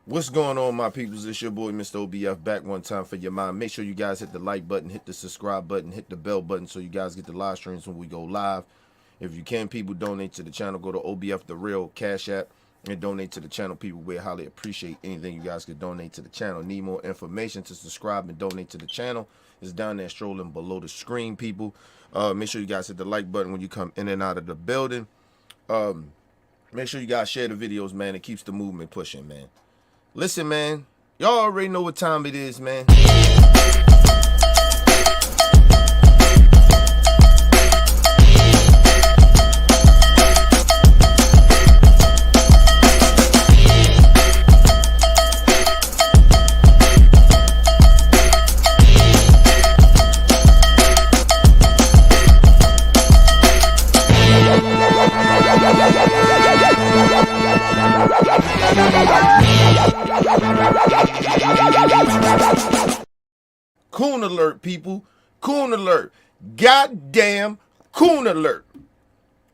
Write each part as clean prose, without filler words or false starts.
What's going on, my peoples? It's your boy, Mr. OBF, back one time for your mind. Make sure you guys hit the like button, hit the subscribe button, hit the bell button so you guys get the live streams when we go live. If you can, people, donate to the channel. Go to OBF The Real Cash App and donate to the channel. People, we highly appreciate anything you guys could donate to the channel. Need more information to subscribe and donate to the channel? It's down there strolling below the screen, people. Make sure you guys hit the like button when you come in and out of the building. Make sure you guys share the videos, man. It keeps the movement pushing, man. Listen, man, y'all already know what time it is, man. Coon alert, people. Coon alert. Goddamn coon alert.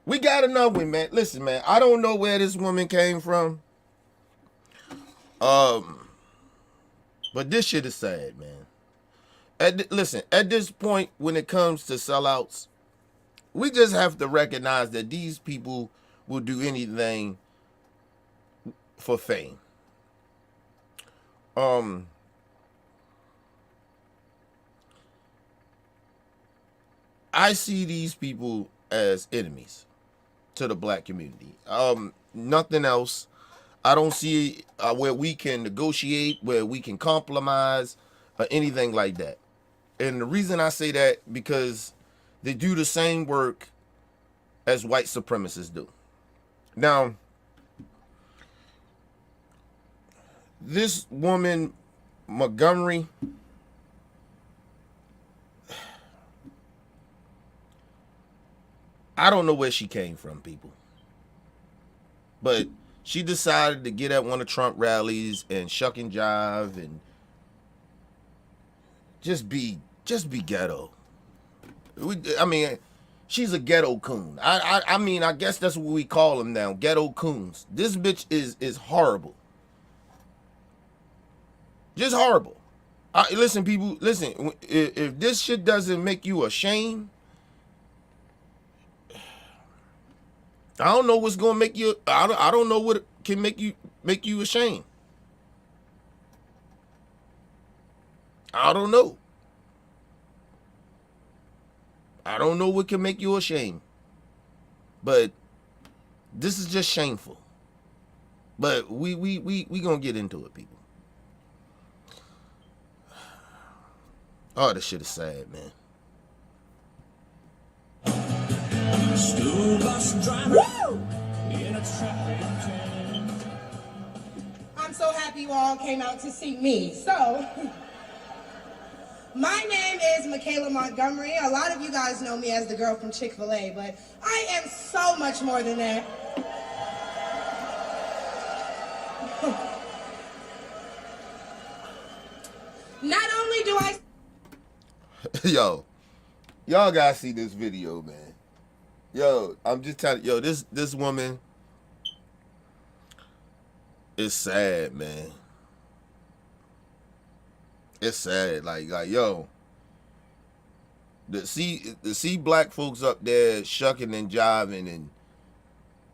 We got another one, man. Listen, man, I don't know where this woman came from. But this shit is sad, man. Listen, at this point, when it comes to sellouts, we just have to recognize that these people will do anything for fame. I see these people as enemies to the black community. Nothing else. I don't see where we can negotiate, where we can compromise, or anything like that. And the reason I say that, because they do the same work as white supremacists do. Now, this woman, Montgomery, I don't know where she came from, people. But she decided to get at one of Trump rallies and shuck and jive and just be ghetto. I mean, she's a ghetto coon. I mean, I guess that's what we call them now, ghetto coons. This bitch is horrible. Just horrible. Listen, people, listen. If this shit doesn't make you ashamed, I don't know what's gonna make you. I don't know what can make you ashamed. I don't know. I don't know what can make you ashamed. But this is just shameful. But we gonna get into it, people. Oh, this shit is sad, man. I'm so happy you all came out to see me. So, my name is Michaelah Montgomery. A lot of you guys know me as the girl from Chick-fil-A, but I am so much more than that. Not only do I... Yo, y'all gotta see this video, man. Yo, I'm just telling you, this woman is sad, man. It's sad, like yo, to see black folks up there shucking and jiving and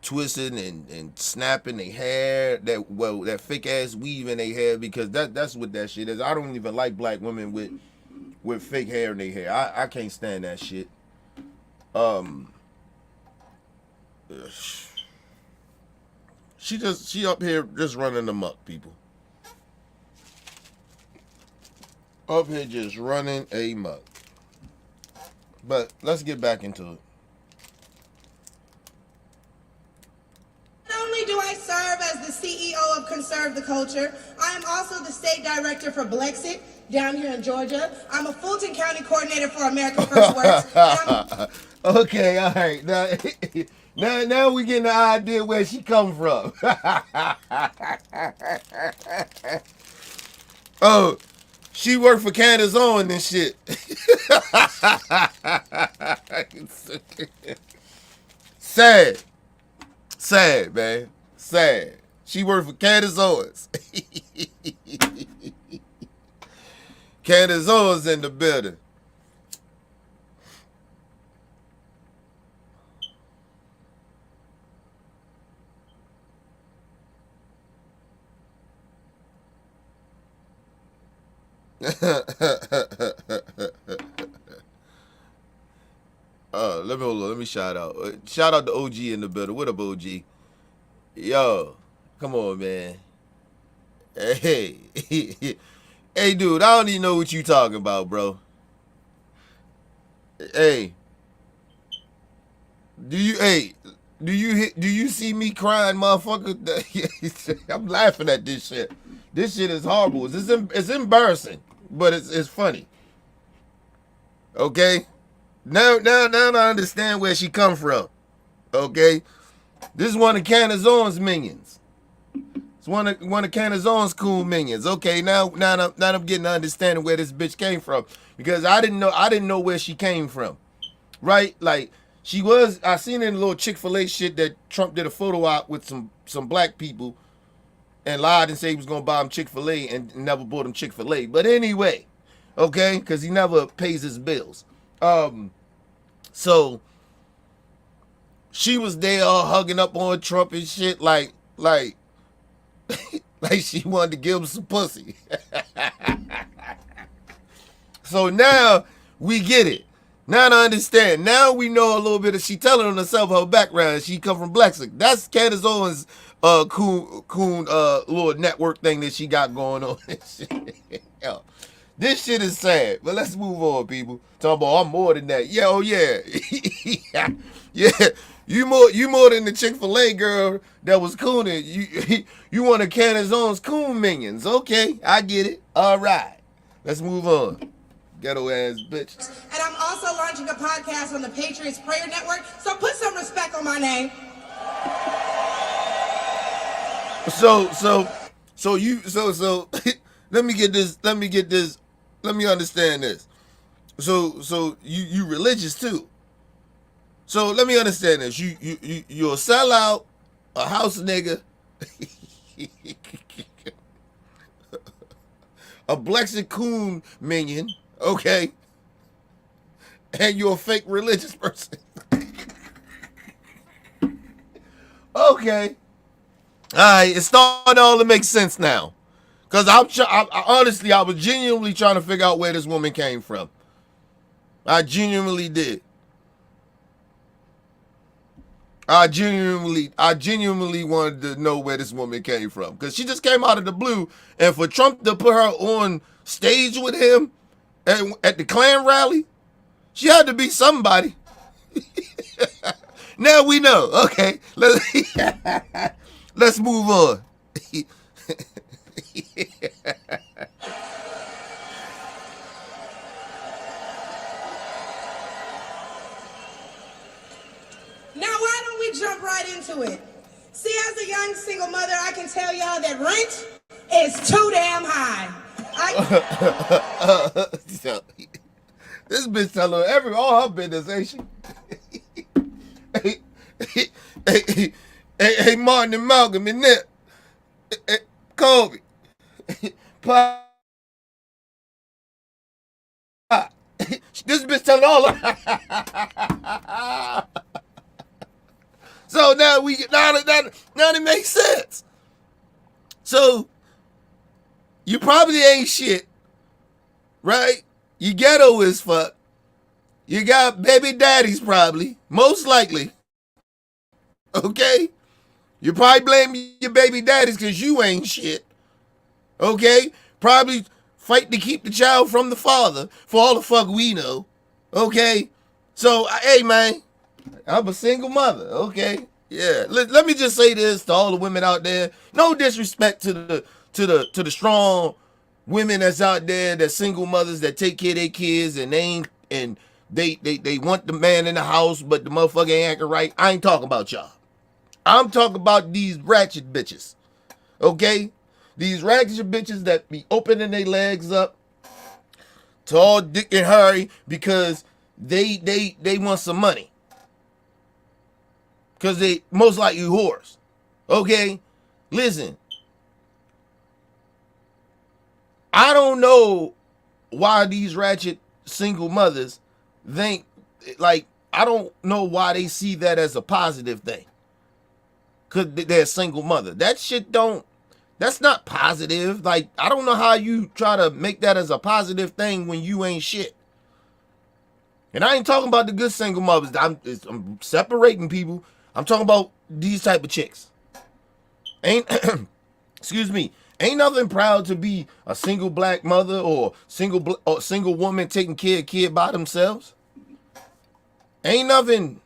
twisting and snapping their hair, that fake ass weave in their hair, because that's what that shit is. I don't even like black women with fake hair in their hair. I can't stand that shit. She up here just running amok, people. Up here just running amok. But let's get back into it. Not only do I serve as the CEO of Conserve the Culture, I am also the state director for Blexit down here in Georgia. I'm a Fulton County coordinator for America First Works. Okay, all right. Now we getting the idea where she come from. Oh, she worked for Candace Owens and shit. Sad. Sad, man. Sad. She worked for Candace Owens. Candace Owens in the building. Let me shout out. Shout out to OG in the building. What up, OG? Yo, come on, man. Hey, hey, dude. I don't even know what you talking about, bro. Hey, do you see me crying, motherfucker? I'm laughing at this shit. This shit is horrible. It's embarrassing, but it's funny. Okay. Now I understand where she come from. Okay, this is one of Candace Owens' minions. It's one of Candace Owens' cool minions. Okay, now I'm getting to understanding where this bitch came from, because I didn't know where she came from. Right, like I seen in a little Chick-fil-A shit that Trump did a photo op with some black people and lied and said he was gonna buy them Chick-fil-A and never bought them Chick-fil-A. But anyway, okay, because he never pays his bills. So she was there all hugging up on Trump and shit, like like she wanted to give him some pussy. So now we get it. Now I understand. Now we know a little bit of, she telling on herself her background. She come from Blexic. That's Candace Owens' coon little network thing that she got going on. Yo, this shit is sad, but let's move on, people. Talking about I'm more than that. Yeah, oh yeah. Yeah. You more than the Chick-fil-A girl that was cooning. You one of Candace Owens' coon minions. Okay, I get it. All right. Let's move on. Ghetto ass bitch. And I'm also launching a podcast on the Patriots Prayer Network, so put some respect on my name. So let me get this. Let me understand this. So you religious too. So let me understand this. You're a sellout, a house nigga, a Blexic coon minion, okay, and you're a fake religious person. Okay. All right, it's starting all to make sense now. Because honestly, I was genuinely trying to figure out where this woman came from. I genuinely did. I genuinely wanted to know where this woman came from. Because she just came out of the blue. And for Trump to put her on stage with him at the Klan rally, she had to be somebody. Now we know. Okay, let's move on. Now, why don't we jump right into it? See, as a young single mother, I can tell y'all that rent is too damn high. This bitch telling all her business, ain't she? Hey, Martin and Malcolm and Nip, Kobe, Pop. This bitch telling all her. So now now it makes sense. So you probably ain't shit, right? You ghetto as fuck. You got baby daddies probably, most likely. Okay? You probably blame your baby daddies because you ain't shit. Okay? Probably fight to keep the child from the father, for all the fuck we know. Okay? So, hey man, I'm a single mother. Okay? Yeah. Let me just say this to all the women out there. No disrespect to the strong women that's out there, that single mothers that take care of their kids and they want the man in the house, but the motherfucker ain't acting right. I ain't talking about y'all. I'm talking about these ratchet bitches. Okay? These ratchet bitches that be opening their legs up to all Dick and Harry because they want some money. 'Cause they most likely whores. Okay? Listen, I don't know why these ratchet single mothers think, like, I don't know why they see that as a positive thing. Cause they're a single mother. That shit don't, that's not positive. Like, I don't know how you try to make that as a positive thing when you ain't shit. And I ain't talking about the good single mothers. I'm separating people. I'm talking about these type of chicks. Ain't excuse me. Ain't nothing proud to be a single black mother or single woman taking care of a kid by themselves. Ain't nothing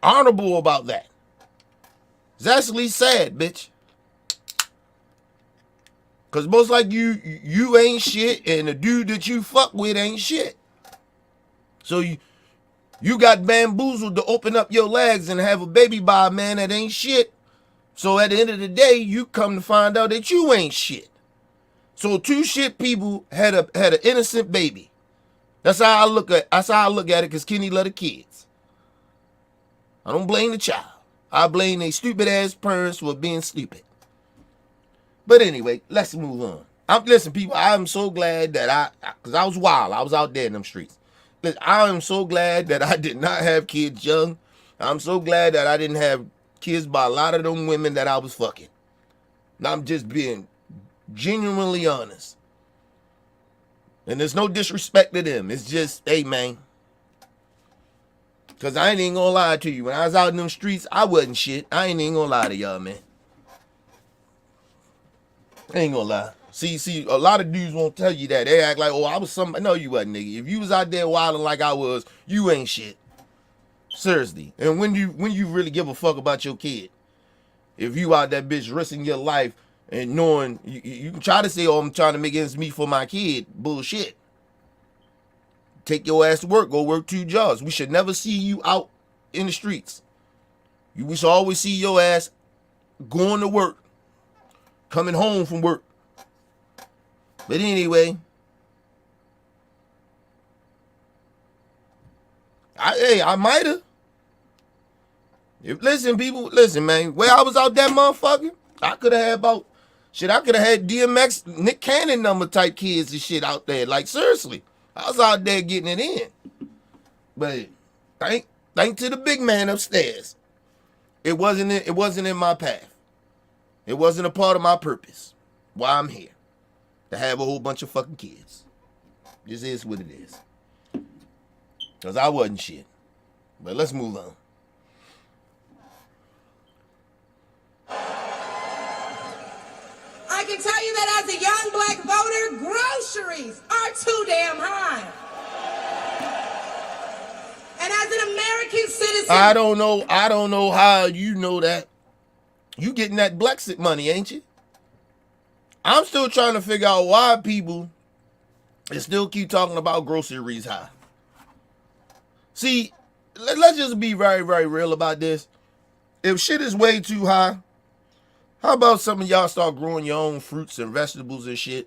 honorable about that. It's actually sad, bitch. Cause most like you ain't shit, and the dude that you fuck with ain't shit. So you got bamboozled to open up your legs and have a baby by a man that ain't shit. So at the end of the day, you come to find out that you ain't shit. So two shit people had an innocent baby. That's how I look at it, cause Kenny love the kids. I don't blame the child. I blame they stupid ass parents for being stupid. But anyway, let's move on. Listen, people, I'm so glad that cause I was wild. I was out there in them streets. Listen, I am so glad that I did not have kids young. I'm so glad that I didn't have kids by a lot of them women that I was fucking. And I'm just being genuinely honest. And there's no disrespect to them. It's just, hey, man. Because I ain't even gonna lie to you. When I was out in them streets, I wasn't shit. I ain't even gonna lie to y'all, man. I ain't gonna lie. See, a lot of dudes won't tell you that. They act like, oh, I was somebody. No, you wasn't, nigga. If you was out there wilding like I was, you ain't shit. Seriously. And when you really give a fuck about your kid, if you out that bitch risking your life and knowing, you can try to say, oh, I'm trying to make ends meet for my kid. Bullshit. Take your ass to work. Go work 2 jobs. We should never see you out in the streets. We should always see your ass going to work, coming home from work. But anyway, I might have. Listen, people, listen, man. Where I was out that motherfucker, I could have had about, shit, I could have had DMX, Nick Cannon number type kids and shit out there. Like, seriously. I was out there getting it in. But thank to the big man upstairs. It wasn't in my path. It wasn't a part of my purpose. Why I'm here. To have a whole bunch of fucking kids. This is what it is. Because I wasn't shit. But let's move on. I can tell you that as a young black voter, groceries are too damn high. And as an American citizen, I don't know how you know that. You getting that Brexit money, ain't you? I'm still trying to figure out why people still keep talking about groceries high. See, let's just be very, very real about this. If shit is way too high, how about some of y'all start growing your own fruits and vegetables and shit?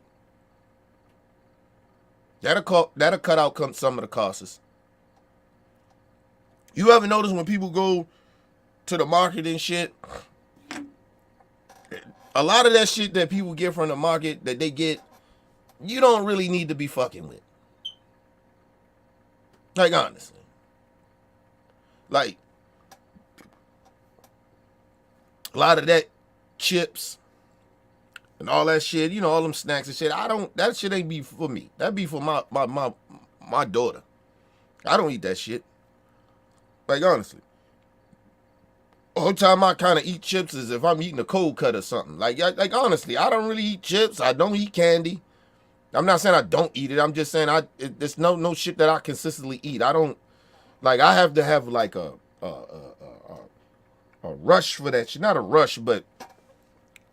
That'll cut out some of the costs. You ever notice when people go to the market and shit, a lot of that shit that people get from the market that they get, you don't really need to be fucking with. Like, honestly. Like, a lot of that chips and all that shit, you know, all them snacks and shit, that shit ain't be for me. That be for my daughter. I don't eat that shit. Like, honestly. The whole time I kind of eat chips is if I'm eating a cold cut or something. Like honestly, I don't really eat chips. I don't eat candy. I'm not saying I don't eat it. I'm just saying there's no shit that I consistently eat. I don't, like, I have to have like a rush for that shit. Not a rush, but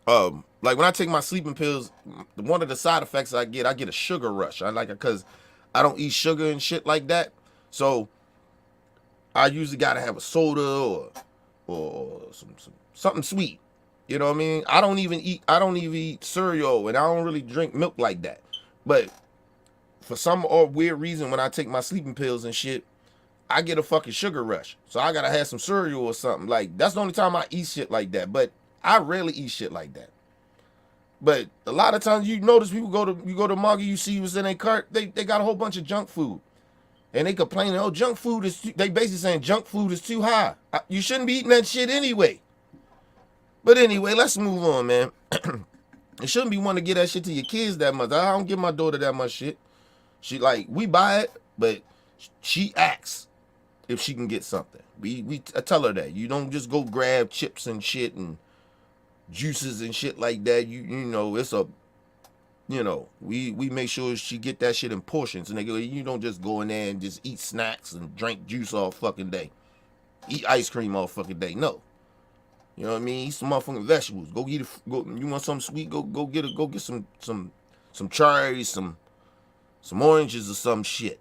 like when I take my sleeping pills, one of the side effects I get a sugar rush. I like it because I don't eat sugar and shit like that. So I usually gotta have a soda or something sweet. You know what I mean? I don't even eat cereal, and I don't really drink milk like that. But for some weird reason, when I take my sleeping pills and shit, I get a fucking sugar rush. So I gotta have some cereal or something. Like, that's the only time I eat shit like that. But I rarely eat shit like that. But a lot of times you notice people go to market, you see what's in their cart, they got a whole bunch of junk food. And they complaining, oh, junk food is they basically saying junk food is too high. You shouldn't be eating that shit anyway. But anyway, let's move on, man. You shouldn't be wanting to get that shit to your kids that much. I don't give my daughter that much shit. She like, we buy it, but she asks if she can get something. I tell her that. You don't just go grab chips and shit and juices and shit like that. You know, it's a, you know, we make sure she get that shit in portions. And you don't just go in there and just eat snacks and drink juice all fucking day. Eat ice cream all fucking day. No. You know what I mean? Eat some motherfucking vegetables. Go get it. You want something sweet? Go get it. Go get some cherries, some oranges or some shit.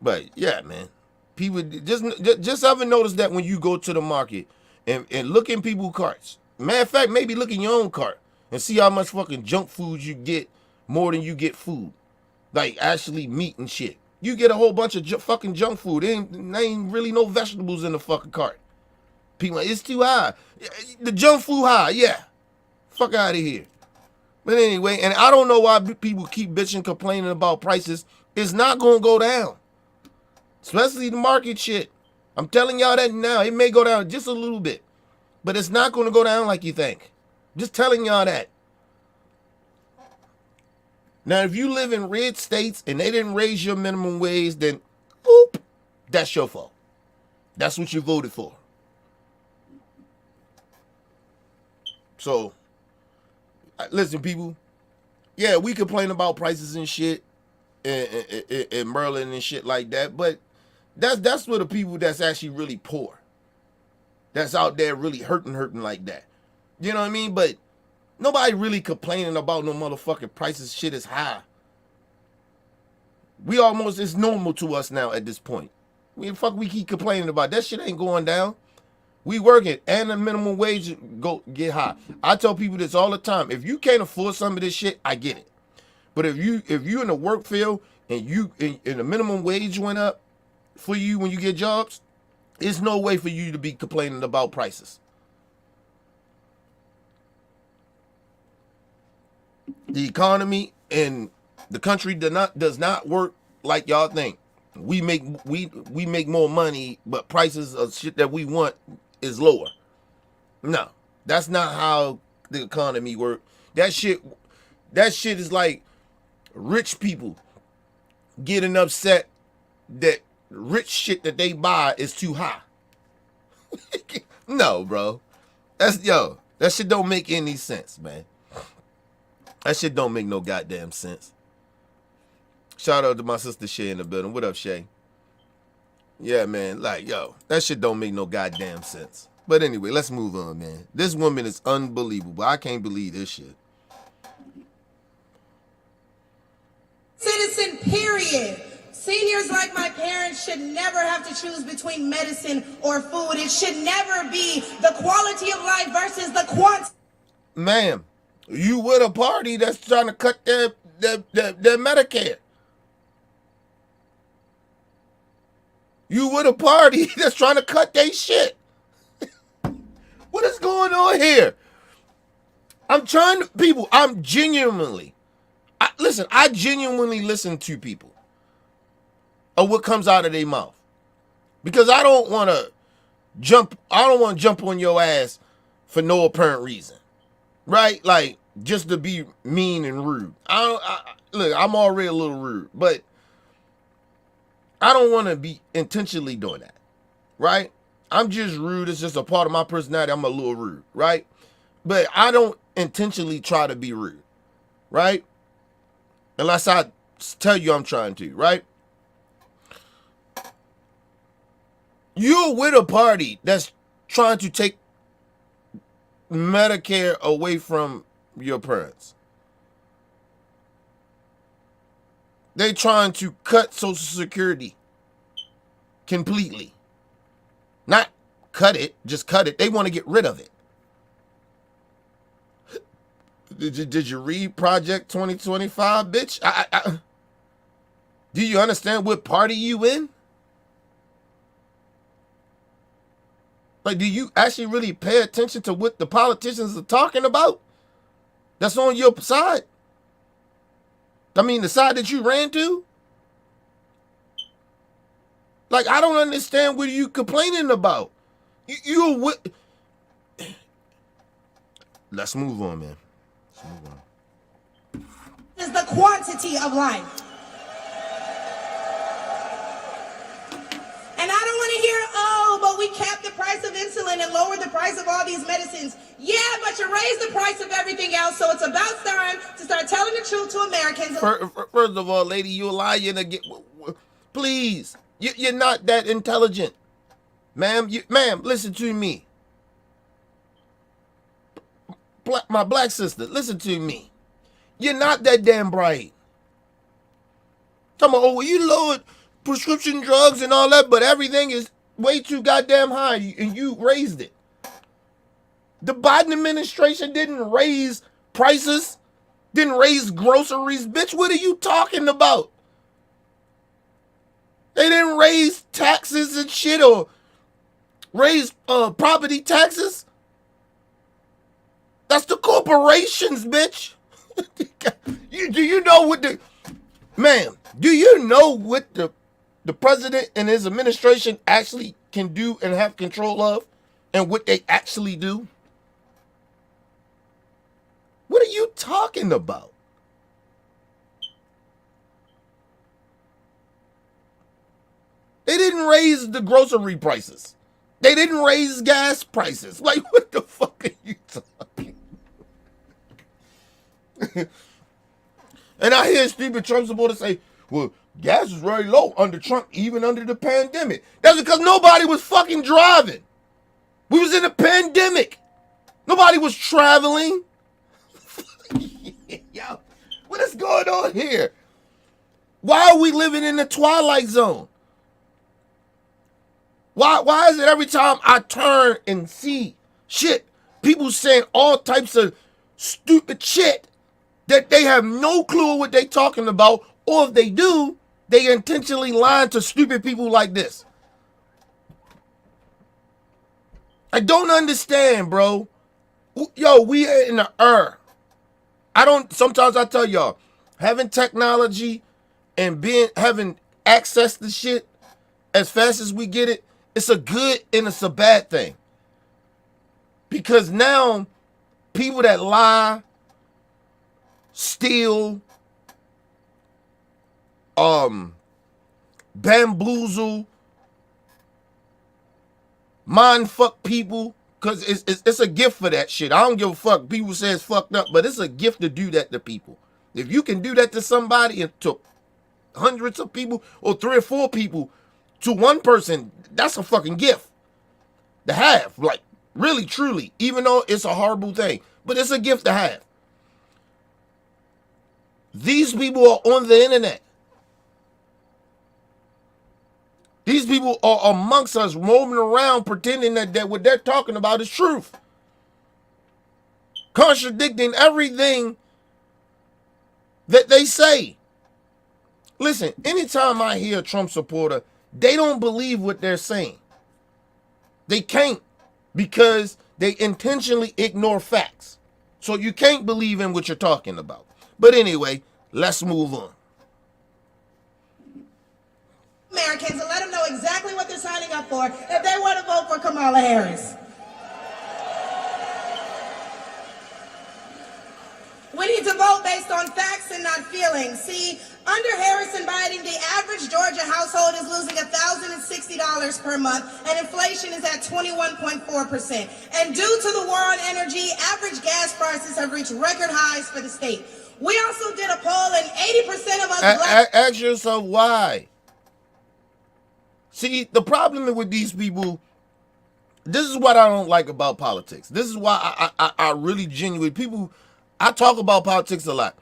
But yeah, man, people just ever notice that when you go to the market and look in people's carts. Matter of fact, maybe look in your own cart and see how much fucking junk food you get more than you get food, like actually meat and shit. You get a whole bunch of fucking junk food. There ain't really no vegetables in the fucking cart. People like, it's too high. The junk food high, yeah. Fuck out of here. But anyway, and I don't know why people keep bitching, complaining about prices. It's not going to go down. Especially the market shit. I'm telling y'all that now. It may go down just a little bit. But it's not going to go down like you think. Just telling y'all that. Now, if you live in red states and they didn't raise your minimum wage, then, oop, that's your fault. That's what you voted for. So, listen, people. Yeah, we complain about prices and shit in Maryland and shit like that, but that's for the people that's actually really poor. That's out there really hurting like that. You know what I mean? But nobody really complaining about no motherfucking prices. Shit is high. It's normal to us now at this point. We keep complaining about that shit ain't going down. We working and the minimum wage get high. I tell people this all the time. If you can't afford some of this shit, I get it. But if you in the work field and the minimum wage went up for you when you get jobs, there's no way for you to be complaining about prices. The economy and the country does not work like y'all think. We make more money, but prices of shit that we want is lower. No, that's not how the economy works. That shit is like rich people getting upset that rich shit that they buy is too high. No, bro. That shit don't make any sense, man. That shit don't make no goddamn sense. Shout out to my sister Shay in the building. What up, Shay? Yeah, man, like, that shit don't make no goddamn sense. But anyway, let's move on, man. This woman is unbelievable. I can't believe this shit. Citizen, period. Seniors like my parents should never have to choose between medicine or food. It should never be the quality of life versus the quantity. Ma'am, you with a party that's trying to cut their Medicare. You with a party that's trying to cut their shit. What is going on here? I genuinely listen to people of what comes out of their mouth. Because I don't want to jump on your ass for no apparent reason. Right? Like, just to be mean and rude. Look, I'm already a little rude, but I don't want to be intentionally doing that, right? I'm just rude. It's just a part of my personality. I'm a little rude, right? But I don't intentionally try to be rude, right? Unless I tell you I'm trying to, right? You're with a party that's trying to take Medicare away from your parents. They trying to cut Social Security completely. Not cut it, just cut it. They want to get rid of it. Did you read Project 2025, bitch? Do you understand what party you in? Like, do you actually really pay attention to what the politicians are talking about? That's on your side? I mean, the side that you ran to? Like, I don't understand what you complaining about. You're what? Let's move on, man. Let's move on. Is the quantity of life. And I don't want to hear, oh, but we capped the price of insulin and lowered the price of all these medicines. Yeah, but you raised the price of everything else, so it's about time to start telling the truth to Americans. First of all, lady, you're lying again. Please, you're not that intelligent. Ma'am, ma'am, listen to me. My black sister, listen to me. You're not that damn bright. Come on, oh, well, you lowered prescription drugs and all that, but everything is way too goddamn high, and you raised it. The Biden administration didn't raise prices, didn't raise groceries. Bitch, what are you talking about? They didn't raise taxes and shit or raise property taxes. That's the corporations, bitch. Do you know what the... Ma'am, do you know what the president and his administration actually can do and have control of, and what they actually do? What are you talking about? They didn't raise the grocery prices. They didn't raise gas prices. Like, what the fuck are you talking about? And I hear stupid Trump supporters say, well, gas is very low under Trump, even under the pandemic. That's because nobody was fucking driving. We was in a pandemic. Nobody was traveling. Yo, what is going on here? Why are we living in the twilight zone? Why is it every time I turn and see shit, people saying all types of stupid shit that they have no clue what they talking about, or if they do, they intentionally lying to stupid people like this. I don't understand, bro. Yo, we are in the sometimes I tell y'all, having technology and having access to shit as fast as we get it, it's a good and it's a bad thing. Because now, people that lie, steal, bamboozle, mind fuck people, because it's a gift for that shit. I don't give a fuck. People say it's fucked up, but it's a gift to do that to people. If you can do that to somebody and to hundreds of people or 3 or 4 people to one person, that's a fucking gift to have. Like, really, truly, even though it's a horrible thing, but it's a gift to have. These people are on the internet. These people are amongst us, roaming around, pretending that what they're talking about is truth. Contradicting everything that they say. Listen, anytime I hear a Trump supporter, they don't believe what they're saying. They can't, because they intentionally ignore facts. So you can't believe in what you're talking about. But anyway, let's move on. Americans and let them know exactly what they're signing up for if they want to vote for Kamala Harris. We need to vote based on facts and not feelings. See, under Harris and Biden, the average Georgia household is losing $1,060 per month, and inflation is at 21.4%. And due to the war on energy, average gas prices have reached record highs for the state. We also did a poll, and 80% of us ask yourself why. See, the problem with these people, this is what I don't like about politics. This is why I really genuinely, people, I talk about politics a lot,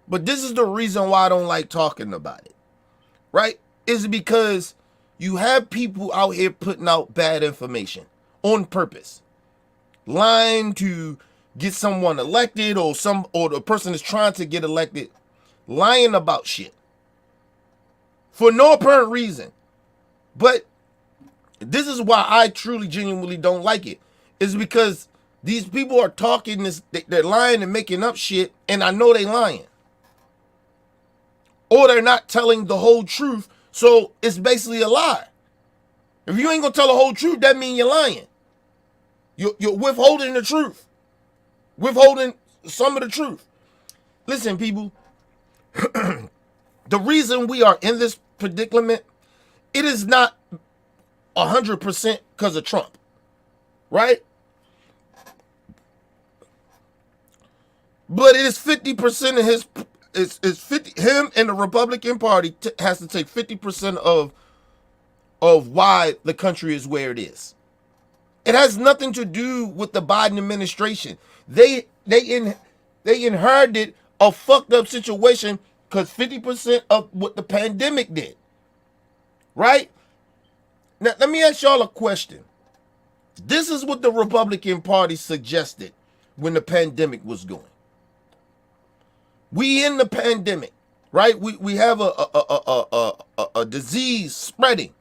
but this is the reason why I don't like talking about it, right? Is because you have people out here putting out bad information on purpose, lying to get someone elected, or the person is trying to get elected, lying about shit for no apparent reason. But This is why I truly, genuinely don't like it. Is because these people are talking this, they're lying and making up shit, and I know they lying. Or they're not telling the whole truth, so it's basically a lie. If you ain't gonna tell the whole truth, that means you're lying. You're withholding the truth. Withholding some of the truth. Listen, people, the reason we are in this predicament, it is not 100% because of Trump, right? But it is 50% of his. It's 50. Him and the Republican Party has to take 50% of why the country is where it is. It has nothing to do with the Biden administration. They inherited a fucked up situation because 50% of what the pandemic did. Right? Now, let me ask y'all a question. This is what the Republican Party suggested when the pandemic was going. We in the pandemic, right? We have a disease spreading.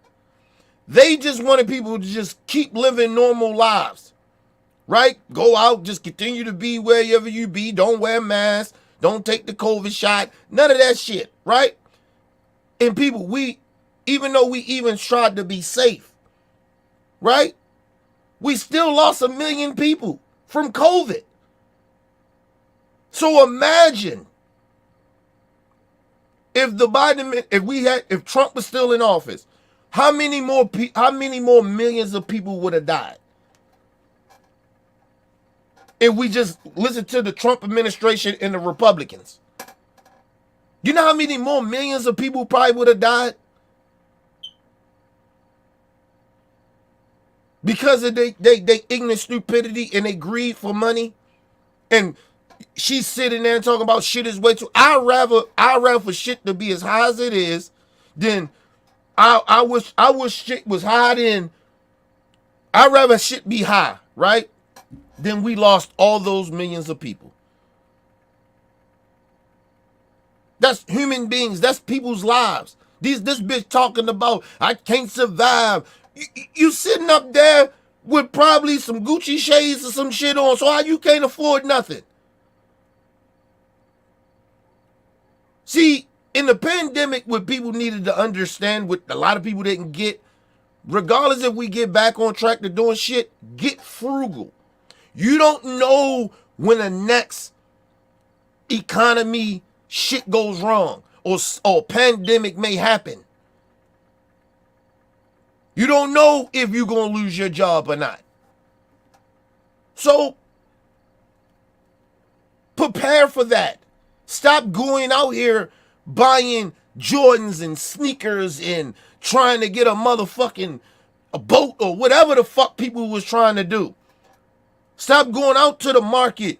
They just wanted people to just keep living normal lives, right? Go out, just continue to be wherever you be. Don't wear masks. Don't take the COVID shot. None of that shit, right? And people, even though we even tried to be safe, right? We still lost 1 million people from COVID. So imagine if Trump was still in office, how many more millions of people would have died? If we just listen to the Trump administration and the Republicans. You know how many more millions of people probably would have died? Because of they ignorant stupidity and they greed for money. And she's sitting there and talking about shit is way too. I'd rather for shit to be as high as it is than I wish shit was high then. I'd rather shit be high, right? Then we lost all those millions of people. That's human beings. That's people's lives. This bitch talking about I can't survive. You sitting up there with probably some Gucci shades or some shit on, so how you can't afford nothing? See, in the pandemic, what people needed to understand, what a lot of people didn't get, regardless if we get back on track to doing shit, get frugal. You don't know when the next economy shit goes wrong or pandemic may happen. You don't know if you're going to lose your job or not. So, prepare for that. Stop going out here buying Jordans and sneakers and trying to get a boat or whatever the fuck people was trying to do. Stop going out to the market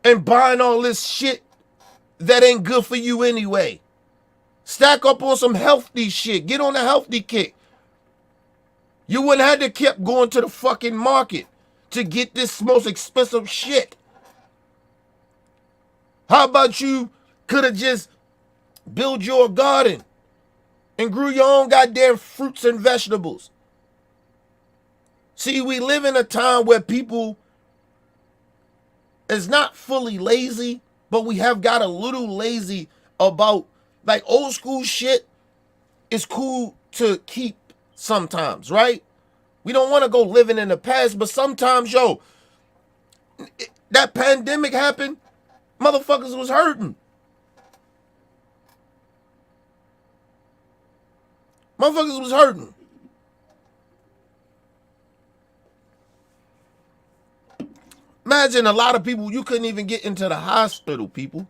and buying all this shit that ain't good for you anyway. Stack up on some healthy shit. Get on a healthy kick. You wouldn't have to keep going to the fucking market to get this most expensive shit. How about you could have just built your garden and grew your own goddamn fruits and vegetables? See, we live in a time where people is not fully lazy, but we have got a little lazy about, like, old school shit is cool to keep sometimes, right? We don't want to go living in the past, but sometimes, that pandemic happened, motherfuckers was hurting. Motherfuckers was hurting. Imagine a lot of people, you couldn't even get into the hospital, people,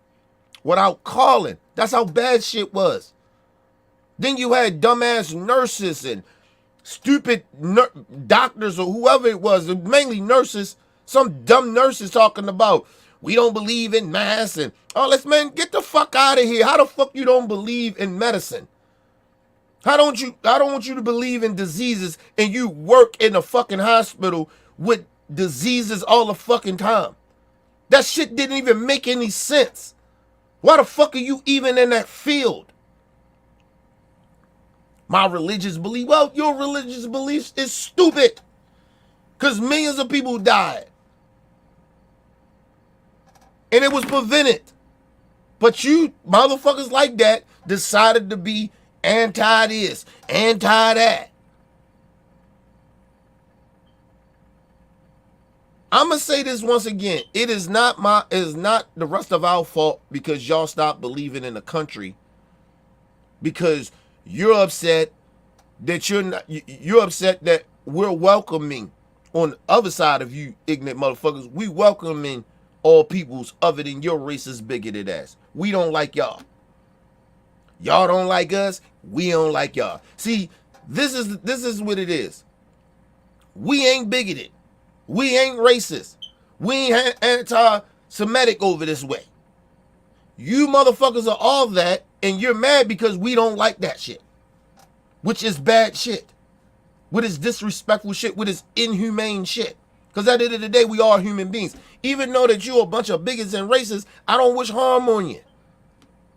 without calling. That's how bad shit was. Then you had dumbass nurses and stupid doctors or whoever it was, mainly nurses, some dumb nurses talking about, we don't believe in masks and all this. Man, get the fuck out of here. How the fuck you don't believe in medicine? I don't want you to believe in diseases and you work in a fucking hospital with diseases all the fucking time. That shit didn't even make any sense. Why the fuck are you even in that field? My religious belief. Well, your religious beliefs is stupid. Because millions of people died. And it was prevented. But you motherfuckers like that decided to be anti this, anti that. I'm gonna say this once again. It is not the rest of our fault because y'all stopped believing in the country. Because you're upset that you're upset that we're welcoming on the other side of you ignorant motherfuckers. We welcoming all peoples other than your racist bigoted ass. We don't like y'all. Y'all don't like us. We don't like y'all. See, this is what it is. We ain't bigoted. We ain't racist. We ain't anti-Semitic over this way. You motherfuckers are all that, and you're mad because we don't like that shit. Which is bad shit. With its disrespectful shit, with its inhumane shit. Because at the end of the day, we are human beings. Even though that you're a bunch of bigots and racists, I don't wish harm on you.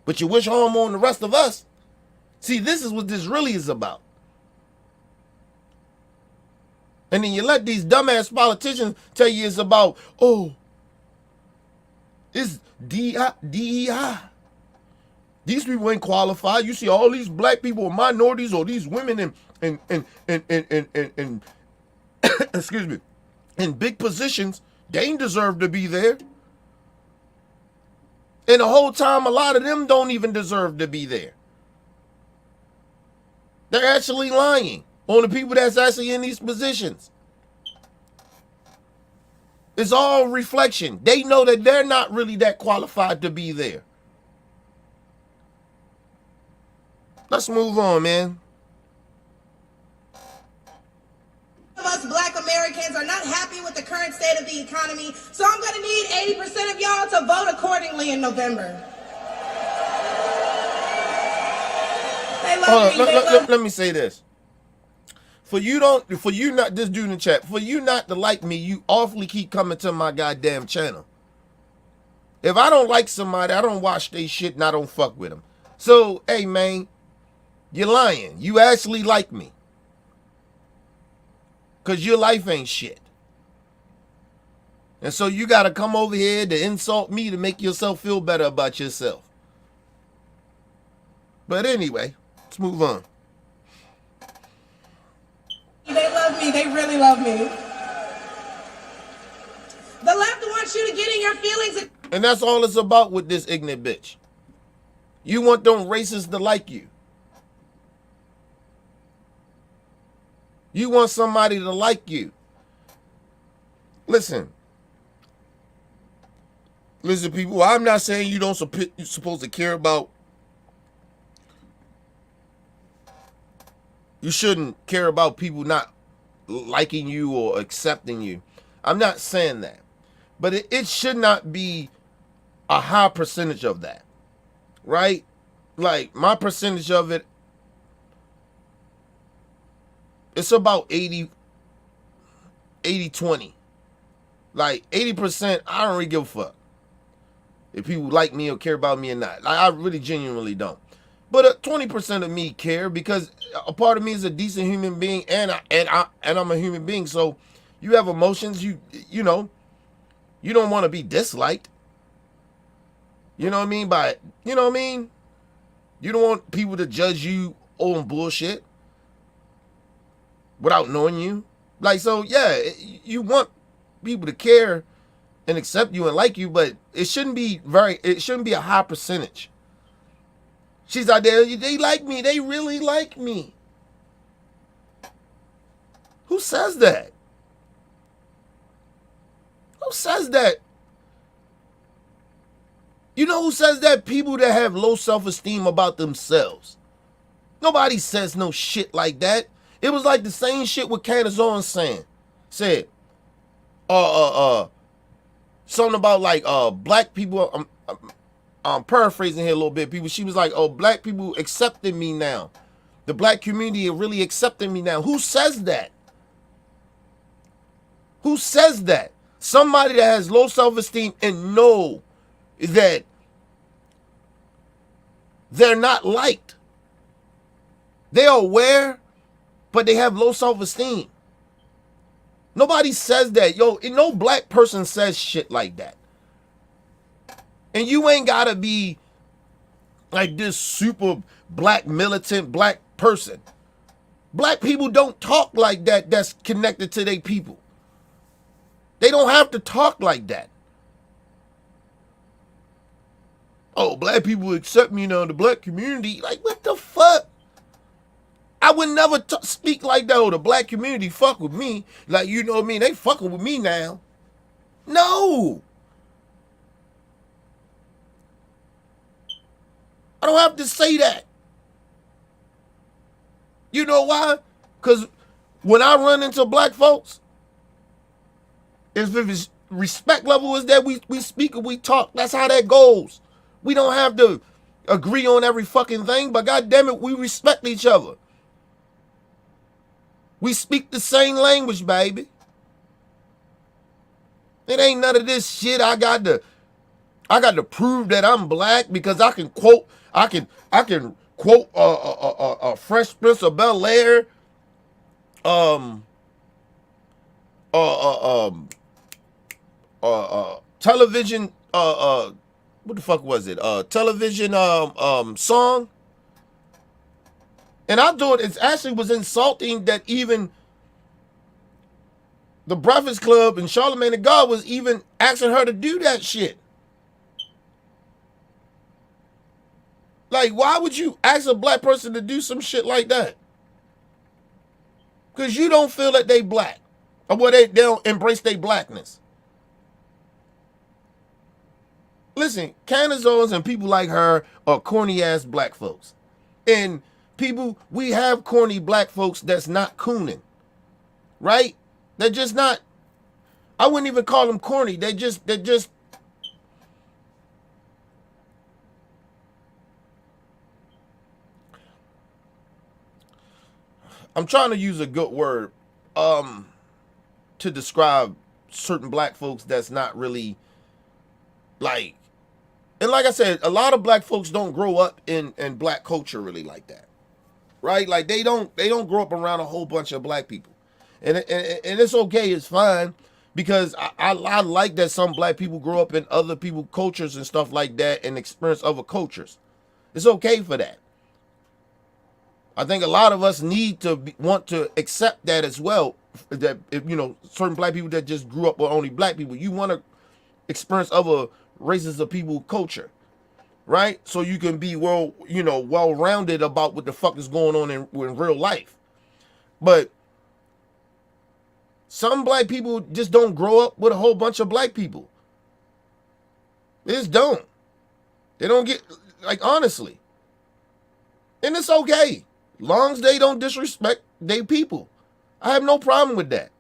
But you wish harm on the rest of us. See, this is what this really is about. And then you let these dumbass politicians tell you it's about, oh, it's DEI. These people ain't qualified. You see all these black people or minorities or these women in excuse me, in big positions, they ain't deserve to be there. And the whole time, a lot of them don't even deserve to be there. They're actually lying on the people that's actually in these positions. It's all reflection. They know that they're not really that qualified to be there. Let's move on, man. Of us black Americans are not happy with the current state of the economy, so I'm going to need 80% of y'all to vote accordingly in November. They love me. Let me say this. For you not, this dude in the chat, for you not to like me, you awfully keep coming to my goddamn channel. If I don't like somebody, I don't watch their shit and I don't fuck with them. So, hey man, you're lying. You actually like me. Because your life ain't shit. And so you got to come over here to insult me to make yourself feel better about yourself. But anyway, let's move on. They love me. They really love me. The left wants you to get in your feelings. And that's all it's about with this ignorant bitch. You want them racists to like you. You want somebody to like you. Listen, people, I'm not saying you're supposed to care about, you shouldn't care about people not liking you or accepting you. I'm not saying that. But it should not be a high percentage of that, right? Like, my percentage of it, it's about 80-20. Like, 80%, I don't really give a fuck if people like me or care about me or not. Like, I really genuinely don't. But 20% of me care because a part of me is a decent human being and I'm a human being. So you have emotions, you know, you don't want to be disliked. You know what I mean? You know what I mean? You don't want people to judge you on bullshit without knowing you. Like, so yeah, you want people to care and accept you and like you, but it shouldn't be a high percentage. She's out there, they like me, they really like me. Who says that? Who says that? You know who says that? People that have low self-esteem about themselves. Nobody says no shit like that. It was like the same shit what Candace Owens said. Something about like black people. I'm paraphrasing here a little bit, people. She was like, "Oh, black people accepting me now. The black community are really accepting me now." Who says that? Who says that? Somebody that has low self-esteem and know that they're not liked. They are aware, but they have low self-esteem. Nobody says that. Yo, no black person says shit like that. And you ain't gotta be like this super black militant black person. Black people don't talk like that that's connected to their people. They don't have to talk like that. Oh, black people accept me now in the black community. Like, what the fuck? I would never speak like that. Oh, the black community fuck with me. Like, you know what I mean? They fucking with me now. No. I don't have to say that. You know why? Because when I run into black folks, if it's respect level is that we speak and we talk, that's how that goes. We don't have to agree on every fucking thing, but God damn it, we respect each other. We speak the same language, baby. It ain't none of this shit. I got to prove that I'm black because I can quote a Fresh Prince of Bel-Air, television, what the fuck was it? Television song. And I thought it actually was insulting that even the Breakfast Club and Charlamagne the God was even asking her to do that shit. Like, why would you ask a black person to do some shit like that? Because you don't feel that they black. Or well, they don't embrace their blackness. Listen, Canizons and people like her are corny ass black folks. And people, we have corny black folks that's not cooning. Right? They're just not, I wouldn't even call them corny. They're just I'm trying to use a good word to describe certain black folks that's not really like, and like I said, a lot of black folks don't grow up in black culture really like that, right? Like they don't grow up around a whole bunch of black people, and it's okay, it's fine, because I like that some black people grow up in other people's cultures and stuff like that and experience other cultures. It's okay for that. I think a lot of us need to want to accept that as well. That if you know certain black people that just grew up with only black people, you want to experience other races of people culture, right? So you can be well-rounded about what the fuck is going on in real life. But some black people just don't grow up with a whole bunch of black people. They just don't. They don't get, like, honestly. And it's okay. Long as they don't disrespect their people. I have no problem with that.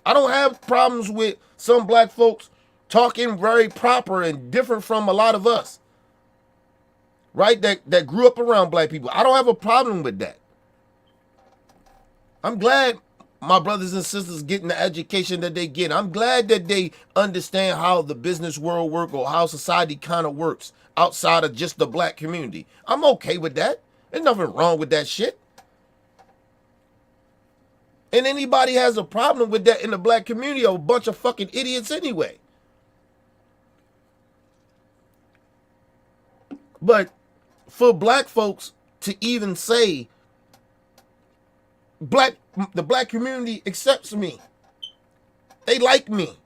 I don't have problems with some black folks talking very proper and different from a lot of us. Right? That grew up around black people. I don't have a problem with that. I'm glad my brothers and sisters getting the education that they get. I'm glad that they understand how the business world works or how society kind of works outside of just the black community. I'm okay with that. There's nothing wrong with that shit. And anybody has a problem with that in the black community are a bunch of fucking idiots anyway. But for black folks to even say the black community accepts me, they like me,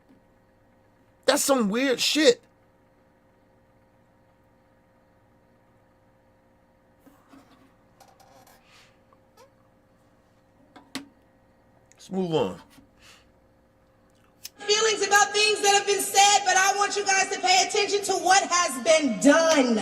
that's some weird shit. Let's move on. Feelings about things that have been said, but I want you guys to pay attention to what has been done.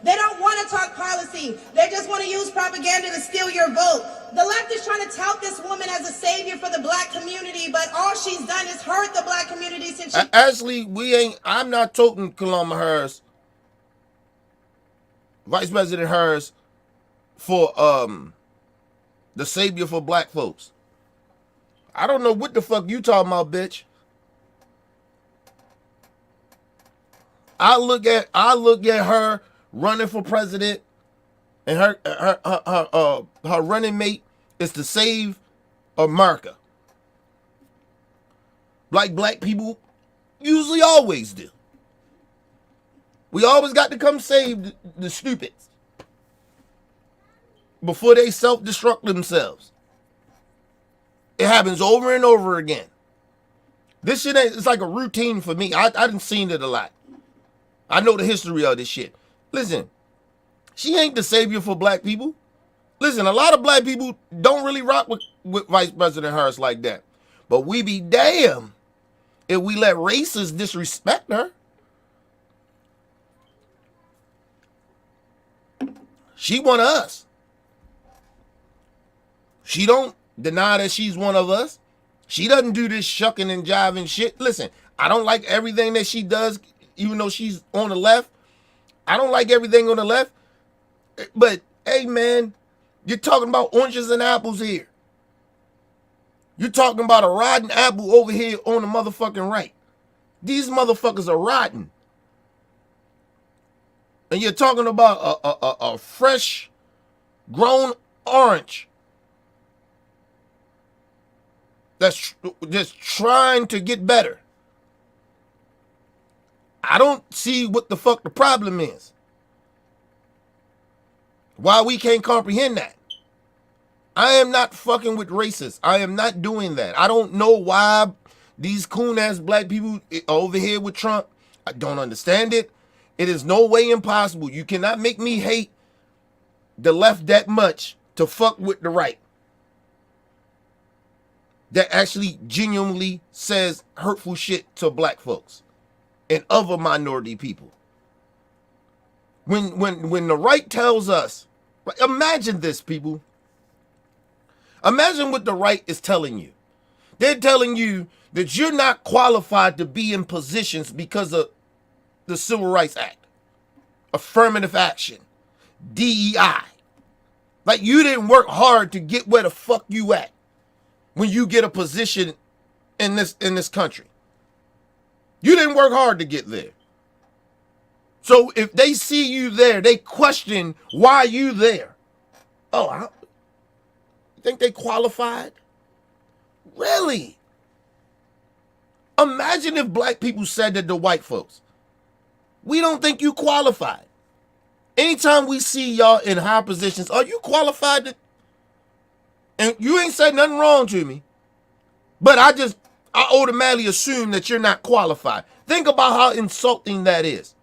They don't want to talk policy. They just want to use propaganda to steal your vote. The left is trying to tout this woman as a savior for the black community, but all she's done is hurt the black community since she... Actually, I'm not toting Kalama Harris, Vice President Harris, for the savior for black folks. I don't know what the fuck you talking about, bitch. I look at her running for president and her running mate is to save America, like black people usually always do. We always got to come save the stupids before they self-destruct themselves. It happens over and over again. This shit it's like a routine for me. I done seen it a lot. I know the history of this shit. Listen, she ain't the savior for black people. Listen, a lot of black people don't really rock with Vice President Harris like that. But we be damn if we let racists disrespect her. She one of us. She don't deny that she's one of us. She doesn't do this shucking and jiving shit. Listen, I don't like everything that she does, even though she's on the left. I don't like everything on the left. But, hey, man, you're talking about oranges and apples here. You're talking about a rotten apple over here on the motherfucking right. These motherfuckers are rotten. And you're talking about a fresh, grown orange that's just trying to get better. I don't see what the fuck the problem is. Why we can't comprehend that. I am not fucking with racists. I am not doing that. I don't know why these coon-ass black people over here with Trump. I don't understand it. It is no way impossible. You cannot make me hate the left that much to fuck with the right. That actually genuinely says hurtful shit to black folks and other minority people. When the right tells us, imagine this, people. Imagine what the right is telling you. They're telling you that you're not qualified to be in positions because of the Civil Rights Act, affirmative action, DEI. Like you didn't work hard to get where the fuck you at when you get a position in this country. You didn't work hard to get there. So if they see you there, they question why you there. Oh, you think they qualified? Really? Imagine if black people said that to white folks. We don't think you qualified. Anytime we see y'all in high positions, are you qualified to? And you ain't said nothing wrong to me. But I automatically assume that you're not qualified. Think about how insulting that is.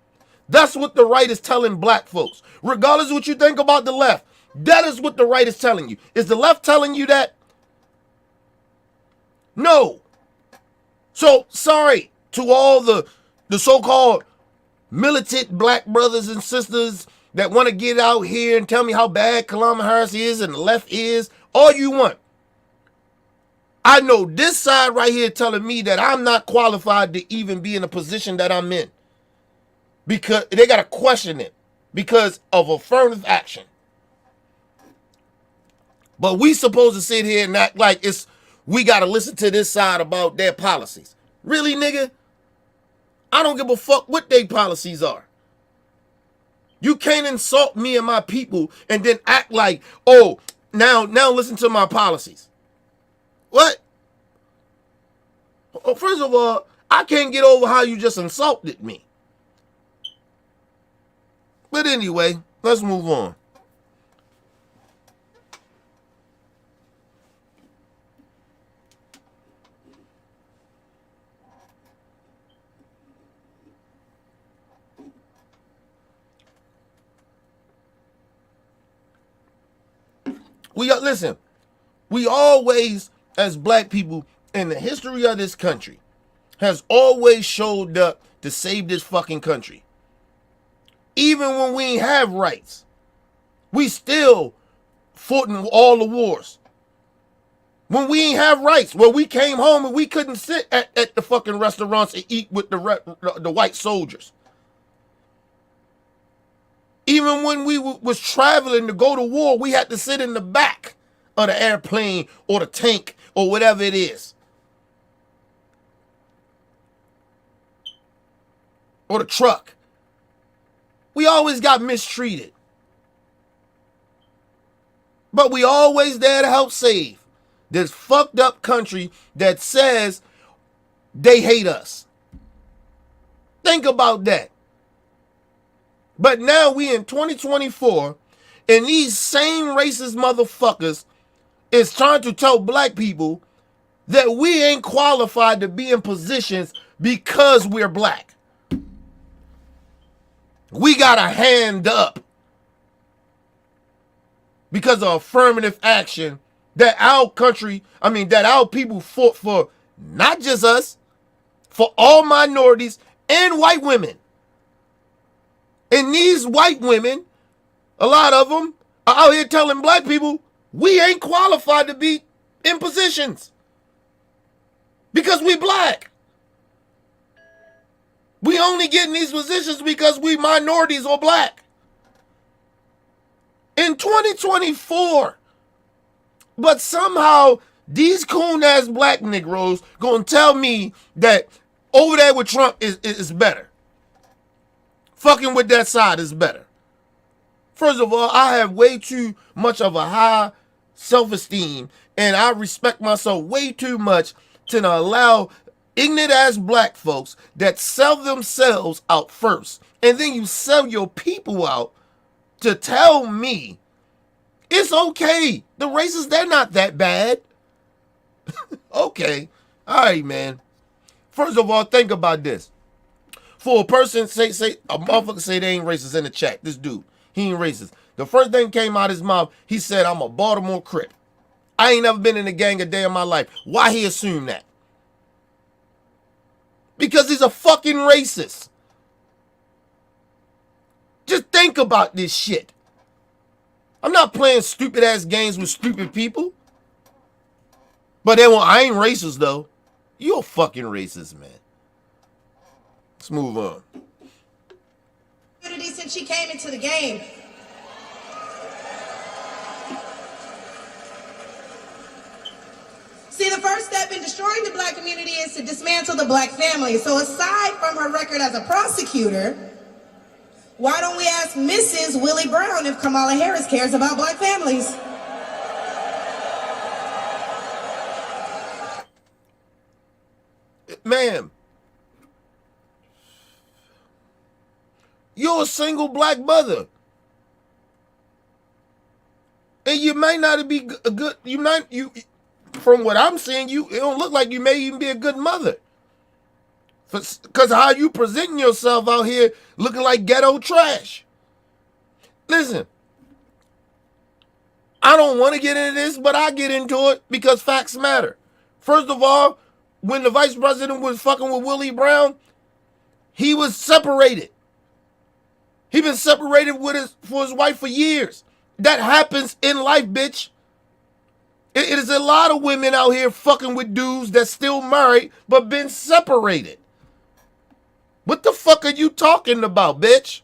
That's what the right is telling black folks. Regardless of what you think about the left, that is what the right is telling you. Is the left telling you that? No. So, sorry to all the so-called militant black brothers and sisters that want to get out here and tell me how bad Kamala Harris is and the left is. All you want. I know this side right here telling me that I'm not qualified to even be in a position that I'm in. Because they got to question it because of affirmative action. But we supposed to sit here and act like we got to listen to this side about their policies. Really, nigga? I don't give a fuck what their policies are. You can't insult me and my people and then act like, oh, now listen to my policies. What? Well, first of all, I can't get over how you just insulted me. But anyway, let's move on. Listen, we always, as black people in the history of this country, has always showed up to save this fucking country. Even when we ain't have rights, we still fought in all the wars. When we ain't have rights, well, we came home and we couldn't sit at the fucking restaurants and eat with the white soldiers. Even when we was traveling to go to war, we had to sit in the back of the airplane or the tank or whatever it is. Or the truck. We always got mistreated. But we always there to help save this fucked up country that says they hate us. Think about that. But now we in 2024, and these same racist motherfuckers is trying to tell black people that we ain't qualified to be in positions because we're black. We got a hand up because of affirmative action that our country, that our people fought for, not just us, for all minorities and white women. And these white women, a lot of them, are out here telling black people we ain't qualified to be in positions because we black. We only get in these positions because we minorities or black. In 2024, but somehow these coon-ass black Negroes gonna tell me that over there with Trump is better. Fucking with that side is better. First of all, I have way too much of a high self-esteem, and I respect myself way too much to allow ignorant ass black folks that sell themselves out first, and then you sell your people out to tell me it's okay. The racists, they're not that bad. Okay. All right, man. First of all, think about this. For a person, say a motherfucker say they ain't racist in the chat. This dude, he ain't racist. The first thing came out of his mouth, he said, I'm a Baltimore Crip. I ain't never been in a gang a day in my life. Why he assume that? Because he's a fucking racist. Just think about this shit. I'm not playing stupid ass games with stupid people. But then, well, I ain't racist though. You a fucking racist, man. Let's move on. Since she came into the game. See, the first step in destroying the black community is to dismantle the black family. So aside from her record as a prosecutor, why don't we ask Mrs. Willie Brown if Kamala Harris cares about black families? Ma'am, you're a single black mother. And you might not be a good, from what I'm seeing, it don't look like you may even be a good mother. Because how you presenting yourself out here looking like ghetto trash. Listen, I don't want to get into this, but I get into it because facts matter. First of all, when the vice president was fucking with Willie Brown, he was separated. He been separated for his wife for years. That happens in life, bitch. It is a lot of women out here fucking with dudes that's still married but been separated. What the fuck are you talking about, bitch?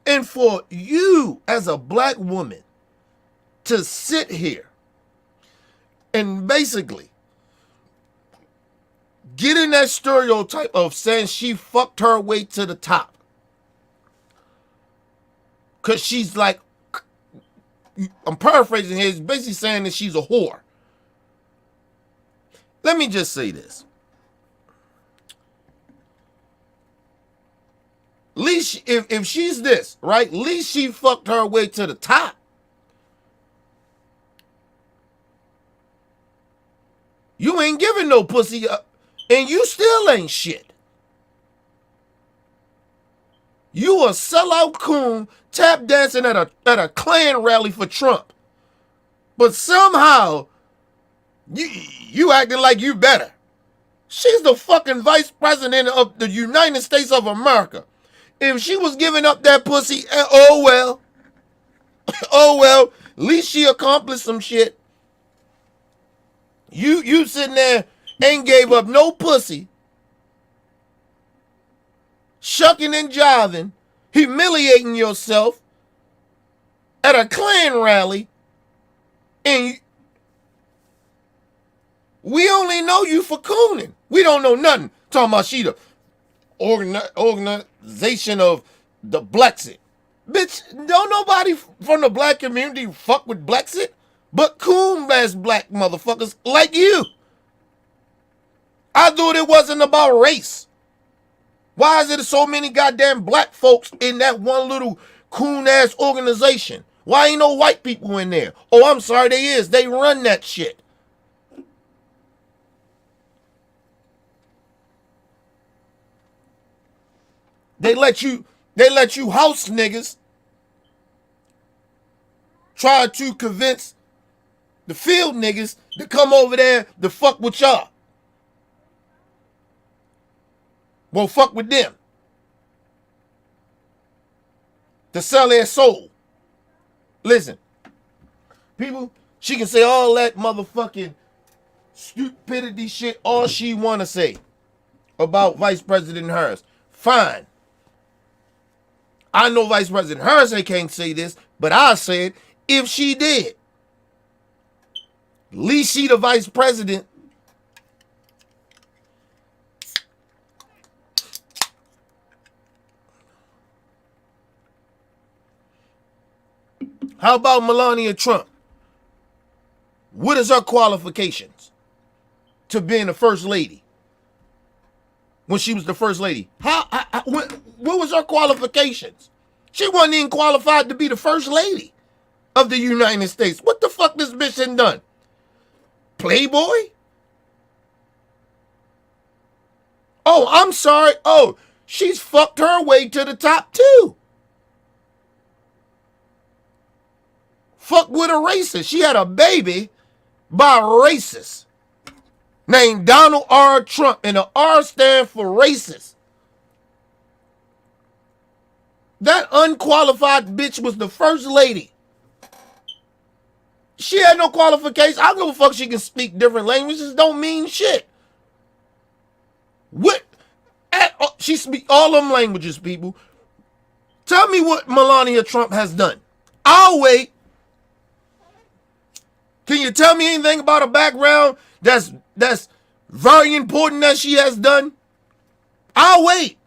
And for you as a black woman to sit here and basically get in that stereotype of saying she fucked her way to the top. Because she's like, I'm paraphrasing here, it's basically saying that she's a whore. Let me just say this. At least if she's this, right? At least she fucked her way to the top. You ain't giving no pussy up, and you still ain't shit. You a sellout coon tap dancing at a Klan rally for Trump. But somehow, you acting like you better. She's the fucking vice president of the United States of America. If she was giving up that pussy, oh well. Oh well, at least she accomplished some shit. You sitting there ain't gave up no pussy. Shucking and jiving, humiliating yourself at a Klan rally, and we only know you for cooning. We don't know nothing. Talking about she the organization of the Blexit. Bitch, don't nobody from the black community fuck with Blexit, but coon ass black motherfuckers like you. I thought it wasn't about race. Why is there so many goddamn black folks in that one little coon ass organization? Why ain't no white people in there? Oh, I'm sorry, they is. They run that shit. They let you house niggas try to convince the field niggas to come over there to fuck with y'all. Well, fuck with them. To sell their soul. Listen, people, she can say all that motherfucking stupidity shit all she want to say about Vice President Harris. Fine. I know Vice President Harris can't say this, but I'll say it if she did. At least she the vice president. How about Melania Trump? What is her qualifications to being the first lady? When she was the first lady, what was her qualifications? She wasn't even qualified to be the first lady of the United States. What the fuck this bitch done done? Playboy? Oh, I'm sorry. Oh, she's fucked her way to the top too. Fuck with a racist. She had a baby by a racist named Donald R. Trump, and the R stand for racist. That unqualified bitch was the first lady. She had no qualifications. I don't give a fuck she can speak different languages. Don't mean shit. What? She speak all them languages, people. Tell me what Melania Trump has done. I'll wait. Can you tell me anything about a background that's very important that she has done? I'll wait.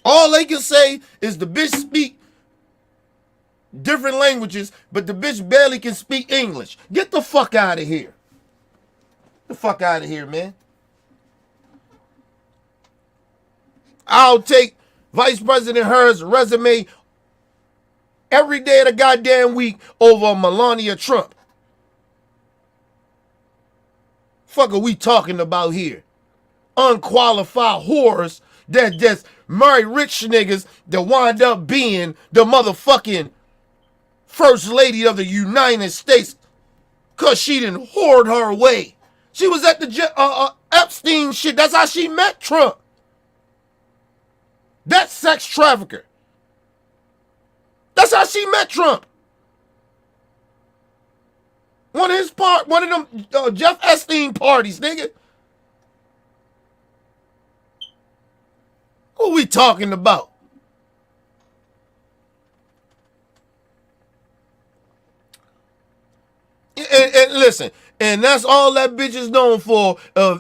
All they can say is the bitch speak different languages, but the bitch barely can speak English. Get the fuck out of here. Get the fuck out of here, man. I'll take Vice President Harris' resume every day of the goddamn week over Melania Trump. Fuck are we talking about here? Unqualified whores that just marry rich niggas that wind up being the motherfucking first lady of the United States because she didn't hoard her away. She was at the Epstein shit. That's how she met Trump. That sex trafficker. That's how she met Trump. One of them Jeff Epstein parties, nigga. What are we talking about? And listen, and that's all that bitch is known for,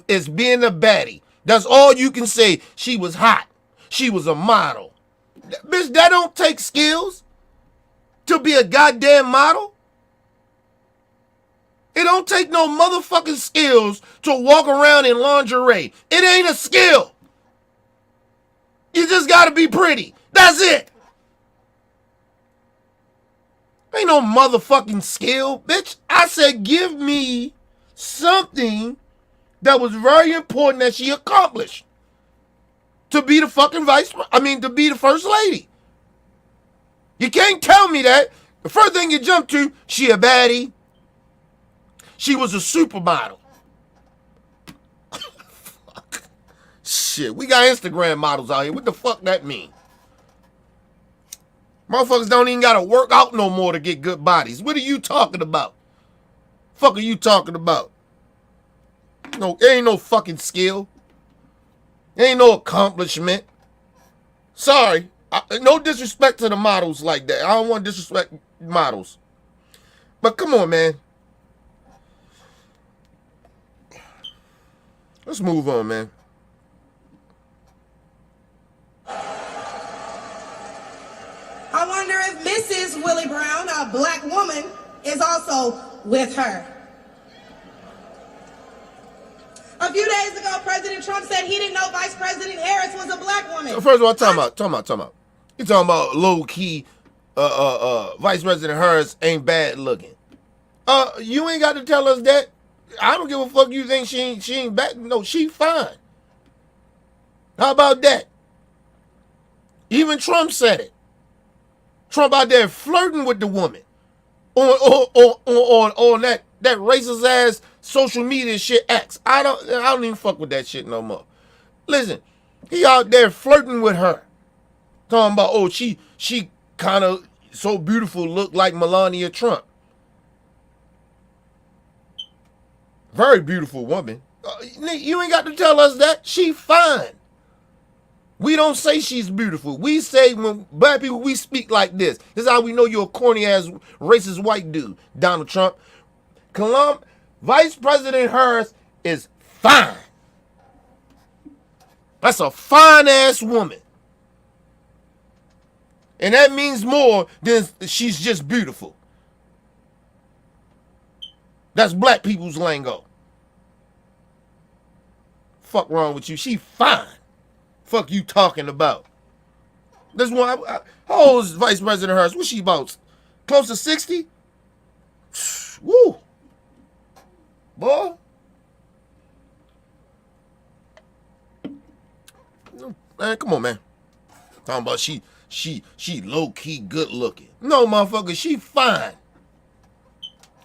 is being a baddie. That's all you can say. She was hot. She was a model. Bitch, that don't take skills to be a goddamn model. It don't take no motherfucking skills to walk around in lingerie. It ain't a skill. You just gotta be pretty. That's it. Ain't no motherfucking skill, bitch. I said give me something that was very important that she accomplished to be the fucking to be the first lady. You can't tell me that. The first thing you jump to, she a baddie. She was a supermodel. Fuck. Shit, we got Instagram models out here. What the fuck that mean? Motherfuckers don't even gotta work out no more to get good bodies. What are you talking about? Fuck are you talking about? No, there ain't no fucking skill. There ain't no accomplishment. Sorry. No disrespect to the models like that. I don't want to disrespect models. But come on, man. Let's move on, man. I wonder if Mrs. Willie Brown, a black woman, is also with her. A few days ago, President Trump said he didn't know Vice President Harris was a black woman. So first of all, talking about. You talking about low key, Vice President Harris ain't bad looking. You ain't got to tell us that. I don't give a fuck. You think she ain't bad? No, she fine. How about that? Even Trump said it. Trump out there flirting with the woman on that racist ass social media shit X. I don't even fuck with that shit no more. Listen, he out there flirting with her. Talking about, oh, she kind of so beautiful, look like Melania Trump. Very beautiful woman. You ain't got to tell us that. She fine. We don't say she's beautiful. We say, when black people, we speak like this. This is how we know you're a corny ass racist white dude, Donald Trump. Vice President Harris is fine. That's a fine ass woman. And that means more than she's just beautiful. That's black people's lingo. Fuck wrong with you? She fine. Fuck you talking about? This one, how old is Vice President Harris? What's she about? Close to 60? Woo. Boy. Man, come on, man. Talking about she low-key good looking. No, motherfucker, she fine.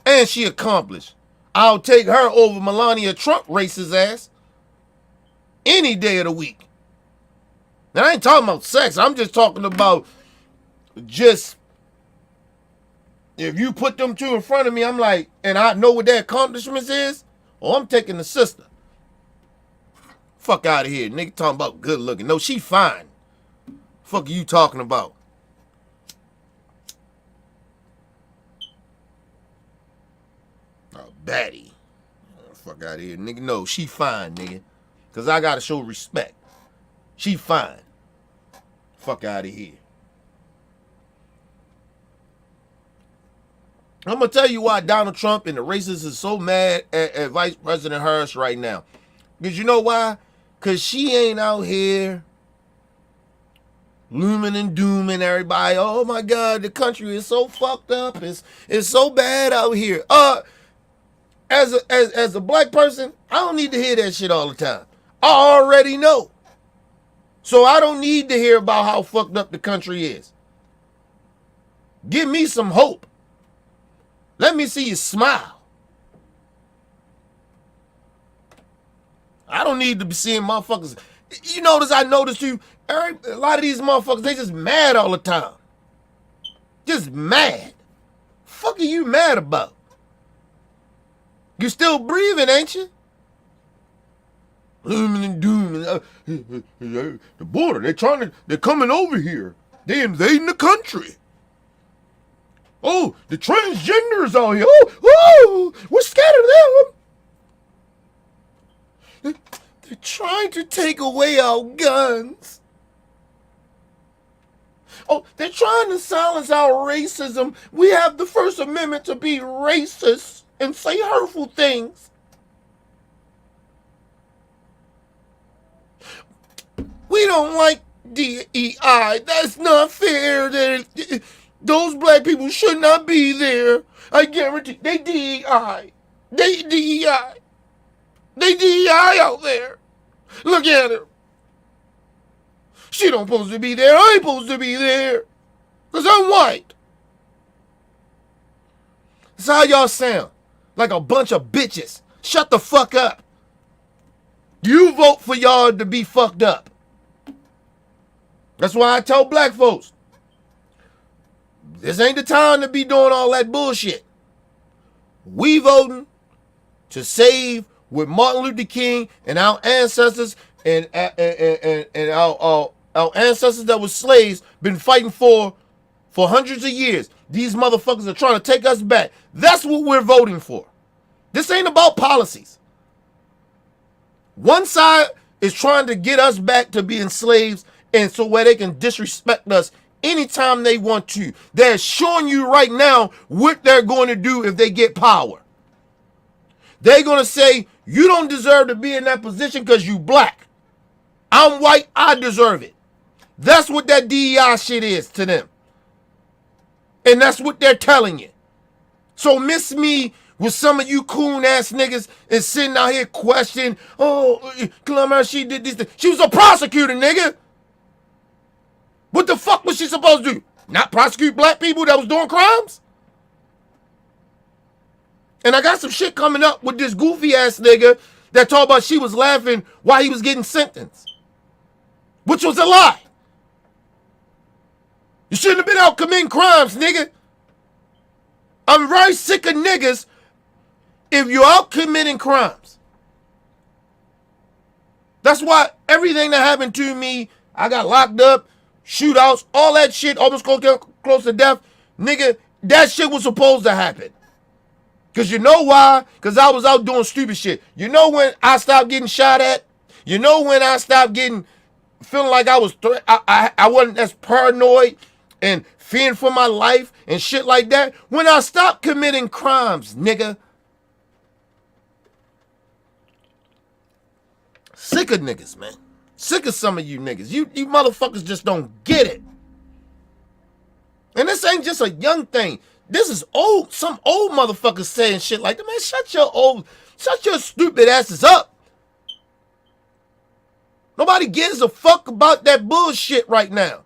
And she accomplished. I'll take her over Melania Trump racist ass any day of the week. Now, I ain't talking about sex. I'm just talking about if you put them two in front of me, I'm like, and I know what their accomplishments is, oh, I'm taking the sister. Fuck out of here. Nigga talking about good looking. No, she fine. Fuck are you talking about? Oh, baddie. Fuck out of here. Nigga, no, she fine, nigga. Because I got to show respect. She fine. Fuck out of here. I'm going to tell you why Donald Trump and the racists is so mad at Vice President Harris right now. Because you know why? Because she ain't out here looming and dooming everybody. Oh my God, the country is so fucked up. It's so bad out here. As a black person, I don't need to hear that shit all the time. I already know. So I don't need to hear about how fucked up the country is. Give me some hope. Let me see you smile. I don't need to be seeing motherfuckers. You notice I noticed too, a lot of these motherfuckers, they just mad all the time. Just mad. Fuck are you mad about? You still breathing, ain't you? Glooming and dooming. The border, they're coming over here. They invading the country. Oh, the transgenders out here. Oh, we're scared of them. They're trying to take away our guns. Oh, they're trying to silence our racism. We have the First Amendment to be racist and say hurtful things. We don't like DEI. That's not fair. Those black people should not be there. I guarantee they DEI. They DEI. They DEI out there. Look at her. She don't supposed to be there. I ain't supposed to be there. Because I'm white. That's how y'all sound. Like a bunch of bitches. Shut the fuck up. You vote for y'all to be fucked up. That's why I tell black folks, this ain't the time to be doing all that bullshit. We voting to save what Martin Luther King and our ancestors and our ancestors that were slaves been fighting for hundreds of years. These motherfuckers are trying to take us back. That's what we're voting for. This ain't about policies. One side is trying to get us back to being slaves, and so where they can disrespect us anytime they want to. They're showing you right now what they're going to do if they get power. They're going to say, you don't deserve to be in that position because you black. I'm white, I deserve it. That's what that DEI shit is to them. And that's what they're telling you. So miss me with some of you coon ass niggas and sitting out here questioning, oh, Clemmer, she did this thing. She was a prosecutor, nigga. What the fuck was she supposed to do? Not prosecute black people that was doing crimes? And I got some shit coming up with this goofy ass nigga that talked about she was laughing while he was getting sentenced. Which was a lie. You shouldn't have been out committing crimes, nigga. I'm very sick of niggas if you're out committing crimes. That's why everything that happened to me, I got locked up, shootouts, all that shit, almost close to death. Nigga, that shit was supposed to happen. Because you know why? Because I was out doing stupid shit. You know when I stopped getting shot at? You know when I stopped feeling like I was, I wasn't as paranoid and fearing for my life and shit like that? When I stopped committing crimes, nigga. Sick of niggas, man. Sick of some of you niggas. You motherfuckers just don't get it. And this ain't just a young thing. This is old. Some old motherfuckers saying shit like that. Man, shut your stupid asses up. Nobody gives a fuck about that bullshit right now.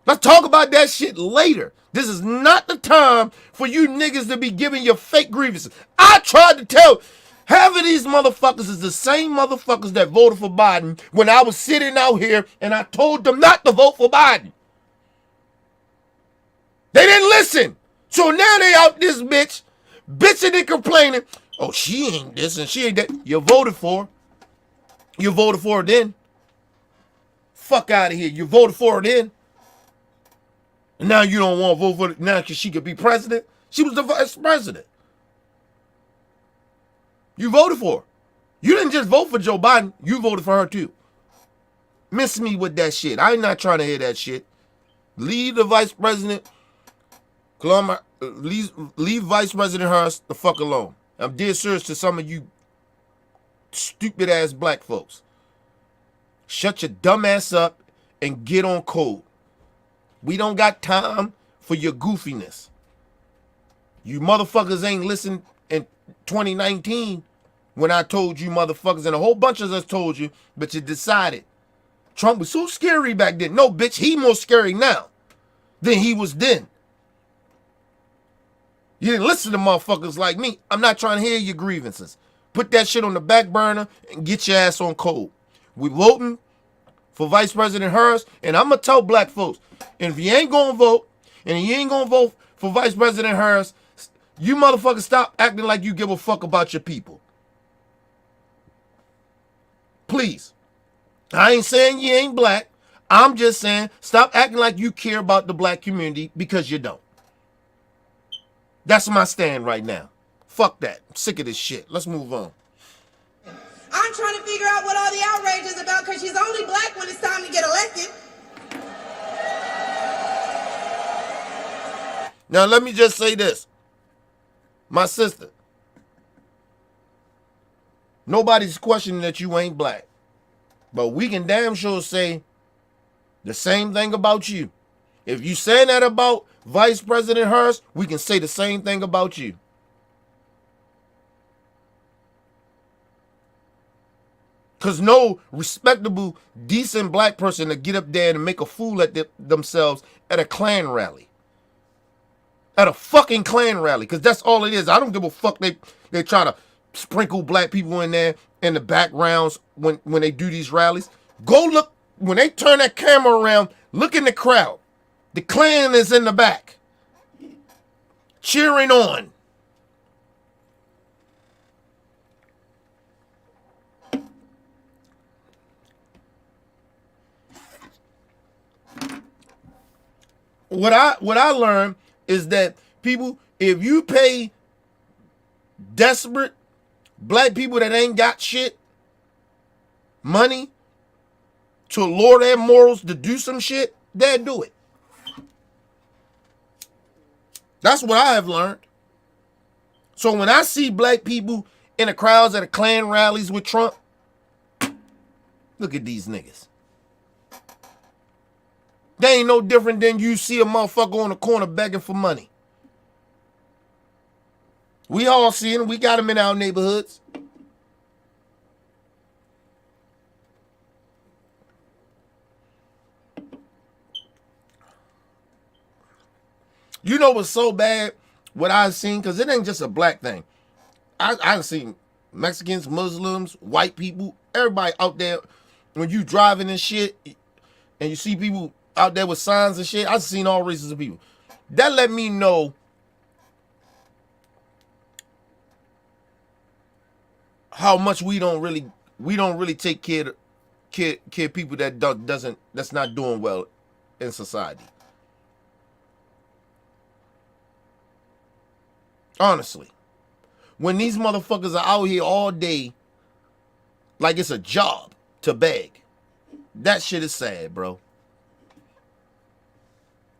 Let's talk about that shit later. This is not the time for you niggas to be giving your fake grievances. I tried to tell half of these motherfuckers is the same motherfuckers that voted for Biden when I was sitting out here and I told them not to vote for Biden. They didn't listen. So now they out this bitch, bitching and complaining. Oh, she ain't this and she ain't that. You voted for her. You voted for her then. Fuck out of here. You voted for her then. And now you don't want to vote for her now because she could be president. She was the vice president. You voted for her. You didn't just vote for Joe Biden. You voted for her too. Miss me with that shit. I'm not trying to hear that shit. Leave the vice president, leave Vice President Harris the fuck alone. I'm dead serious to some of you stupid ass black folks. Shut your dumb ass up and get on code. We don't got time for your goofiness. You motherfuckers ain't listened in 2019 when I told you motherfuckers, and a whole bunch of us told you, but you decided. Trump was so scary back then. No, bitch, he more scary now than he was then. You didn't listen to motherfuckers like me. I'm not trying to hear your grievances. Put that shit on the back burner and get your ass on code. We voting for Vice President Harris, and I'm going to tell black folks, and if you ain't going to vote, and you ain't going to vote for Vice President Harris, you motherfuckers stop acting like you give a fuck about your people. Please. I ain't saying you ain't black. I'm just saying stop acting like you care about the black community because you don't. That's my stand right now. Fuck that. I'm sick of this shit. Let's move on. I'm trying to figure out what all the outrage is about because she's only black when it's time to get elected. Now, let me just say this. My sister, nobody's questioning that you ain't black. But we can damn sure say the same thing about you. If you saying that about Vice President Harris, we can say the same thing about you. Because no respectable, decent black person to get up there and make a fool at themselves at a Klan rally. At a fucking Klan rally. Because that's all it is. I don't give a fuck they try to sprinkle black people in there in the backgrounds when they do these rallies. Go look, when they turn that camera around, look in the crowd. The Klan is in the back. Cheering on. What I learned is that people, if you pay desperate Black people that ain't got shit, money, to lure their morals to do some shit, they'll do it. That's what I have learned. So when I see black people in the crowds at the Klan rallies with Trump, look at these niggas. They ain't no different than you see a motherfucker on the corner begging for money. We all see them. We got them in our neighborhoods. You know what's so bad? What I've seen, because it ain't just a black thing. I've seen Mexicans, Muslims, white people, everybody out there. When you driving and shit, and you see people out there with signs and shit, I've seen all races of people. That let me know how much we don't really take care of people that's not doing well in society. Honestly, when these motherfuckers are out here all day like it's a job to beg, that shit is sad, bro.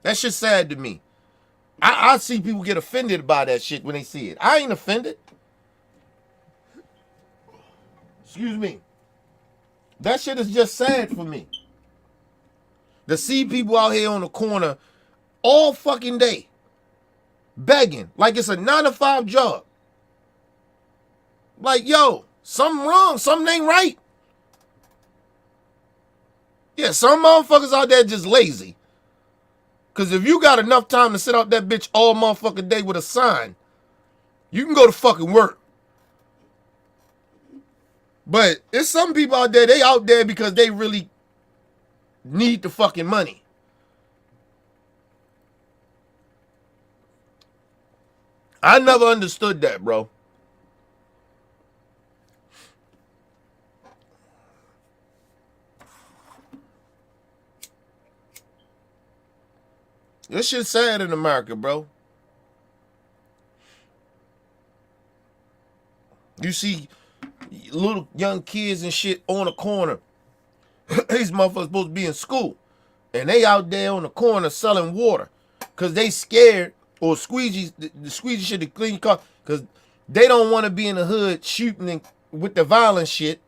That shit's sad to me. I see people get offended by that shit when they see it. I ain't offended. Excuse me. That shit is just sad for me. To see people out here on the corner all fucking day begging like it's a 9-to-5 job. Like, yo, something wrong. Something ain't right. Yeah, some motherfuckers out there just lazy. Because if you got enough time to sit out that bitch all motherfucking day with a sign, you can go to fucking work. But there's some people out there, they out there because they really need the fucking money. I never understood that, bro. This shit's sad in America, bro. You see little young kids and shit on the corner. These motherfuckers supposed to be in school. And they out there on the corner selling water. Because they scared, or squeegees, the squeegee shit to clean your car. Because they don't want to be in the hood shooting with the violent shit.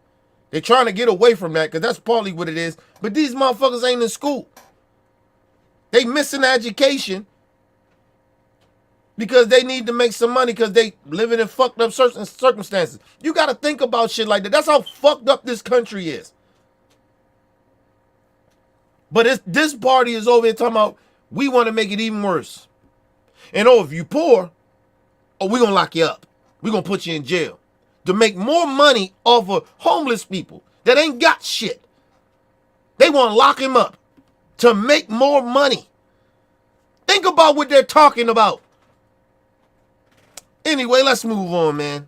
They're trying to get away from that because that's partly what it is. But these motherfuckers ain't in school. They missing education because they need to make some money because they living in fucked up certain circumstances. You got to think about shit like that. That's how fucked up this country is. But this party is over here talking about we want to make it even worse. And if you poor, we're going to lock you up. We're going to put you in jail. To make more money off of homeless people that ain't got shit. They want to lock him up to make more money. Think about what they're talking about. Anyway, let's move on, man.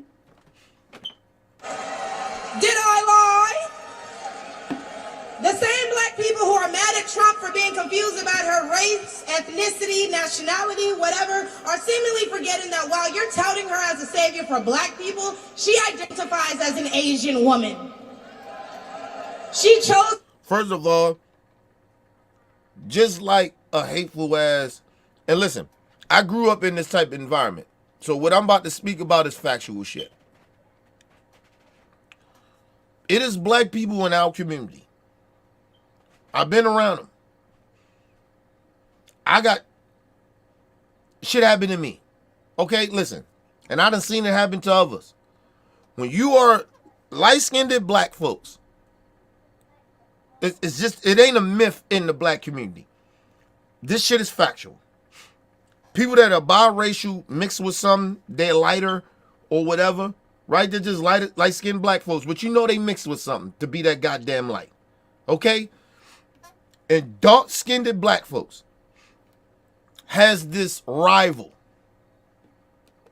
Did I lie? The same black people who are mad at Trump for being confused about her race, ethnicity, nationality, whatever, are seemingly forgetting that while you're touting her as a savior for black people, she identifies as an Asian woman. She chose... First of all, just like a hateful ass... And listen, I grew up in this type of environment. So what I'm about to speak about is factual shit. It is black people in our community. I've been around them. I got shit happen to me. Okay, listen. And I done seen it happen to others. When you are light-skinned black folks, it's just, it ain't a myth in the black community. This shit is factual. People that are biracial, mixed with some, they're lighter or whatever, right? They're just light-skinned black folks, but you know they mixed with something to be that goddamn light. Okay? And dark-skinned black folks has this rival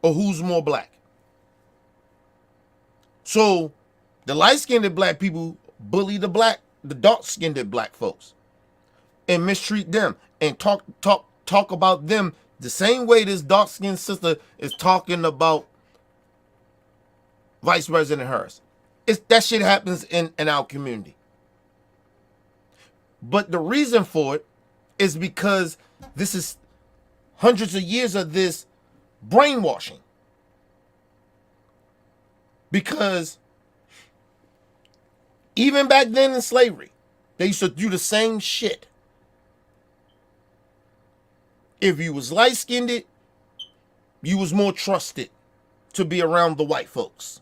of who's more black. So the light-skinned black people bully the dark-skinned black folks and mistreat them and talk about them. The same way this dark-skinned sister is talking about Vice President Harris. That shit happens in our community. But the reason for it is because this is hundreds of years of this brainwashing. Because even back then in slavery, they used to do the same shit. If you was light-skinned, you was more trusted to be around the white folks.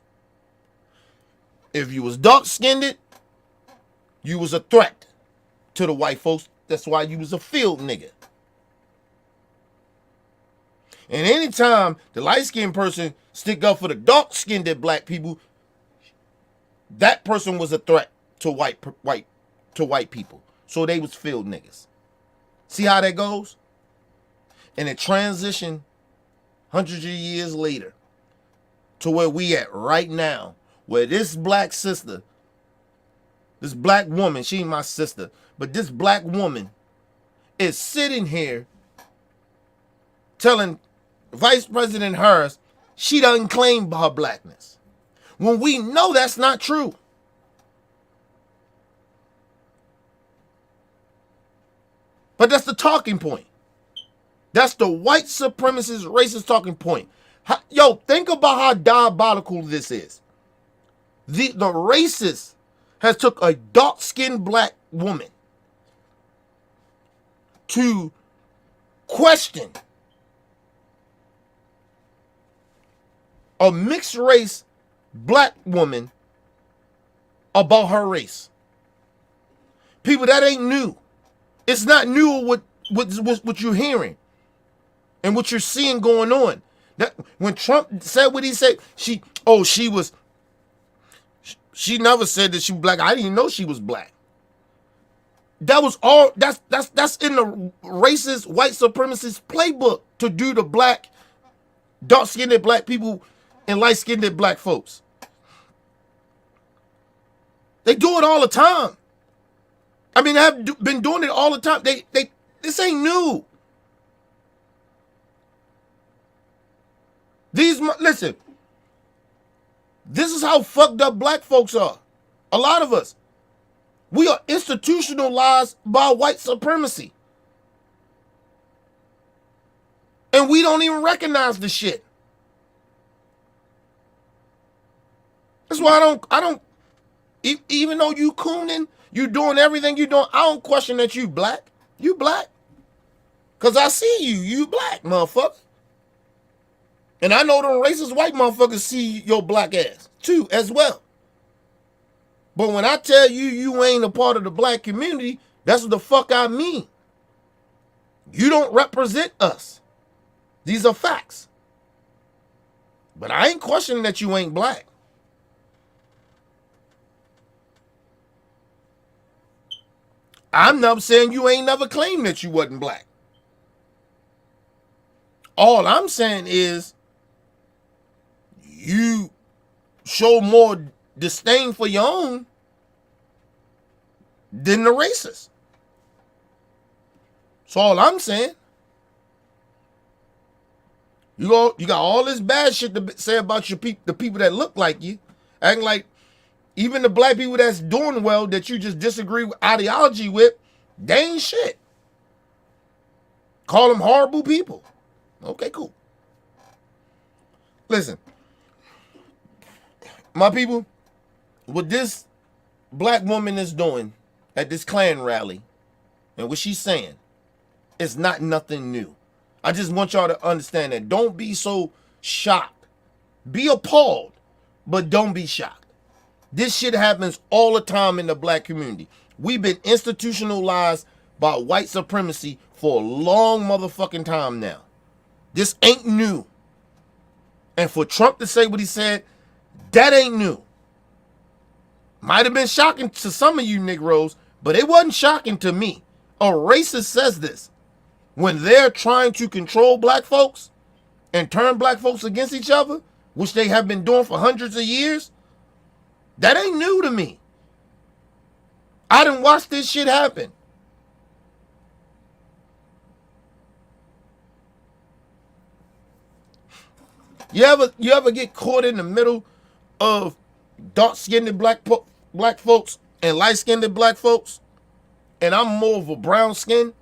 If you was dark-skinned, you was a threat to the white folks. That's why you was a field nigga. And anytime the light-skinned person stick up for the dark-skinned black people, that person was a threat to white people. So they was field niggas. See how that goes? And it transitioned hundreds of years later to where we at right now, where this black sister, this black woman, she ain't my sister, but this black woman is sitting here telling Vice President Harris she doesn't claim her blackness, when we know that's not true. But that's the talking point. That's the white supremacist racist talking point. Yo, think about how diabolical this is. The racist has took a dark-skinned black woman to question a mixed race black woman about her race. People, that ain't new. It's not new what you're hearing and what you're seeing going on. That when Trump said what he said, she never said that she was black. I didn't even know she was black. That was all that's in the racist white supremacist playbook to do the black, dark-skinned black people and light-skinned black folks. They do it all the time. I mean, they have been doing it all the time. This ain't new. Listen, this is how fucked up black folks are. A lot of us. We are institutionalized by white supremacy. And we don't even recognize the shit. That's why I don't, even though you cooning, you doing everything you doing, I don't question that you black. You black. Because I see you black, motherfucker. And I know them racist white motherfuckers see your black ass, too, as well. But when I tell you you ain't a part of the black community, that's what the fuck I mean. You don't represent us. These are facts. But I ain't questioning that you ain't black. I'm not saying you ain't never claimed that you wasn't black. All I'm saying is you show more disdain for your own than the racist. That's all I'm saying. You got all this bad shit to say about the people that look like you, acting like even the black people that's doing well that you just disagree with ideology with, they ain't shit. Call them horrible people. Okay, cool. Listen, my people, what this black woman is doing at this Klan rally and what she's saying is not nothing new. I just want y'all to understand that. Don't be so shocked. Be appalled, but don't be shocked. This shit happens all the time in the black community. We've been institutionalized by white supremacy for a long motherfucking time now. This ain't new. And for Trump to say what he said, that ain't new. Might have been shocking to some of you Negroes, but it wasn't shocking to me. A racist says this. When they're trying to control black folks and turn black folks against each other, which they have been doing for hundreds of years, that ain't new to me. I didn't watch this shit happen. You ever get caught in the middle of dark-skinned black folks and light-skinned black folks, and I'm more of a brown skin,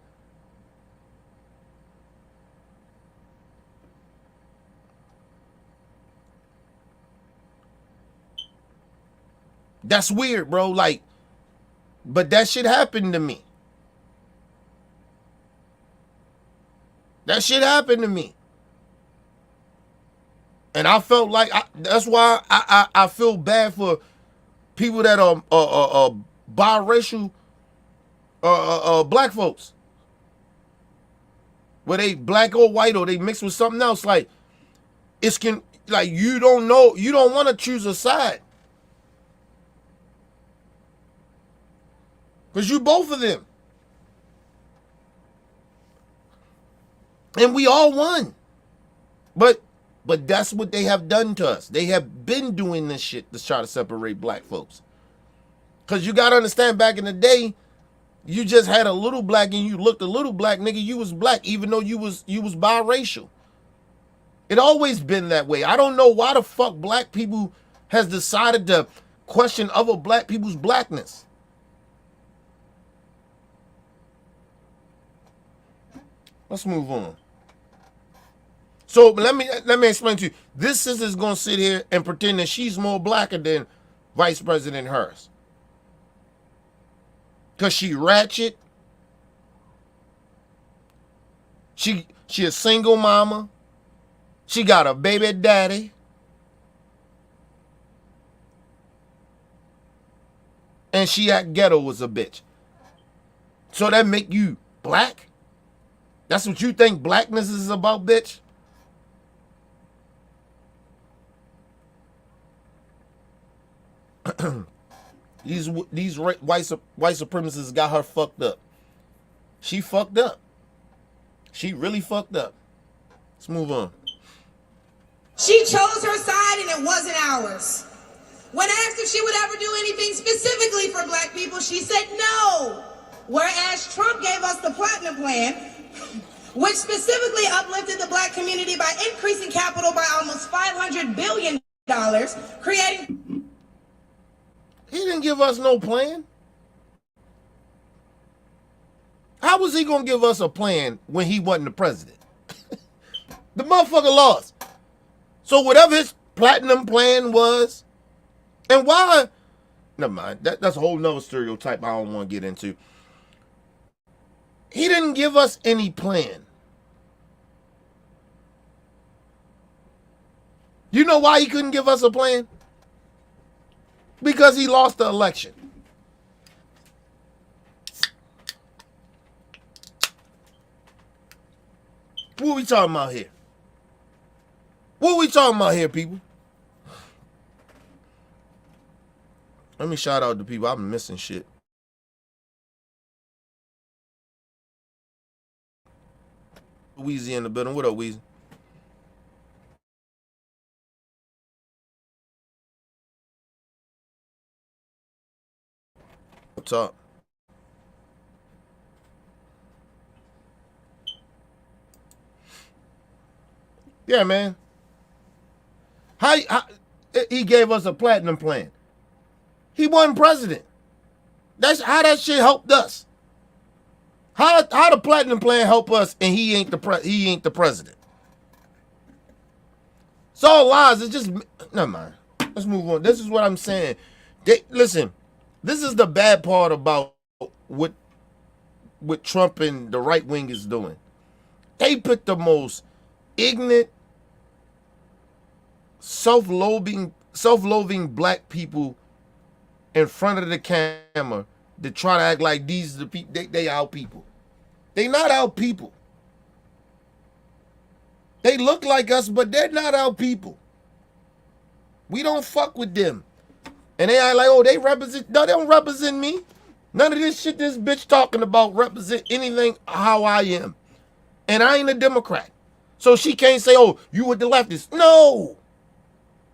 that's weird, bro. Like, but that shit happened to me. That shit happened to me. And I felt like that's why I feel bad for people that are biracial black folks. Where they black or white or they mix with something else. Like, like you don't know, you don't want to choose a side. Because you both of them. And we all won. But that's what they have done to us. They have been doing this shit to try to separate black folks. Because you got to understand, back in the day, you just had a little black and you looked a little black, nigga, you was black, even though you was biracial. It always been that way. I don't know why the fuck black people has decided to question other black people's blackness. Let's move on. So let me explain to you. This sister's gonna sit here and pretend that she's more blacker than Vice President Harris. Cause she ratchet. She a single mama. She got a baby daddy. And she act ghetto as a bitch. So that make you black? That's what you think blackness is about, bitch? These white supremacists got her fucked up. She fucked up. She really fucked up. Let's move on. She chose her side and it wasn't ours. When asked if she would ever do anything specifically for black people, she said no. Whereas Trump gave us the Platinum Plan, which specifically uplifted the black community by increasing capital by almost $500 billion, creating... He didn't give us no plan. How was he gonna give us a plan when he wasn't the president? The motherfucker lost. So whatever his platinum plan was, and why, never mind, that's a whole nother stereotype I don't want to get into. He didn't give us any plan. You know why he couldn't give us a plan? Because he lost the election. What we talking about here? What we talking about here, people? Let me shout out to people. I'm missing shit. Weezy in the building. What up, Weezy? What's up? Yeah, man. How he gave us a platinum plan? He wasn't president. That's how that shit helped us. How the platinum plan help us and he ain't the president? It's all lies. It's just never mind. Let's move on. This is what I'm saying. Listen, this is the bad part about what Trump and the right wing is doing. They put the most ignorant, self-loathing black people in front of the camera to try to act like these are the people. They our people. They not our people. They look like us, but they're not our people. We don't fuck with them. And they act like, oh, they represent. No, they don't represent me. None of this shit this bitch talking about represent anything how I am. And I ain't a Democrat. So she can't say, oh, you with the leftists. No.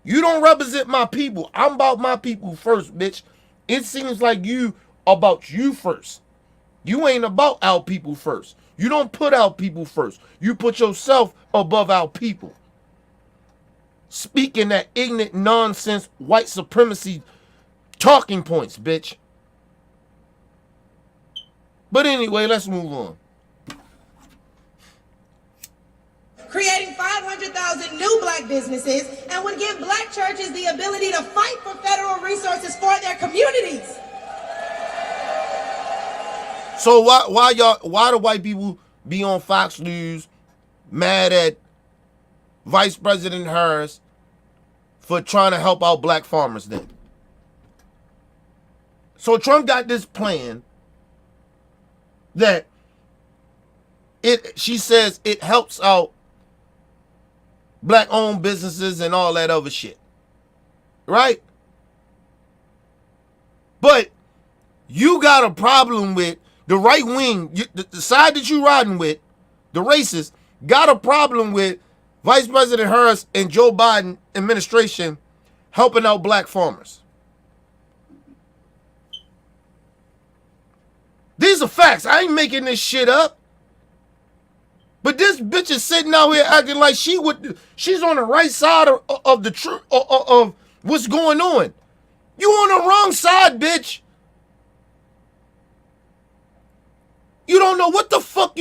You don't represent my people. I'm about my people first, bitch. It seems like you about you first. You ain't about our people first. You don't put our people first. You put yourself above our people. speaking that ignorant nonsense white supremacy talking points, bitch. But anyway, let's move on. Creating 500,000 new black businesses and would give black churches the ability to fight for federal resources for their communities. So why do white people be on Fox News mad at Vice President Harris for trying to help out black farmers then? So Trump got this plan that she says it helps out black owned businesses and all that other shit. Right? But you got a problem with the right wing, the side that you riding with, the racists, got a problem with Vice President Harris and Joe Biden administration helping out black farmers. These are facts. I ain't making this shit up. But this bitch is sitting out here acting like she's on the right side of the truth of what's going on. You on the wrong side, bitch. You don't know what the fuck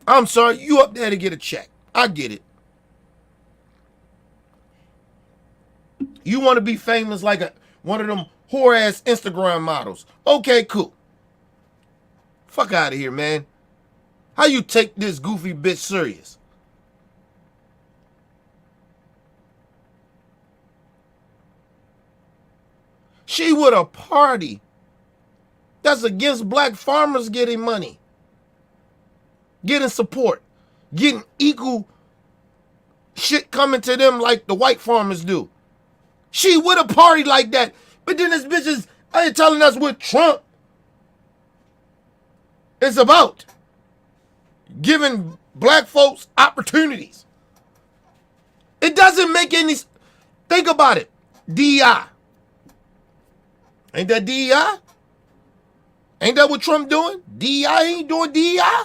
I'm sorry, you up there to get a check. I get it. You want to be famous like one of them whore ass Instagram models. Okay, cool. Fuck out of here, man. How you take this goofy bitch serious? She with a party that's against black farmers getting money, getting support, getting equal shit coming to them like the white farmers do. She with a party like that, but then this bitch is telling us what Trump is about. Giving black folks opportunities. It doesn't make any... Think about it. DEI. Ain't that DEI? Ain't that what Trump doing? DEI ain't doing DEI.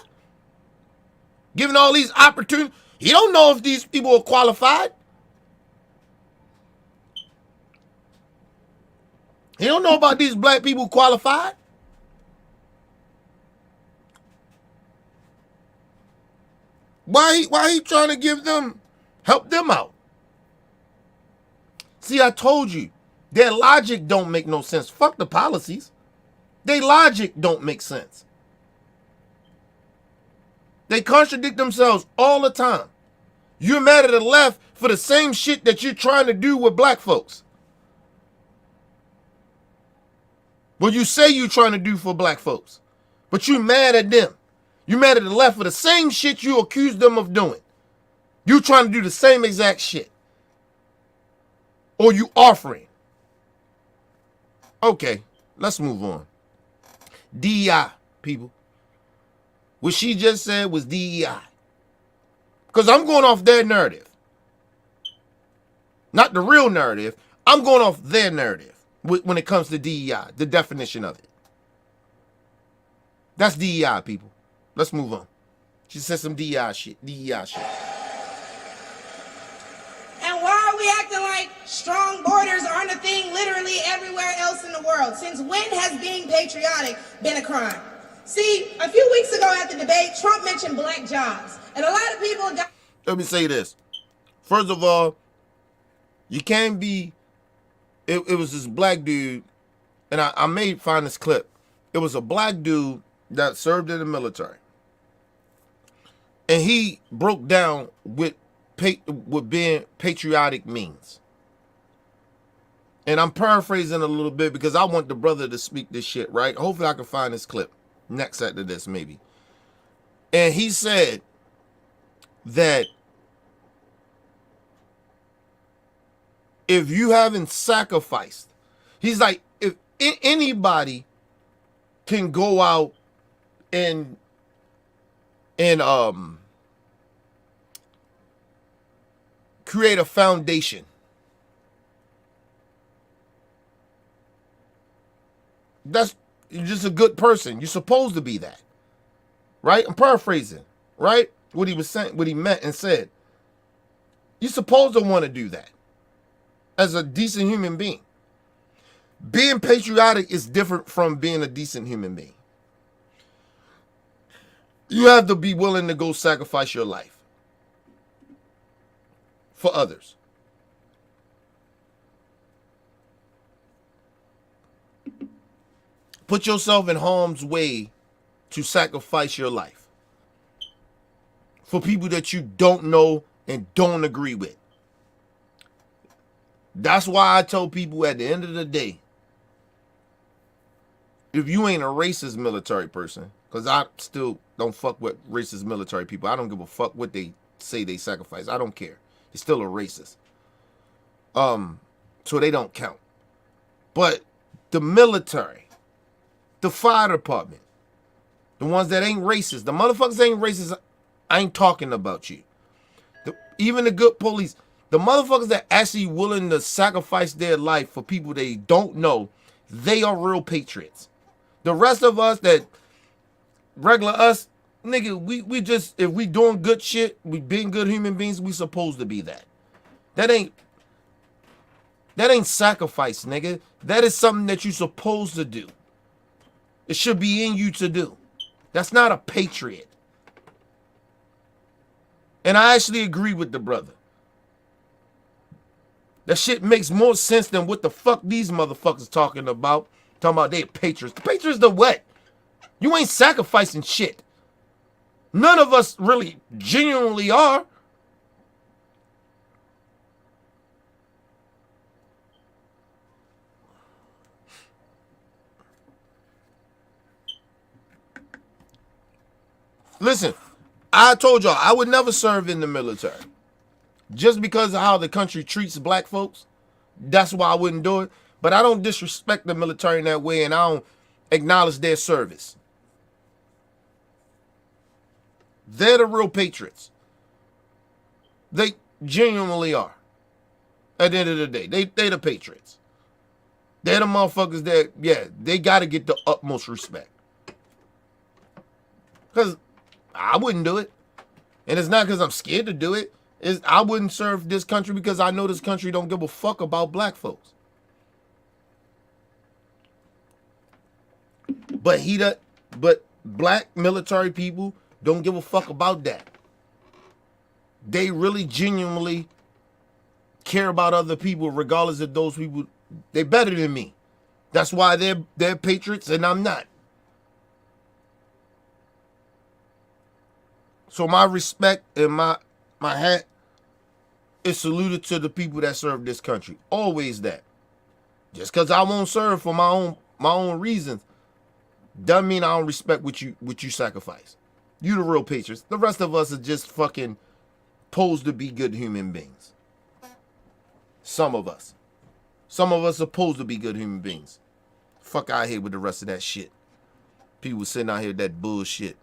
Giving all these opportunities. He don't know if these people are qualified. He don't know about these black people qualified. Why he trying to help them out? See, I told you, their logic don't make no sense. Fuck the policies. Their logic don't make sense. They contradict themselves all the time. You're mad at the left for the same shit that you're trying to do with black folks. Well, you say you're trying to do for black folks, but you're mad at them. You mad at the left for the same shit you accuse them of doing. You trying to do the same exact shit. Or you offering. Okay, let's move on. DEI, people. What she just said was DEI. Because I'm going off their narrative. Not the real narrative. I'm going off their narrative when it comes to DEI, the definition of it. That's DEI, people. Let's move on. She said some DEI shit. DEI shit. And why are we acting like strong borders aren't a thing literally everywhere else in the world? Since when has being patriotic been a crime? See, a few weeks ago at the debate, Trump mentioned black jobs. And a lot of people... Let me say this. First of all, you can't be... It was this black dude, and I may find this clip. It was a black dude that served in the military. And he broke down what being patriotic means. And I'm paraphrasing a little bit because I want the brother to speak this shit, right? Hopefully I can find this clip next after this, maybe. And he said that if you haven't sacrificed, he's like, if anybody can go out and create a foundation, that's you're just a good person. You're supposed to be that, right? I'm paraphrasing, right? What he was saying, what he meant and said. You're supposed to want to do that as a decent human being. Being patriotic is different from being a decent human being. You have to be willing to go sacrifice your life for others. Put yourself in harm's way to sacrifice your life for people that you don't know and don't agree with. That's why I tell people at the end of the day, if you ain't a racist military person, because I still don't fuck with racist military people. I don't give a fuck what they say they sacrifice. I don't care. They're still a racist. So they don't count. But the military, the fire department, the ones that ain't racist, the motherfuckers that ain't racist, I ain't talking about you. Even the good police, the motherfuckers that actually willing to sacrifice their life for people they don't know, they are real patriots. The rest of us that regular us, nigga, we just, if we doing good shit, we being good human beings, we supposed to be that. That ain't sacrifice, nigga. That is something that you supposed to do. It should be in you to do. That's not a patriot. And I actually agree with the brother. That shit makes more sense than what the fuck these motherfuckers talking about. Talking about they patriots. The patriots the what? You ain't sacrificing shit. None of us really genuinely are. Listen, I told y'all I would never serve in the military. Just because of how the country treats black folks. That's why I wouldn't do it. But I don't disrespect the military in that way, and I don't acknowledge their service. They're the real patriots. They genuinely are. At the end of the day, they the patriots. They're the motherfuckers that, yeah, they got to get the utmost respect. Because I wouldn't do it. And it's not because I'm scared to do it. I wouldn't serve this country because I know this country don't give a fuck about black folks. But black military people don't give a fuck about that. They really genuinely care about other people regardless of those people. They're better than me. That's why they're patriots and I'm not. So my respect and my hat is saluted to the people that serve this country. Always that. Just because I won't serve for my own reasons doesn't mean I don't respect what you sacrifice. You the real patriots. The rest of us are just fucking supposed to be good human beings. Some of us. Some of us are supposed to be good human beings. Fuck out here with the rest of that shit. People sitting out here with that bullshit.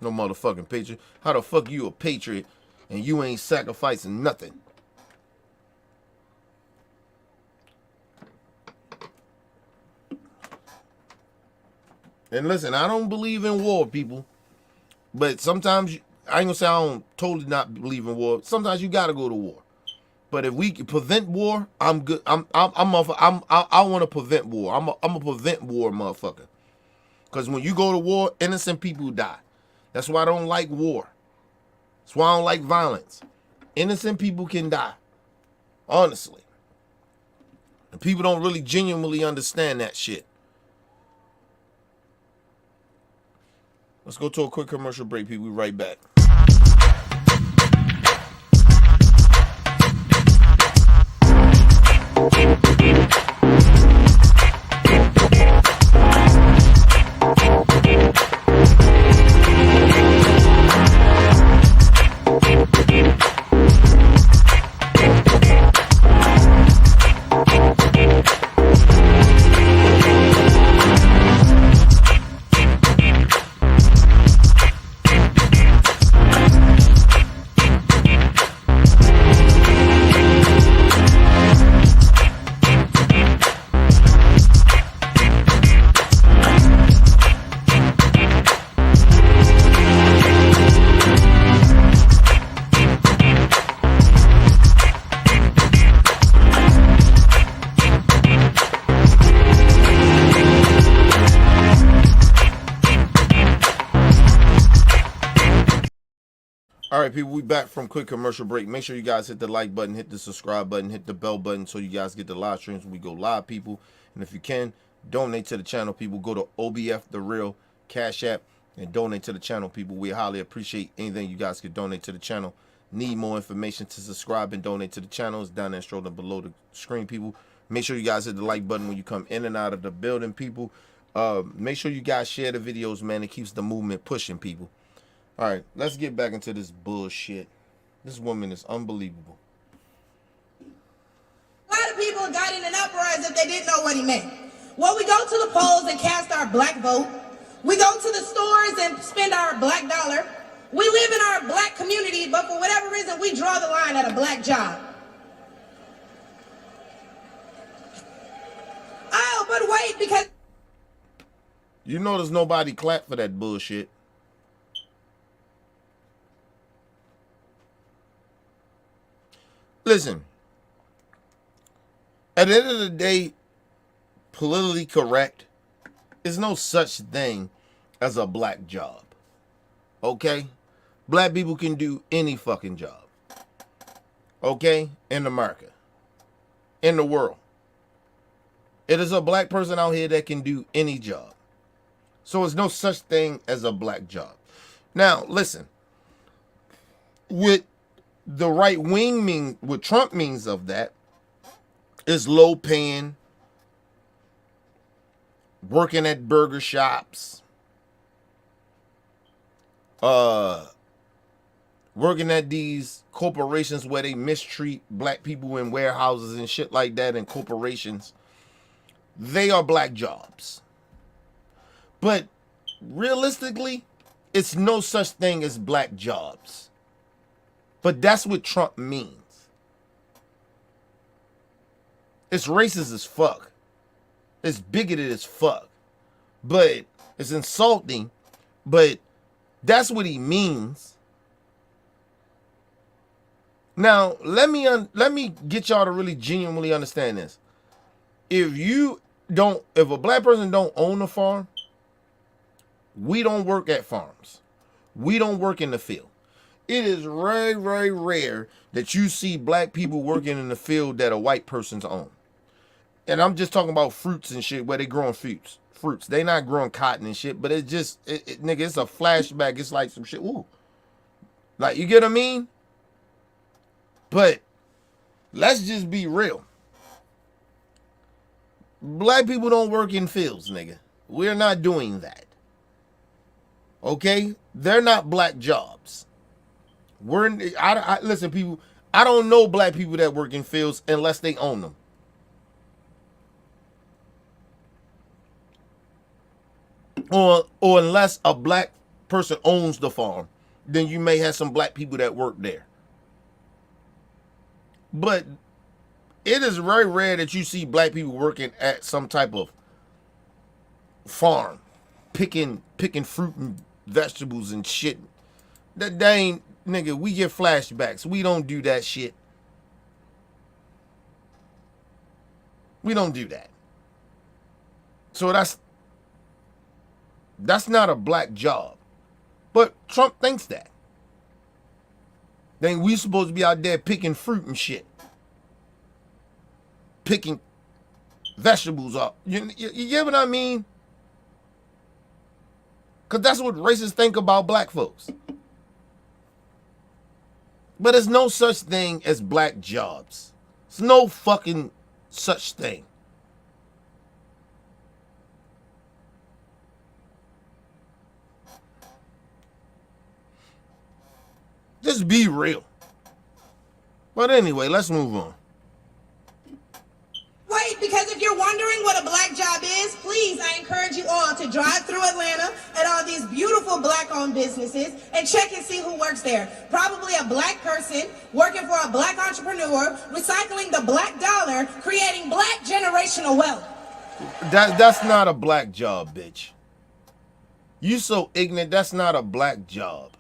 No motherfucking patriot. How the fuck you a patriot and you ain't sacrificing nothing? And listen, I don't believe in war, people. But sometimes, I ain't gonna say I don't totally not believe in war. Sometimes you gotta go to war. But if we can prevent war, I'm good. I want to prevent war. I'm a prevent war, motherfucker. Because when you go to war, innocent people die. That's why I don't like war. That's why I don't like violence. Innocent people can die. Honestly. And people don't really genuinely understand that shit. Let's go to a quick commercial break, people. We'll be right back. All right, people, we back from quick commercial break. Make sure you guys hit the like button, hit the subscribe button, hit the bell button so you guys get the live streams when we go live, people. And if you can, donate to the channel, people. Go to OBF The Real Cash App and donate to the channel, people. We highly appreciate anything you guys could donate to the channel. Need more information to subscribe and donate to the channel. It's down there scrolling below the screen, people. Make sure you guys hit the like button when you come in and out of the building, people. Make sure you guys share the videos, man. It keeps the movement pushing, people. All right, let's get back into this bullshit. This woman is unbelievable. A lot of people got in an uproar as if they didn't know what he meant. Well, we go to the polls and cast our black vote. We go to the stores and spend our black dollar. We live in our black community, but for whatever reason, we draw the line at a black job. Oh, but wait, because... You notice nobody clapped for that bullshit. Listen, at the end of the day, politically correct is no such thing as a black job. Okay? Black people can do any fucking job. Okay? In America. In the world. It is a black person out here that can do any job. So there's no such thing as a black job. Now, listen. With the right wing mean, what Trump means of that is low paying, working at burger shops, working at these corporations where they mistreat black people in warehouses and shit like that in corporations. They are black jobs. But realistically, it's no such thing as black jobs. But that's what Trump means. It's racist as fuck. It's bigoted as fuck. But it's insulting. But that's what he means. Now, let me get y'all to really genuinely understand this. If a black person don't own a farm, we don't work at farms. We don't work in the field. It is very, very rare that you see black people working in the field that a white person's own. And I'm just talking about fruits and shit where they growing fruits. They not growing cotton and shit, but it's just, nigga, it's a flashback. It's like some shit. Ooh. Like, you get what I mean? But let's just be real. Black people don't work in fields, nigga. We're not doing that. Okay? They're not black jobs. Listen, people, I don't know black people that work in fields unless they own them. Or unless a black person owns the farm, then you may have some black people that work there. But it is very rare that you see black people working at some type of farm, picking fruit and vegetables and shit. That ain't, nigga, we get flashbacks. We don't do that shit. We don't do that. So that's not a black job. But Trump thinks that. Then we supposed to be out there picking fruit and shit. Picking vegetables up. You get what I mean? Because that's what racists think about black folks. But there's no such thing as black jobs. There's no fucking such thing. Just be real. But anyway, let's move on. Wait, because if you're wondering what a black job is, please, I encourage you all to drive through Atlanta at all these beautiful black-owned businesses and check and see who works there. Probably a black person working for a black entrepreneur, recycling the black dollar, creating black generational wealth. That's not a black job, bitch. You so ignorant, that's not a black job.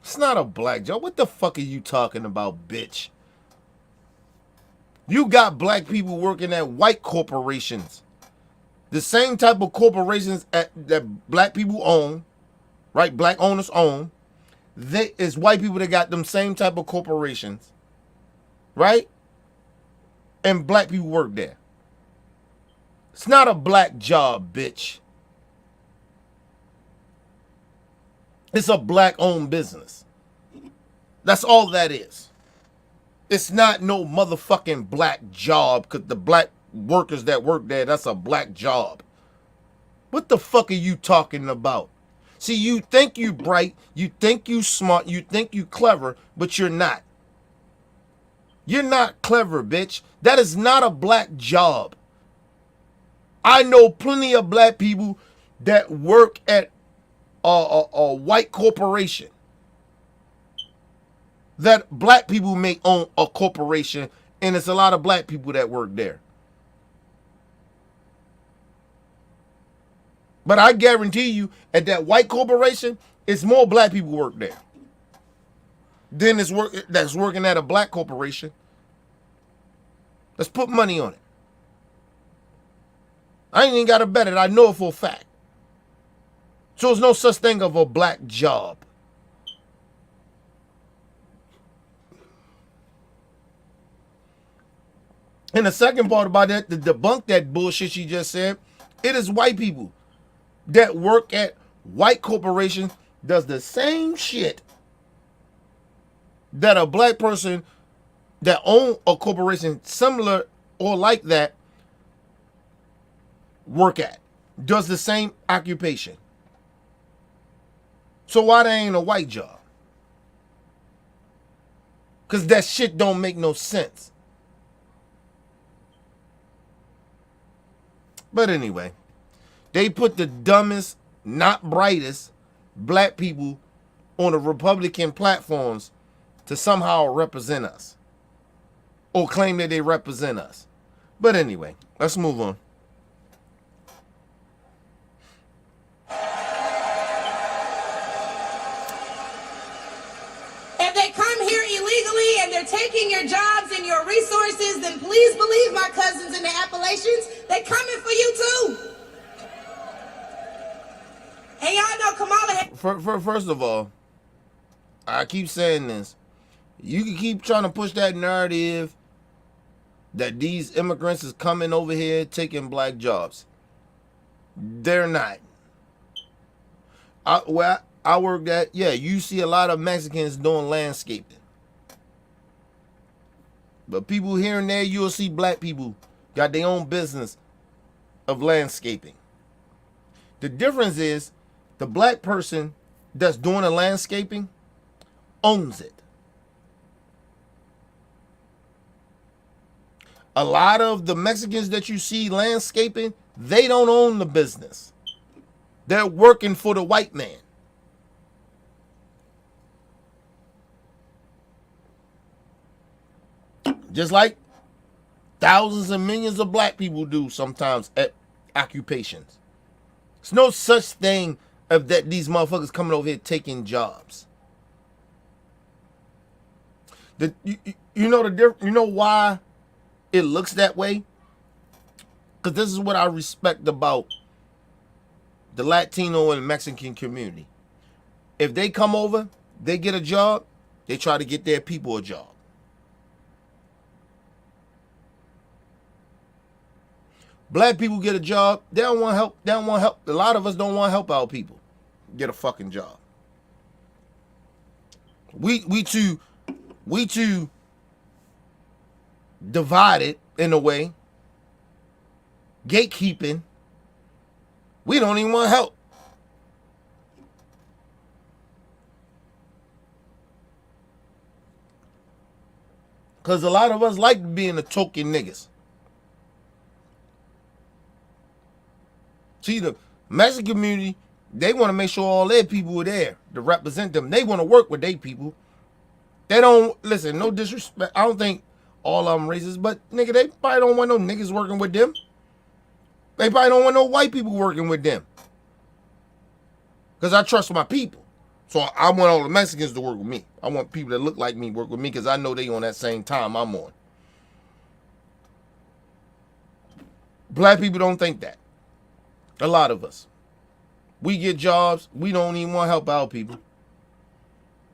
It's not a black job. What the fuck are you talking about, bitch? You got black people working at white corporations. The same type of corporations that black people own. right? Black owners own. It's white people that got them same type of corporations, right? And black people work there. It's not a black job, bitch. It's a black owned business. That's all that is. It's not no motherfucking black job because the black workers that work there, that's a black job. What the fuck are you talking about? See, you think you bright, you think you smart, you think you clever, but you're not. You're not clever, bitch. That is not a black job. I know plenty of black people that work at a white corporation. That black people may own a corporation, and it's a lot of black people that work there. But I guarantee you, at that white corporation, it's more black people work there than that's working at a black corporation. Let's put money on it. I ain't even got to bet it. I know it for a fact. So there's no such thing of a black job. And the second part about that, to debunk that bullshit she just said, it is white people that work at white corporations does the same shit that a black person that own a corporation similar or like that work at. Does the same occupation. So why there ain't a white job? Because that shit don't make no sense. But anyway, they put the dumbest, not brightest black people on the Republican platforms to somehow represent us. Or claim that they represent us. But anyway, let's move on. If they come here illegally and they're taking your jobs and your resources, then please believe my cousins in the Appalachians, they coming for you too. And y'all know Kamala. First of all, I keep saying this. You can keep trying to push that narrative that these immigrants is coming over here taking black jobs. They're not. Where I work at, yeah, you see a lot of Mexicans doing landscaping. But people here and there, you'll see black people got their own business of landscaping. The difference is the black person that's doing the landscaping owns it. A lot of the Mexicans that you see landscaping, they don't own the business. They're working for the white man. Just like thousands and millions of black people do sometimes at occupations. There's no such thing of that these motherfuckers coming over here taking jobs. You know the difference. You know why it looks that way? Because this is what I respect about the Latino and Mexican community. If they come over, they get a job, they try to get their people a job. Black people get a job, they don't want help. They don't want help. A lot of us don't want to help our people get a fucking job. We too divided in a way. Gatekeeping. We don't even want help. Because a lot of us like being the token niggas. See, the Mexican community, they want to make sure all their people are there to represent them. They want to work with their people. They don't, listen, no disrespect. I don't think all of them racist, but nigga, they probably don't want no niggas working with them. They probably don't want no white people working with them. Because I trust my people. So I want all the Mexicans to work with me. I want people that look like me work with me because I know they on that same time I'm on. Black people don't think that. A lot of us. We get jobs. We don't even want to help our people.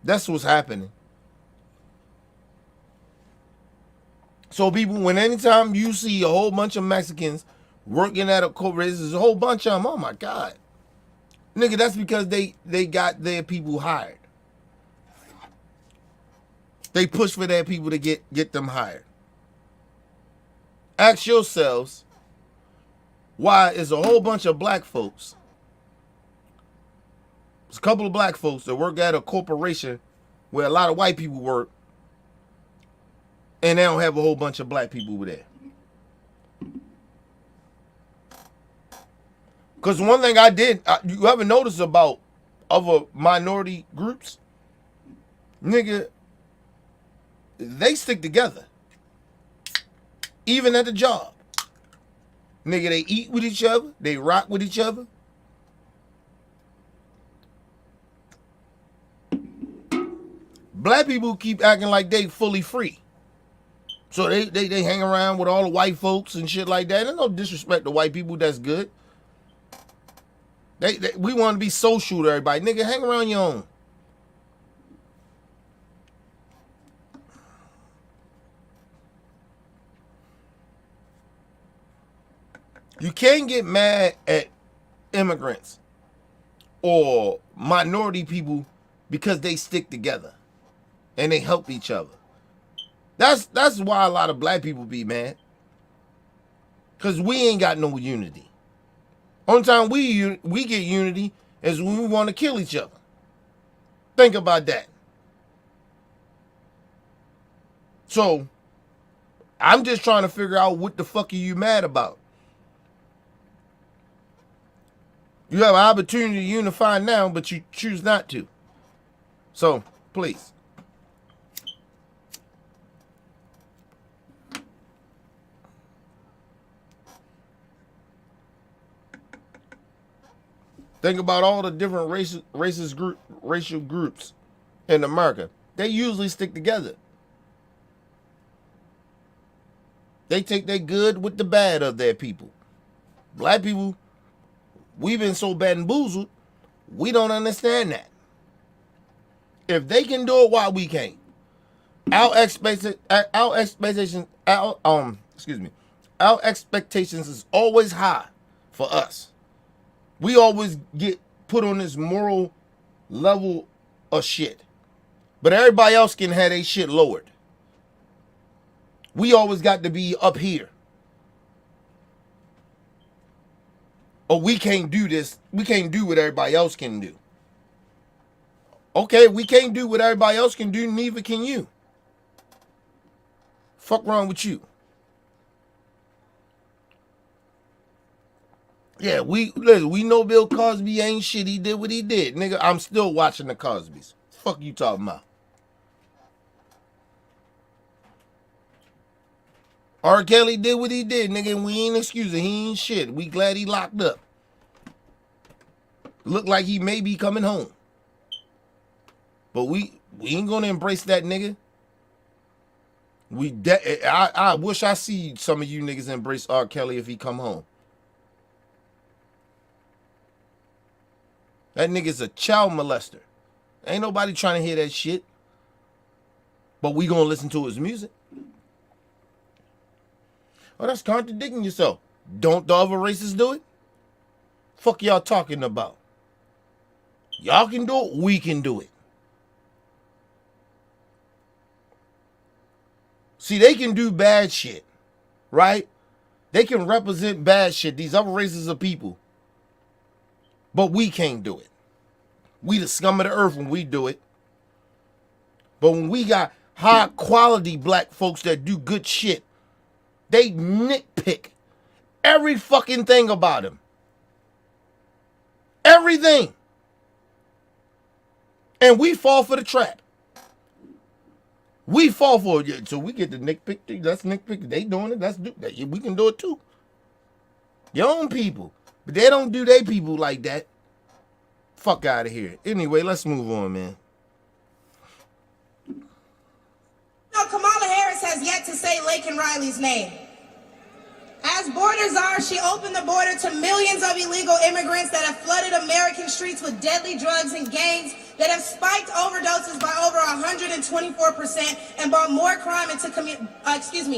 That's what's happening. So people, when anytime you see a whole bunch of Mexicans working at a corporation, there's a whole bunch of them. Oh my God. Nigga, that's because they got their people hired. They push for their people to get them hired. Ask yourselves, why is a whole bunch of black folks, there's a couple of black folks that work at a corporation where a lot of white people work, and they don't have a whole bunch of black people there? Because one thing you ever notice about other minority groups? Nigga, they stick together. Even at the job. Nigga, they eat with each other. They rock with each other. Black people keep acting like they fully free. So they hang around with all the white folks and shit like that. There's no disrespect to white people. That's good. We want to be social to everybody. Nigga, hang around your own. You can't get mad at immigrants or minority people because they stick together and they help each other. That's why a lot of black people be mad. Because we ain't got no unity. Only time we get unity is when we want to kill each other. Think about that. So, I'm just trying to figure out what the fuck are you mad about? You have an opportunity to unify now, but you choose not to. So, please. Think about all the different racial groups in America. They usually stick together. They take their good with the bad of their people. Black people, we've been so bamboozled, we don't understand that. If they can do it, why we can't? Our expectations is always high for us. We always get put on this moral level of shit. But everybody else can have their shit lowered. We always got to be up here. Or we can't do this. We can't do what everybody else can do. Okay, we can't do what everybody else can do, neither can you. Fuck wrong with you. Yeah, we know Bill Cosby ain't shit. He did what he did. Nigga, I'm still watching the Cosbys. Fuck you talking about? R. Kelly did what he did, nigga, and we ain't excusing. He ain't shit. We glad he locked up. Look like he may be coming home. But we ain't gonna embrace that nigga. I wish I see some of you niggas embrace R. Kelly if he come home. That nigga's a child molester. Ain't nobody trying to hear that shit. But we gonna listen to his music. Oh, that's contradicting yourself. Don't the other races do it? Fuck y'all talking about? Y'all can do it, we can do it. See, they can do bad shit, right? They can represent bad shit, these other races of people. But we can't do it. We the scum of the earth when we do it. But when we got high quality black folks that do good shit, they nitpick every fucking thing about him. Everything. And we fall for the trap. We fall for it. So we get the nitpick. That's nitpick. They doing it. We can do it too. Your own people. But they don't do their people like that. Fuck out of here. Anyway, let's move on, man. No, Kamala Harris has yet to say Laken Riley's name. As border czar, she opened the border to millions of illegal immigrants that have flooded American streets with deadly drugs and gangs that have spiked overdoses by over 124% and brought more crime into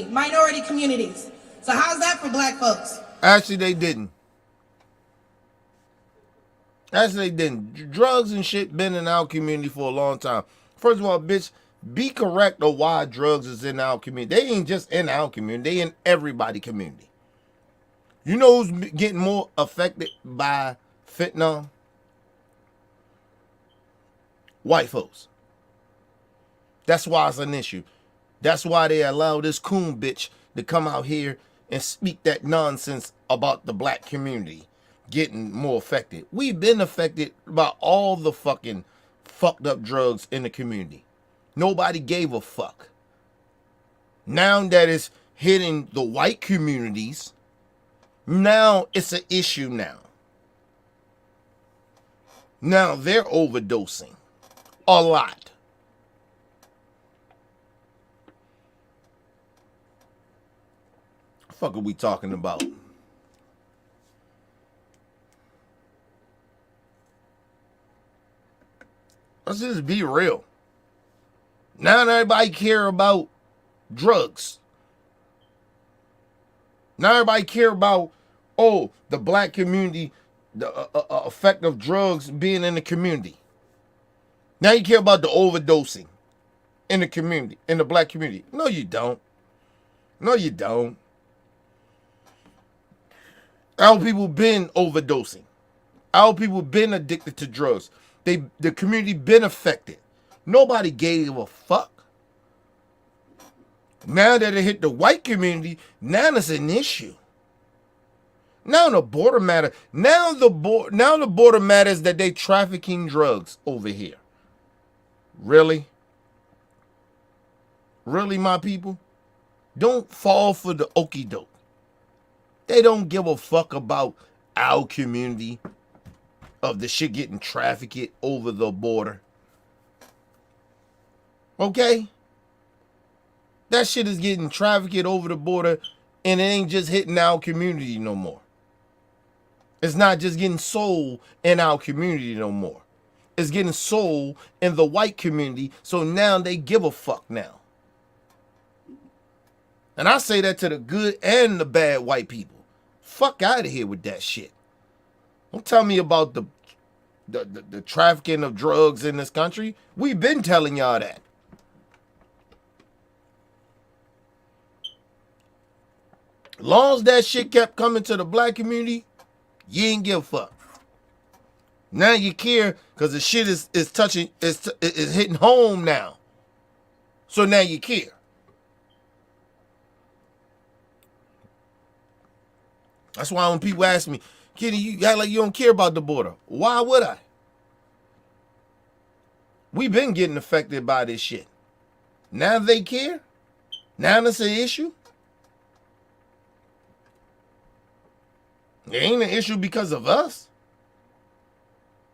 minority communities. So how's that for black folks? Actually, they didn't. Actually, they didn't. Drugs and shit been in our community for a long time. First of all, bitch, be correct of why drugs is in our community. They ain't just in our community. They in everybody's community. You know who's getting more affected by fentanyl? White folks. That's why it's an issue. That's why they allow this coon bitch to come out here and speak that nonsense about the black community getting more affected. We've been affected by all the fucking fucked up drugs in the community. Nobody gave a fuck. Now that it's hitting the white communities, now it's an issue now. Now they're overdosing a lot. The fuck are we talking about? Let's just be real. Now everybody care about drugs. Now everybody care about, oh, the black community, the effect of drugs being in the community. Now you care about the overdosing in the community, in the black community. No, you don't. No, you don't. Our people been overdosing. Our people been addicted to drugs. The community been affected. Nobody gave a fuck. Now that it hit the white community, now it's an issue. Now the border matter. Now the border matters that they trafficking drugs over here. Really? Really, my people? Don't fall for the okie doke. They don't give a fuck about our community of the shit getting trafficked over the border. Okay? That shit is getting trafficked over the border and it ain't just hitting our community no more. It's not just getting sold in our community no more. It's getting sold in the white community, so now they give a fuck now. And I say that to the good and the bad white people. Fuck out of here with that shit. Don't tell me about the trafficking of drugs in this country. We've been telling y'all that. Long as that shit kept coming to the black community, you ain't give a fuck. Now you care because the shit is hitting home now. So now you care. That's why when people ask me, Kenny, you act like you don't care about the border. Why would I? We've been getting affected by this shit. Now they care? Now it's an issue? It ain't an issue because of us.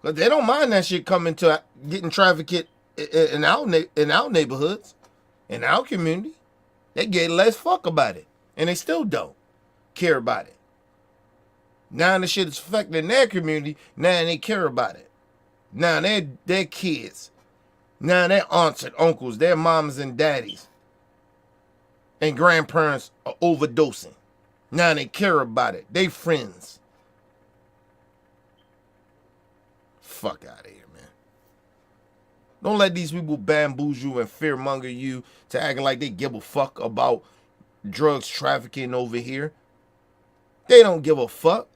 But they don't mind that shit coming to getting trafficked in our neighborhoods, in our community. They get less fuck about it. And they still don't care about it. Now the shit is affecting their community. Now they care about it. Now their kids. Now their aunts and uncles, their mamas and daddies and grandparents are overdosing. Now they care about it. They friends. Fuck out of here, man. Don't let these people bamboozle you and fearmonger you to acting like they give a fuck about drugs trafficking over here. They don't give a fuck.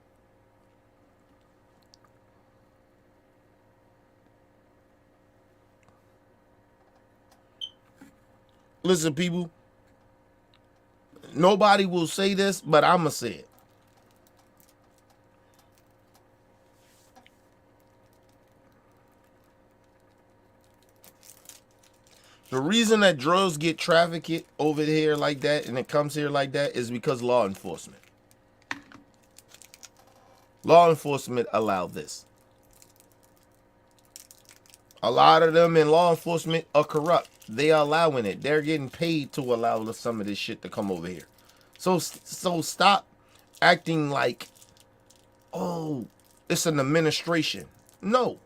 Listen, people. Nobody will say this, but I'ma say it. The reason that drugs get trafficked over here like that and it comes here like that is because law enforcement. Law enforcement allow this. A lot of them in law enforcement are corrupt. They are allowing it. They're getting paid to allow some of this shit to come over here. So stop acting like, oh, it's an administration. No.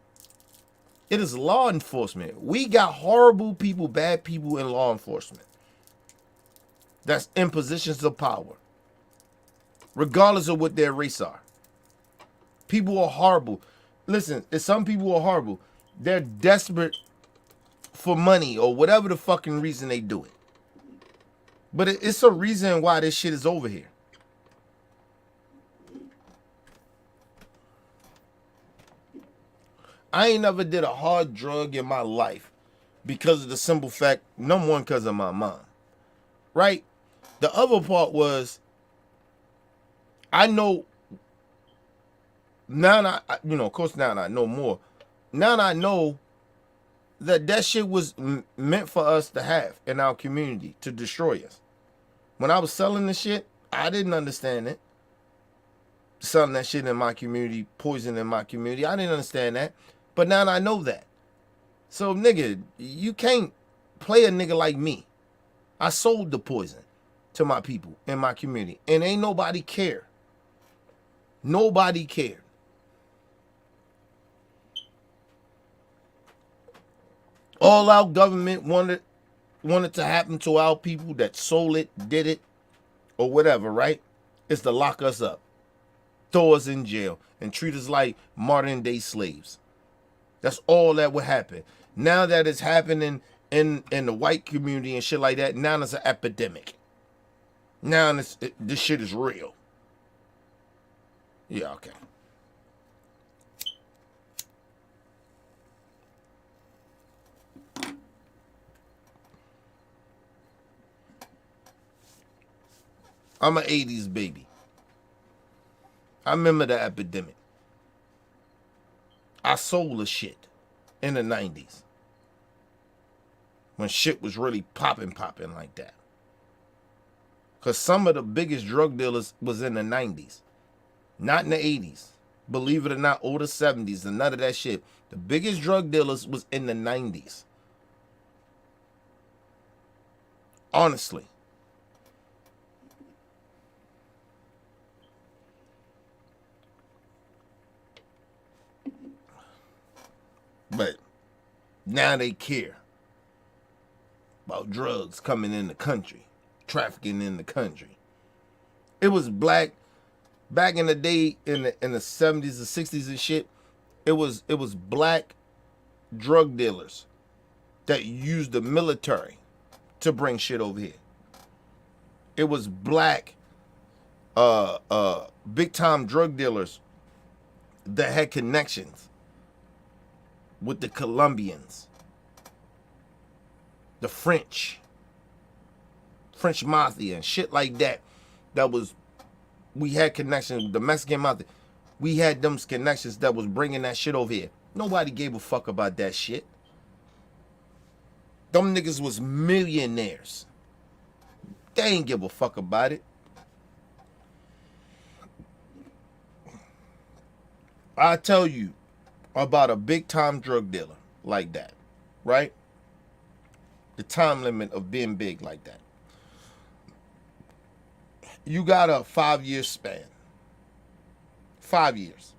It is law enforcement. We got horrible people, bad people in law enforcement that's in positions of power, regardless of what their race are. People are horrible. Listen, if some people are horrible, they're desperate for money or whatever the fucking reason they do it. But it's a reason why this shit is over here. I ain't never did a hard drug in my life because of the simple fact, number one, because of my mom. Right? The other part was, I know, now of course now I know more. Now I know that shit was meant for us to have in our community to destroy us. When I was selling the shit, I didn't understand it. Selling that shit in my community, poison in my community, I didn't understand that. But now I know that. So, nigga, you can't play a nigga like me. I sold the poison to my people in my community. And ain't nobody care. Nobody cared. All our government wanted to happen to our people that sold it, did it, or whatever, right? Is to lock us up, throw us in jail, and treat us like modern day slaves. That's all that would happen. Now that it's happening in the white community and shit like that, now it's an epidemic. Now this shit is real. Yeah, okay. I'm an 80s baby. I remember the epidemic. I sold the shit in the 90s. When shit was really popping like that. Because some of the biggest drug dealers was in the 90s. Not in the 80s. Believe it or not, or the 70s and none of that shit. The biggest drug dealers was in the 90s. Honestly. But now they care about drugs coming in the country, trafficking in the country. It was black back in the day in the 70s, the 60s and shit. It was black drug dealers that used the military to bring shit over here. It was black big time drug dealers that had connections with the Colombians, the French mafia and shit like that. We had connections with the Mexican mafia. We had them connections that was bringing that shit over here. Nobody gave a fuck about that shit. Them niggas was millionaires. They ain't give a fuck about it. I tell you about a big time drug dealer like that, right? The time limit of being big like that. You got a 5-year span. 5 years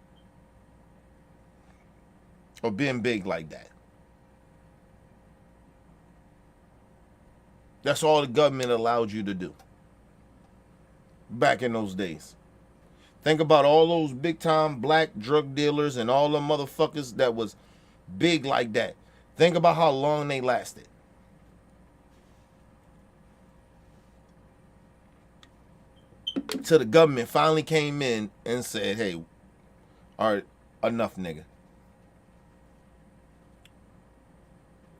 of being big like that. That's all the government allowed you to do back in those days. Think about all those big time black drug dealers and all the motherfuckers that was big like that. Think about how long they lasted. Till the government finally came in and said, hey, all right, enough, nigga.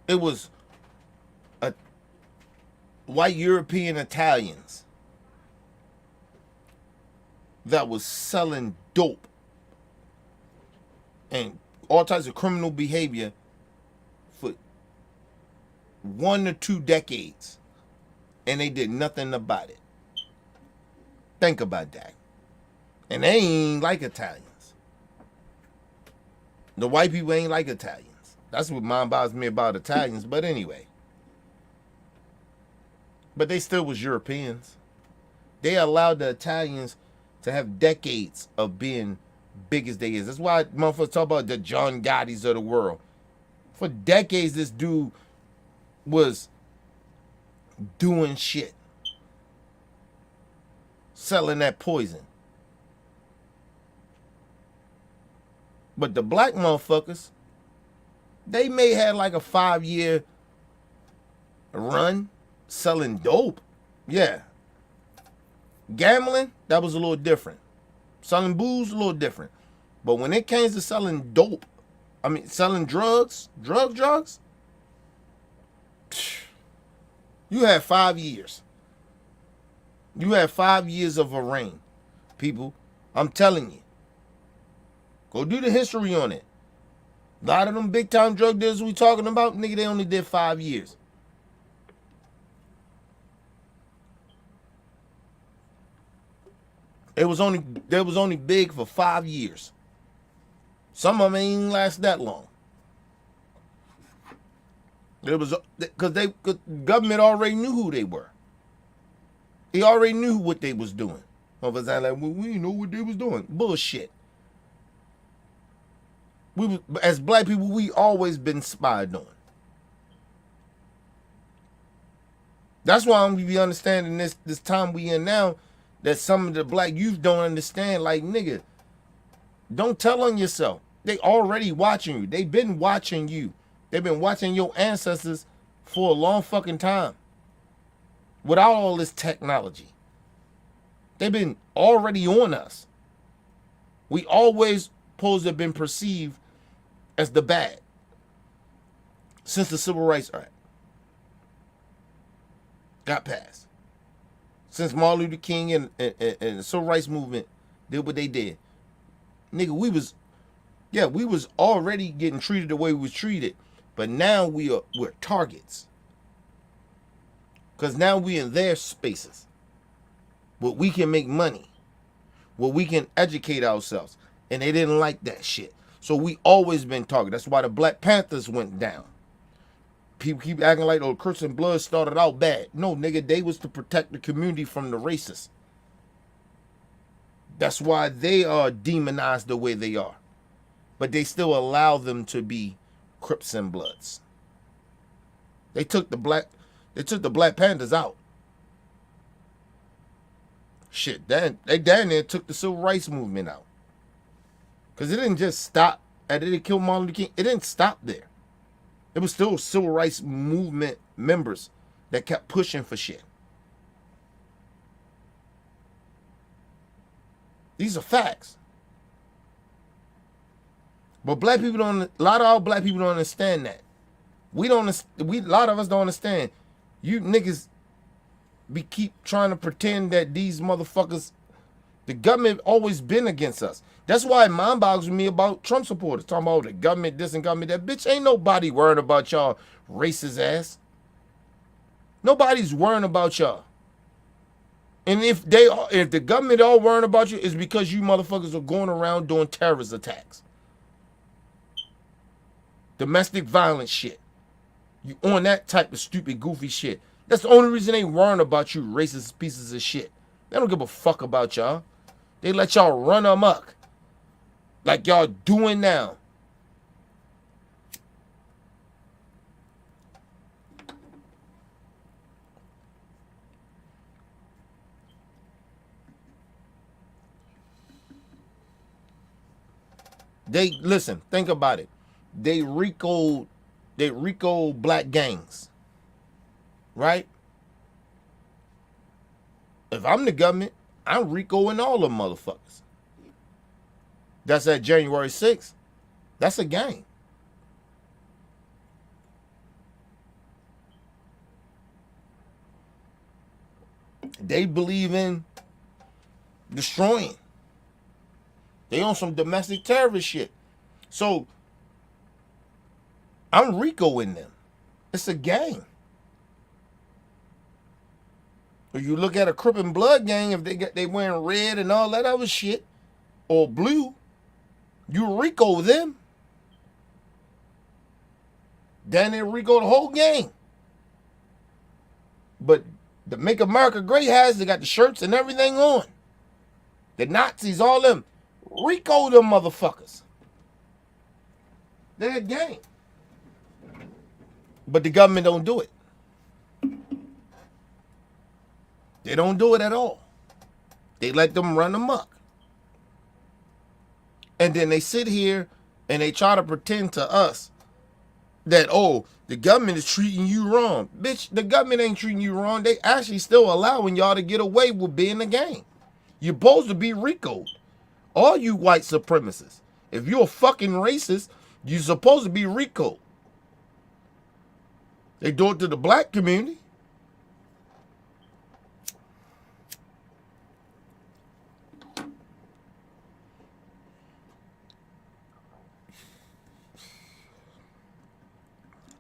It was white European Italians that was selling dope and all types of criminal behavior for 1 to 2 decades, and they did nothing about it. Think about that. And they ain't like Italians. The white people ain't like Italians. That's what mine bothers me about Italians, but anyway. But they still was Europeans. They allowed the Italians to have decades of being big as they is. That's why motherfuckers talk about the John Gotti's of the world. For decades, this dude was doing shit, selling that poison. But the black motherfuckers, they may have like a 5-year run selling dope. Yeah. Gambling, that was a little different. Selling booze, a little different. But when it came to selling dope, I mean, selling drugs, you had 5 years. You had 5 years of a reign. People, I'm telling you. Go do the history on it. A lot of them big time drug dealers we talking about, nigga, they only did 5 years. They was only big for 5 years. Some of them ain't even last that long. It was because the government already knew who they were. He already knew what they was doing. Motherfuckers act like, well, we didn't know what they was doing. Bullshit. As black people, we always been spied on. That's why I'm be understanding this time we in now, that some of the black youth don't understand. Like, nigga, don't tell on yourself. They already watching you. They've been watching you. They've been watching your ancestors for a long fucking time. Without all this technology. They've been already on us. We always supposed to have been perceived as the bad. Since the Civil Rights Act got passed. Since Martin Luther King and the Civil Rights Movement did what they did. Nigga, we was already getting treated the way we was treated. But now we're targets. Because now we in their spaces. Where we can make money. Where we can educate ourselves. And they didn't like that shit. So we always been targeted. That's why the Black Panthers went down. People keep acting like, oh, Crips and Blood started out bad. No, nigga, they was to protect the community from the racists. That's why they are demonized the way they are. But they still allow them to be Crips and Bloods. They took the Black Panthers out. Shit, they down there took the Civil Rights Movement out. Because it didn't just stop at it killed Martin Luther King. It didn't stop there. It was still Civil Rights Movement members that kept pushing for shit. These are facts. But black people a lot of our black people don't understand that. A lot of us don't understand. You niggas keep trying to pretend that these motherfuckers, the government always been against us. That's why it mind boggles me about Trump supporters. Talking about the government this and government that. Bitch, ain't nobody worrying about y'all racist ass. Nobody's worrying about y'all. And if the government all worrying about you, it's because you motherfuckers are going around doing terrorist attacks. Domestic violence shit. You on that type of stupid, goofy shit. That's the only reason they worrying about you racist pieces of shit. They don't give a fuck about y'all. They let y'all run amok. Like y'all doing now. Listen, think about it. They RICO black gangs. Right? If I'm the government, I'm RICOing all them motherfuckers. That's at January 6th. That's a gang. They believe in destroying. They on some domestic terrorist shit. So I'm RICOing them. It's a gang. If you look at a Crip and Blood gang, if they wearing red and all that other shit, or blue, you RICO them. Then they RICO the whole gang. But the Make America Great they got the shirts and everything on. The Nazis, all them. RICO them motherfuckers. They're a gang. But the government don't do it. They don't do it at all. They let them run amok. And then they sit here and they try to pretend to us that, oh, the government is treating you wrong. Bitch, the government ain't treating you wrong. They actually still allowing y'all to get away with being a gang. You're supposed to be RICO'd. All you white supremacists. If you're a fucking racist, you're supposed to be RICO'd. They do it to the black community.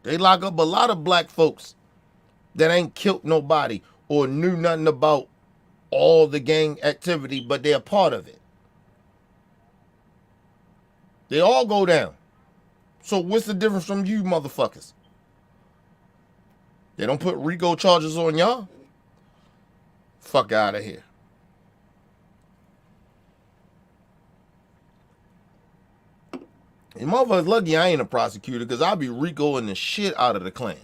They lock up a lot of black folks that ain't killed nobody or knew nothing about all the gang activity, but they're a part of it. They all go down. So what's the difference from you motherfuckers? They don't put RICO charges on y'all? Fuck out of here. And motherfuckers lucky I ain't a prosecutor because I'll be RICOing the shit out of the Klan.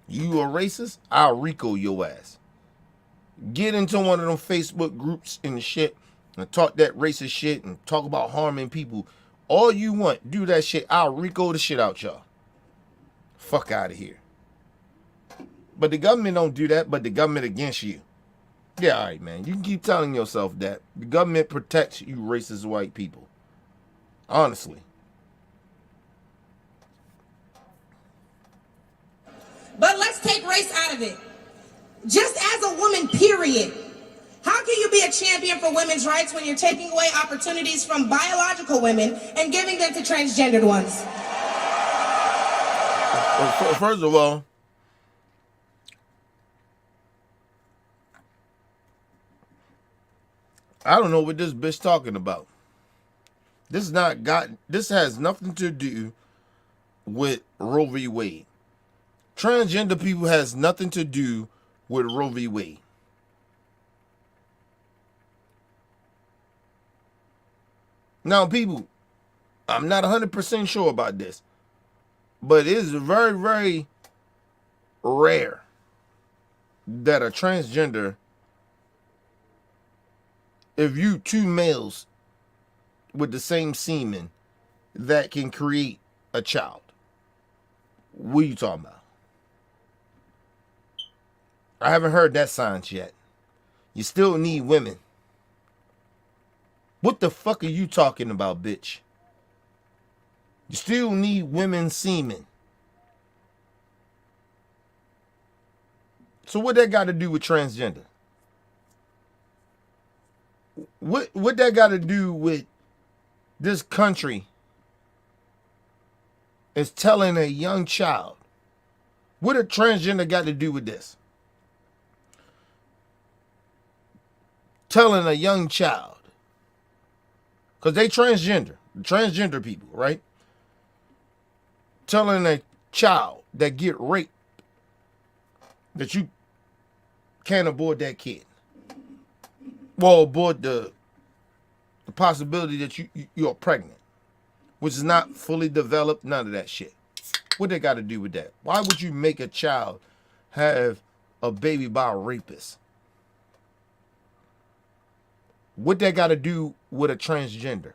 You a racist? I'll RICO your ass. Get into one of them Facebook groups and shit and talk that racist shit and talk about harming people. All you want, do that shit. I'll RICO the shit out y'all. Fuck out of here. But the government don't do that, but the government against you. Yeah, all right, man. You can keep telling yourself that. The government protects you racist white people. Honestly. But let's take race out of it. Just as a woman, period. How can you be a champion for women's rights when you're taking away opportunities from biological women and giving them to transgendered ones? Well, first of all, I don't know what this bitch talking about. This has nothing to do with Roe v. Wade. Transgender people has nothing to do with Roe v. Wade. Now, people, I'm not 100% sure about this, but it is very, very rare that a transgender, if you two males with the same semen, that can create a child. What are you talking about? I haven't heard that science yet. You still need women. What the fuck are you talking about, bitch? You still need women's semen. So what that got to do with transgender? What that got to do with this country is telling a young child? What a transgender got to do with this? Telling a young child, because they transgender people, right? Telling a child that get raped that you can't abort that kid. Well, abort the possibility that you're pregnant, which is not fully developed, none of that shit. What they got to do with that? Why would you make a child have a baby by a rapist? What that got to do with a transgender?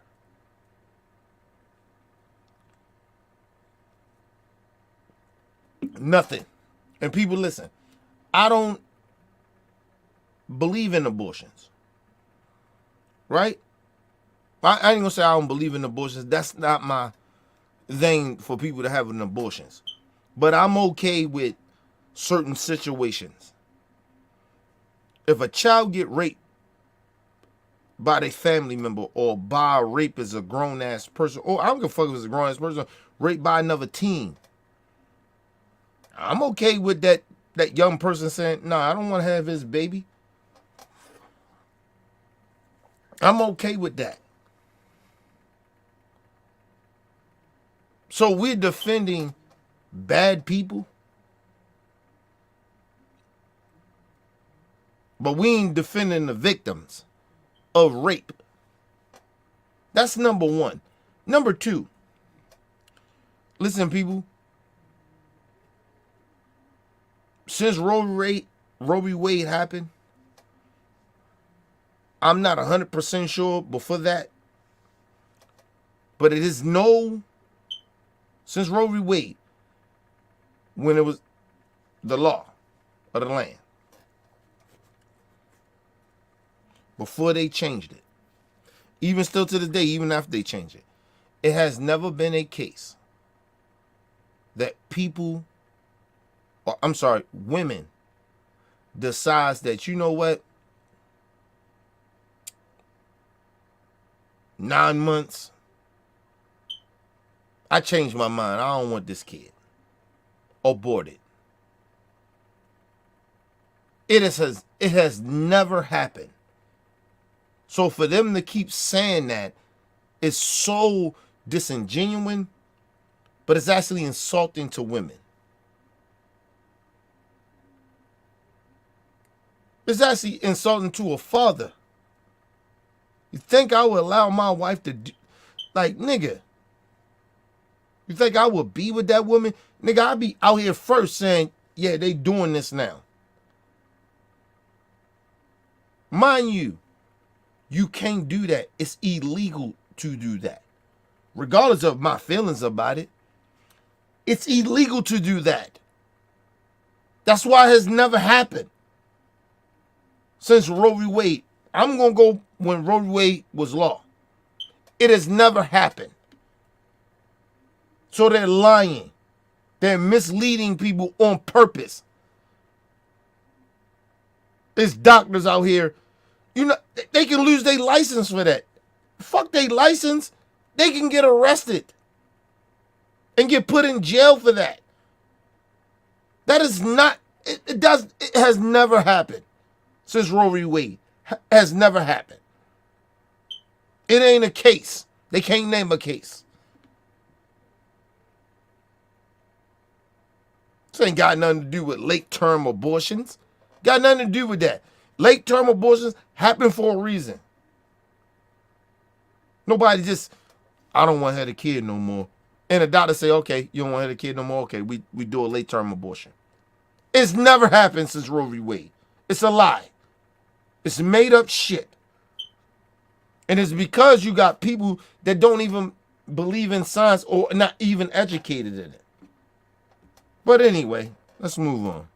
Nothing. And people, listen, I don't believe in abortions. Right? I ain't gonna say I don't believe in abortions. That's not my thing for people to have an abortions. But I'm okay with certain situations. If a child get raped by their family member or by a rapist, a grown ass person, or I don't give a fuck if it's a grown ass person, raped by another teen, I'm okay with that young person saying, no, I don't want to have his baby. I'm okay with that. So we're defending bad people, but we ain't defending the victims of rape. That's number one. Number two, listen, people. Since Roe v. Wade happened, I'm not 100% sure before that, but it is since Roe v. Wade, when it was the law of the land, before they changed it, even still to this day, even after they changed it, it has never been a case that women decides that, you know what, 9 months, I changed my mind. I don't want this kid. Abort it. It has never happened. So for them to keep saying that is so disingenuous, but it's actually insulting to women. It's actually insulting to a father. You think I would allow my wife to do, like, nigga, you think I would be with that woman? Nigga, I'd be out here first saying, yeah, they doing this now. Mind you, you can't do that. It's illegal to do that. Regardless of my feelings about it, it's illegal to do that. That's why it has never happened. Since Roe v. Wade, I'm going to go when Roe v. Wade was law. It has never happened. So they're lying. They're misleading people on purpose. There's doctors out here, you know, they can lose their license for that. Fuck their license. They can get arrested and get put in jail for that. That is not, it has never happened since Roe v. Wade. Has never happened. It ain't a case. They can't name a case. This ain't got nothing to do with late-term abortions. Got nothing to do with that. Late-term abortions happen for a reason. Nobody just, I don't want to have a kid no more. And the doctor say, okay, you don't want to have a kid no more? Okay, we do a late-term abortion. It's never happened since Roe v. Wade. It's a lie. It's made up shit. And it's because you got people that don't even believe in science or not even educated in it. But anyway, let's move on.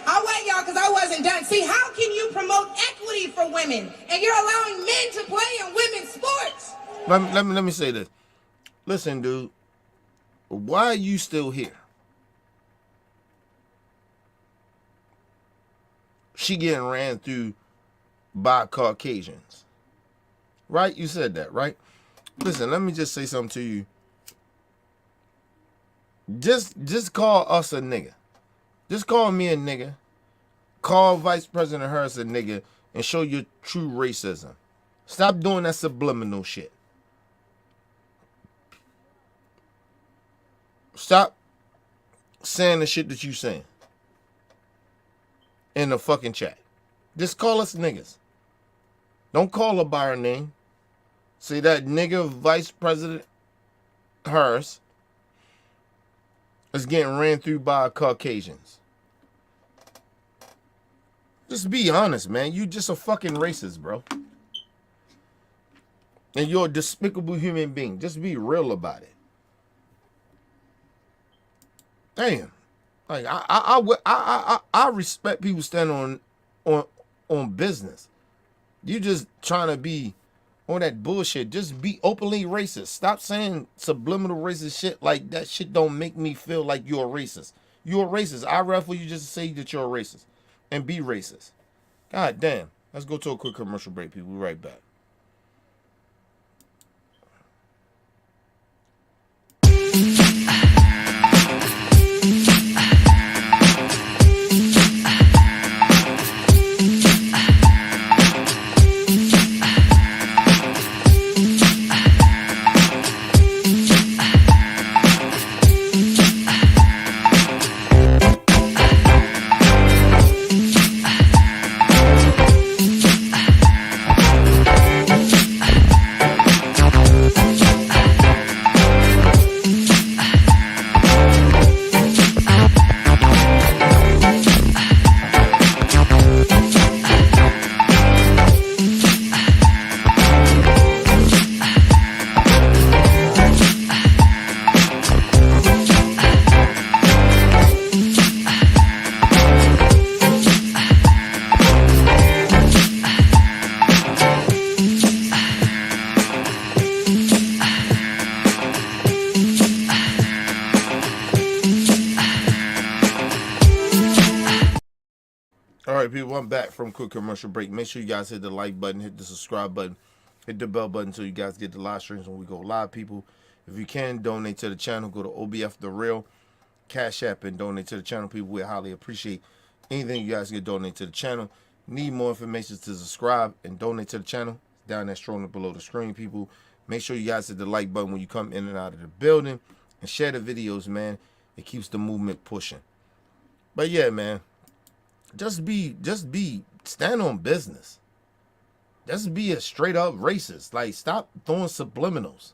I'll wait, y'all, because I wasn't done. See, how can you promote equity for women and you're allowing men to play in women's sports? Let me say this. Listen, dude, why are you still here? She getting ran through by Caucasians. Right? You said that, right? Listen, let me just say something to you. Just call us a nigga. Just call me a nigga. Call Vice President Harris a nigga and show your true racism. Stop doing that subliminal shit. Stop saying the shit that you saying in the fucking chat. Just call us niggas. Don't call her by her name. See that nigga Vice President Harris is getting ran through by Caucasians. Just be honest, man. You just a fucking racist, bro. And you're a despicable human being. Just be real about it. Damn. Like I respect people standing on business. You just trying to be on that bullshit. Just be openly racist. Stop saying subliminal racist shit. Like, that shit don't make me feel like you're a racist. You're a racist. I'd rather for you just to say that you're a racist and be racist. God damn. Let's go to a quick commercial break, people. We'll be right back. right, people, I'm back from quick commercial break. Make sure you guys hit the like button, hit the subscribe button, hit the bell button so you guys get the live streams when we go live, people. If you can, donate to the channel. Go to OBF The Real, Cash App, and donate to the channel, people. We highly appreciate anything you guys can donate to the channel. Need more information to subscribe and donate to the channel? Down there, scrolling below the screen, people. Make sure you guys hit the like button when you come in and out of the building. And share the videos, man. It keeps the movement pushing. But yeah, man. Just stand on business. Just be a straight up racist. Like, stop throwing subliminals.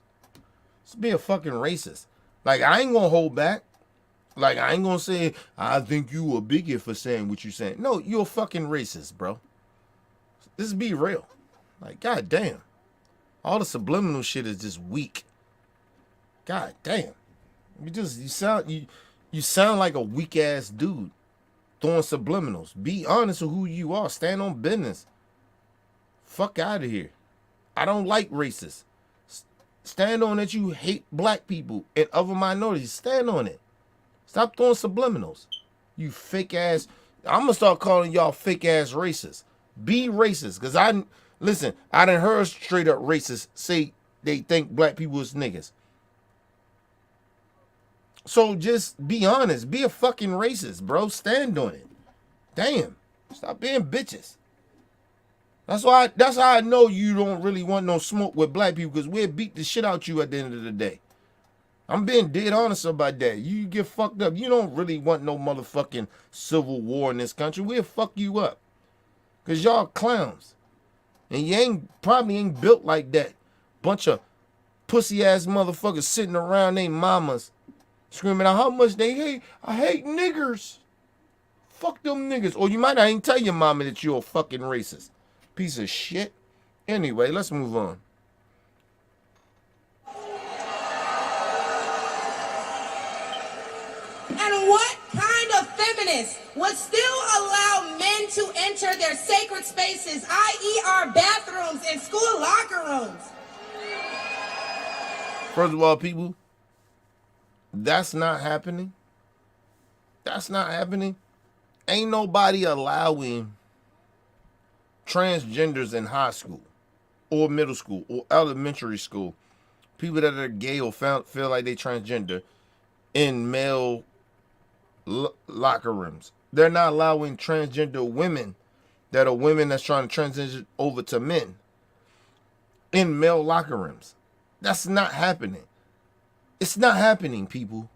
Just be a fucking racist. Like, I ain't gonna hold back. Like, I ain't gonna say, I think you a bigot for saying what you saying. No, you're a fucking racist, bro. Just be real. Like, god damn. All the subliminal shit is just weak. God damn. You sound like a weak ass dude throwing subliminals. Be honest with who you are. Stand on business. Fuck out of here. I don't like racists. Stand on that you hate black people and other minorities. Stand on it. Stop throwing subliminals. You fake ass. I'm gonna start calling y'all fake ass racists. Be racist. Cause I done heard straight up racists say they think black people is niggas. So just be honest. Be a fucking racist, bro. Stand on it. Damn. Stop being bitches. That's how I know you don't really want no smoke with black people, because we'll beat the shit out you at the end of the day. I'm being dead honest about that. You get fucked up. You don't really want no motherfucking civil war in this country. We'll fuck you up. Because y'all clowns. And you probably ain't built like that. Bunch of pussy ass motherfuckers sitting around their mamas screaming out how much they hate. I hate niggers. Fuck them niggas. Or you might not even tell your mama that you're a fucking racist. Piece of shit. Anyway, let's move on. And what kind of feminist would still allow men to enter their sacred spaces, i.e. our bathrooms and school locker rooms? First of all, people, that's not happening. That's not happening. Ain't nobody allowing transgenders in high school or middle school or elementary school, people that are gay or feel like they transgender, in male locker rooms. They're not allowing transgender women that are women that's trying to transition over to men in male locker rooms. That's not happening. It's not happening, people.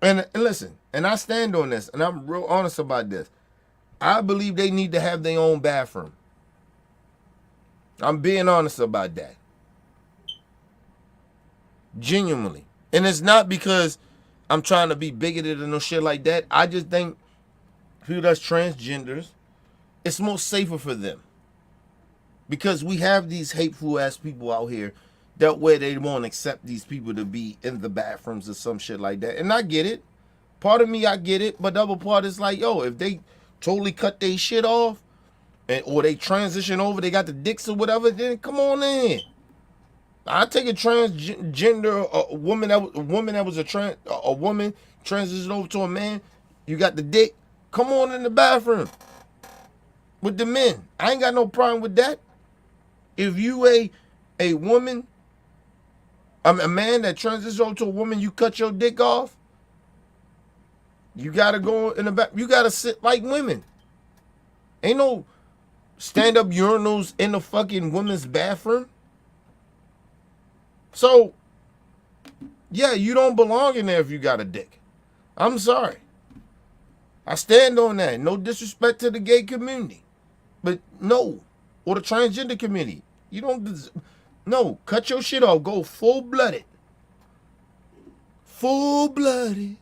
And listen, and I stand on this, and I'm real honest about this. I believe they need to have their own bathroom. I'm being honest about that. Genuinely. And it's not because I'm trying to be bigoted or no shit like that. I just think people that's transgenders, it's more safer for them. Because we have these hateful ass people out here that way they won't accept these people to be in the bathrooms or some shit like that. And I get it. Part of me, I get it. But the other part is like, yo, if they totally cut their shit off, or they transition over, they got the dicks or whatever, then come on in. I take a transgender a woman that was a woman transition over to a man. You got the dick. Come on in the bathroom with the men. I ain't got no problem with that. If you a woman, a man that transitions over to a woman, you cut your dick off. You gotta go in the back. You gotta sit like women. Ain't no stand-up urinals in the fucking women's bathroom. So, yeah, you don't belong in there if you got a dick. I'm sorry. I stand on that. No disrespect to the gay community. But no. Or the transgender community. You don't... No, cut your shit off. Go full-blooded. Full-blooded.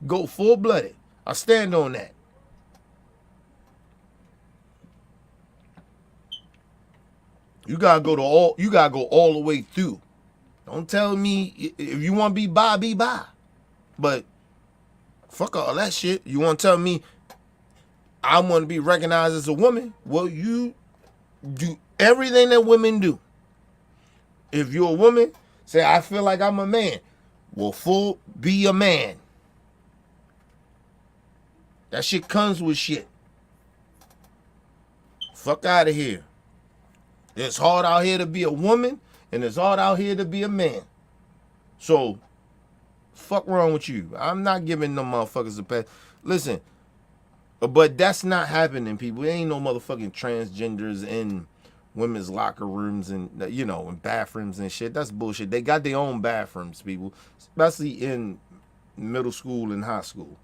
Go full-blooded. I stand on that. You gotta go all the way through. Don't tell me if you want to be bi. But fuck all that shit. You want to tell me I want to be recognized as a woman? Well, you do everything that women do. If you're a woman, say I feel like I'm a man. Well, be a man. That shit comes with shit. Fuck out of here. It's hard out here to be a woman, and it's hard out here to be a man. So, fuck wrong with you. I'm not giving no motherfuckers a pass. Listen, but that's not happening, people. There ain't no motherfucking transgenders in women's locker rooms and, you know, in bathrooms and shit. That's bullshit. They got their own bathrooms, people, especially in middle school and high school.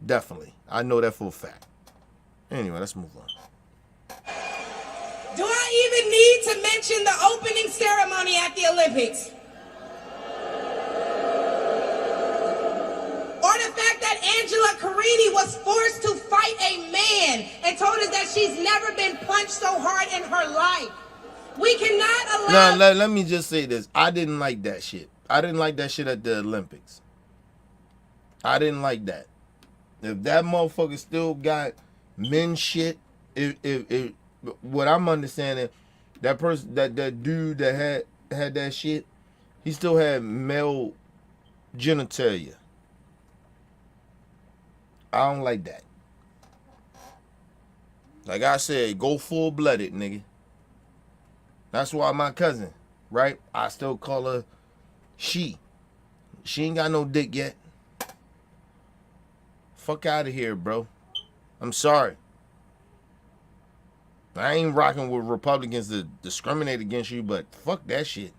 Definitely. I know that for a fact. Anyway, let's move on. Do I even need to mention the opening ceremony at the Olympics? Or the fact that Angela Carini was forced to fight a man and told us that she's never been punched so hard in her life. We cannot allow... Now, let me just say this. I didn't like that shit. I didn't like that shit at the Olympics. I didn't like that. If that motherfucker still got men shit, if what I'm understanding, that person, that dude that had that shit, he still had male genitalia. I don't like that. Like I said, go full-blooded, nigga. That's why my cousin, right? I still call her she. She ain't got no dick yet. Fuck out of here, bro. I'm sorry. I ain't rocking with Republicans that discriminate against you, but fuck that shit.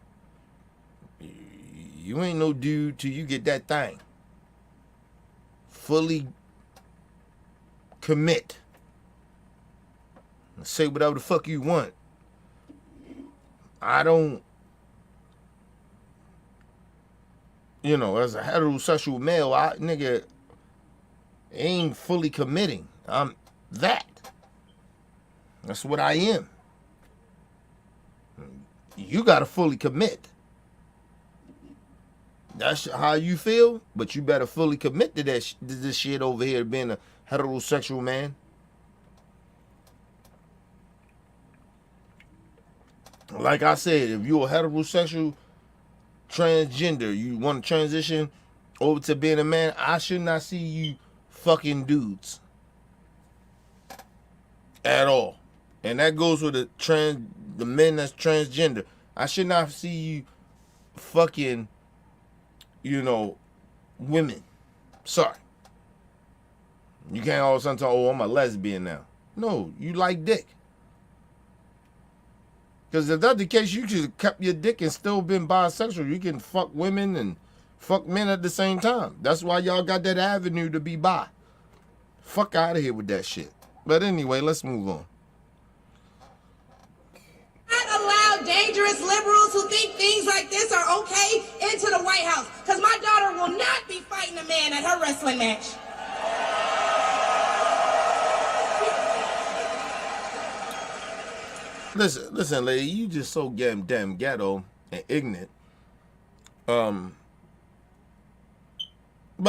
You ain't no dude till you get that thing. Fully commit. Say whatever the fuck you want. I don't, you know, as a heterosexual male, nigga, ain't fully committing. I'm that. That's what I am. You gotta fully commit. That's how you feel, but you better fully commit to this shit over here, being a heterosexual man. Like I said, if you're a heterosexual transgender, you want to transition over to being a man, I should not see you fucking dudes at all. And that goes with the men that's transgender. I should not see you fucking, you know, women. Sorry. You can't all of a sudden talk, oh, I'm a lesbian now. No, you like dick. Because if that's the case, you could have kept your dick and still been bisexual. You can fuck women and fuck men at the same time. That's why y'all got that avenue to be bi. Fuck out of here with that shit. But anyway, let's move on. Not allow dangerous liberals who think things like this are okay into the White House. Because my daughter will not be fighting a man at her wrestling match. Listen, lady, you just so damn ghetto and ignorant. But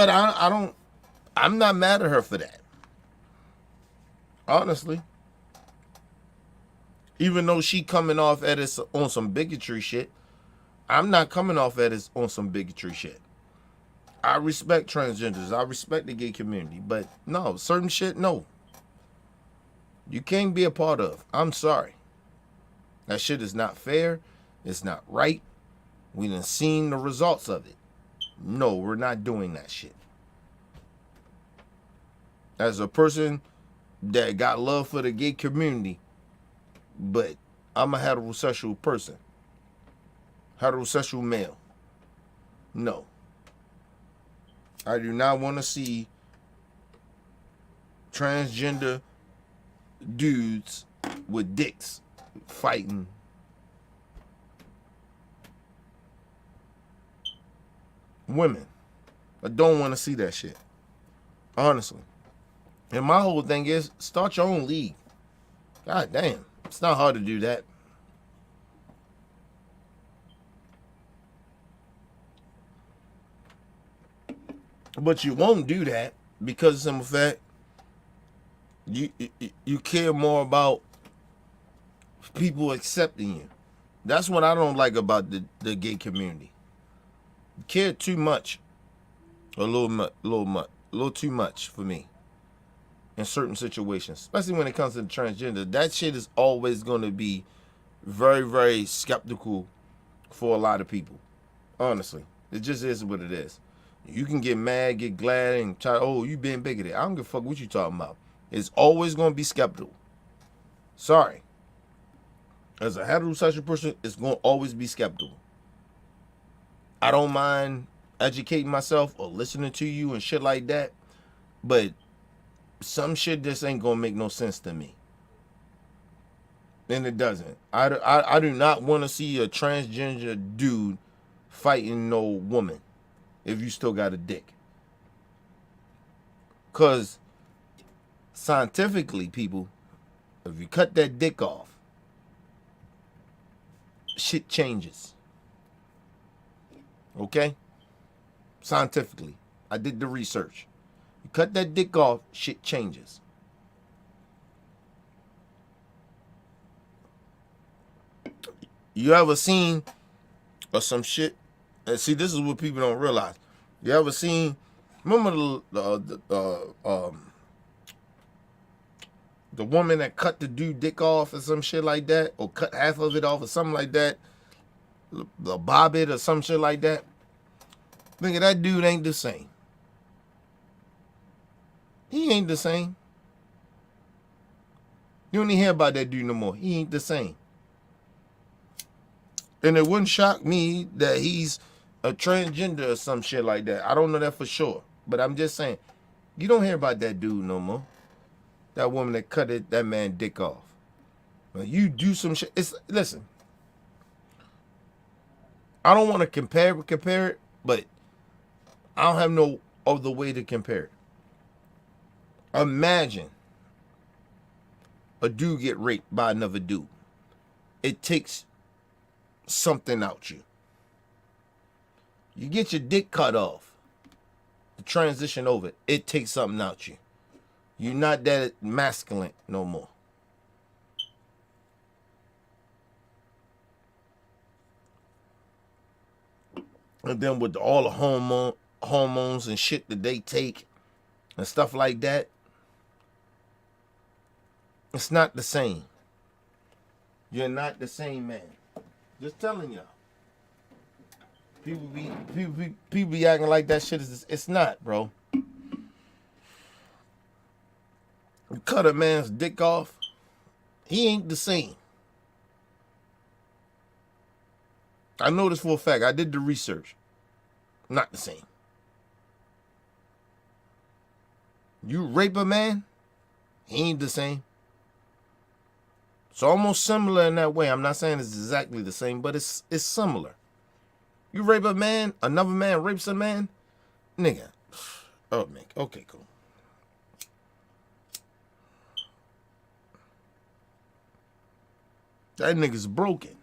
I'm not mad at her for that. Honestly. Even though she coming off at us on some bigotry shit, I'm not coming off at us on some bigotry shit. I respect transgenders. I respect the gay community. But no, certain shit, no. You can't be a part of. I'm sorry. That shit is not fair. It's not right. We done seen the results of it. No, we're not doing that shit. As a person that got love for the gay community, but I'm a heterosexual person. Heterosexual male. No. I do not want to see transgender dudes with dicks fighting women. I don't want to see that shit. Honestly. And my whole thing is, start your own league. God damn. It's not hard to do that. But you won't do that because of some fact you care more about people accepting you. That's what I don't like about the gay community. You care too much. A little too much for me. in certain situations, especially when it comes to the transgender. That shit is always going to be very, very skeptical for a lot of people. Honestly, it just is what it is. You can get mad, get glad, and try, oh, you being bigoted. I don't give a fuck what you talking about. It's always going to be skeptical. Sorry. As a heterosexual person, it's going to always be skeptical. I don't mind educating myself or listening to you and shit like that, but some shit just ain't going to make no sense to me. And it doesn't. I do not want to see a transgender dude fighting no woman if you still got a dick. Because scientifically, people, if you cut that dick off, shit changes. Okay? Scientifically. I did the research. You cut that dick off, shit changes. You ever seen or some shit? And see, this is what people don't realize. You ever seen? Remember the woman that cut the dude dick off or some shit like that, or cut half of it off or something like that, the bob it or some shit like that. Nigga, that dude ain't the same. He ain't the same. You don't even hear about that dude no more. He ain't the same. And it wouldn't shock me that he's a transgender or some shit like that. I don't know that for sure. But I'm just saying, you don't hear about that dude no more. That woman that cut that man dick off. When you do some shit. Listen. I don't want to compare it, but I don't have no other way to compare it. Imagine a dude get raped by another dude. It takes something out you. You get your dick cut off. The transition over. It takes something out you. You're not that masculine no more. And then with all the hormones and shit that they take and stuff like that, it's not the same. You're not the same man. Just telling y'all. People be acting like that shit is. It's not, bro. You cut a man's dick off, he ain't the same. I know this for a fact. I did the research. Not the same. You rape a man, he ain't the same. It's almost similar in that way. I'm not saying it's exactly the same, but it's similar. You rape a man, another man rapes a man, nigga. Oh, man. Okay, cool. That nigga's broken.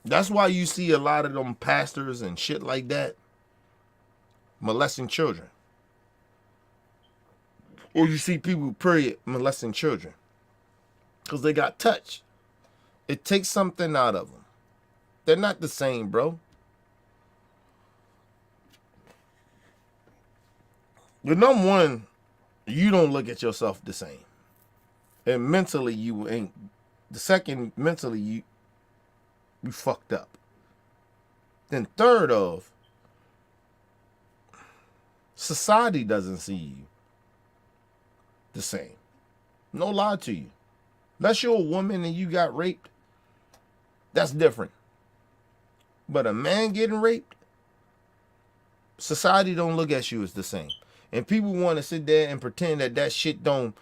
That's why you see a lot of them pastors and shit like that molesting children. Or you see people, period, molesting children. Because they got touched. It takes something out of them. They're not the same, bro. The number one, you don't look at yourself the same. And mentally, you ain't. The second, mentally, you fucked up. Then third of, society doesn't see you the same. No lie to you. Unless you're a woman and you got raped, that's different. But a man getting raped, society don't look at you as the same. And people want to sit there and pretend that that shit don't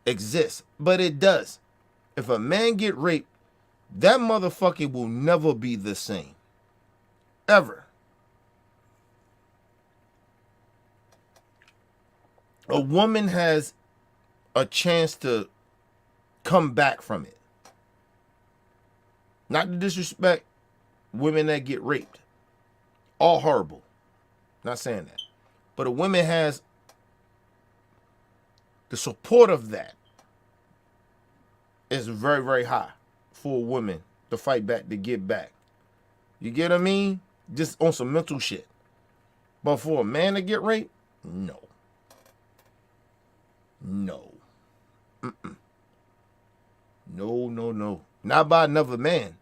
exist. But it does. If a man get raped, that motherfucker will never be the same. Ever. A woman has a chance to come back from it. Not to disrespect women that get raped. All horrible. Not saying that. But a woman has the support of that is very, very high for a woman to fight back, to get back. You get what I mean? Just on some mental shit. But for a man to get raped, no. No. No, no, no. Not by another man.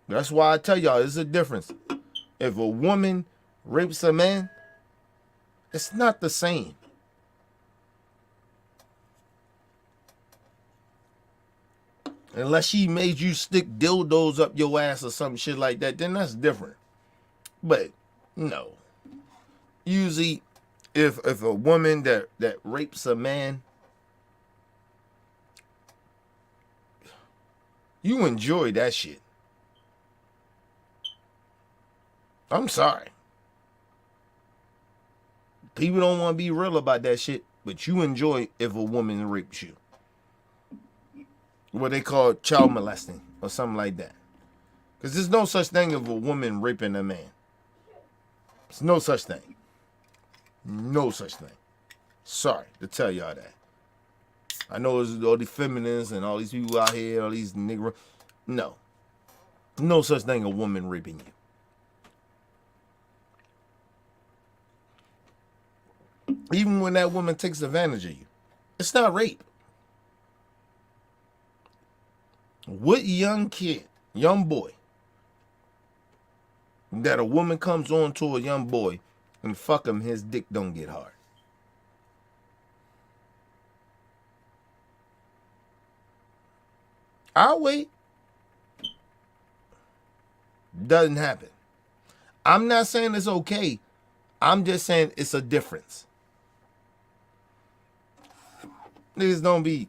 That's why I tell y'all, there's a difference. If a woman rapes a man, it's not the same. Unless she made you stick dildos up your ass or some shit like that, then that's different. But no. Usually, if a woman that rapes a man, you enjoy that shit. I'm sorry. People don't want to be real about that shit, but you enjoy if a woman rapes you. What they call child molesting or something like that. Because there's no such thing of a woman raping a man. There's no such thing. No such thing. Sorry to tell y'all that. I know there's all these feminists and all these people out here, all these niggas. No. No such thing a woman raping you. Even when that woman takes advantage of you, it's not rape. What young kid, young boy, that a woman comes on to a young boy and fuck him, his dick don't get hard? I'll wait. Doesn't happen. I'm not saying it's okay. I'm just saying it's a difference. Niggas don't be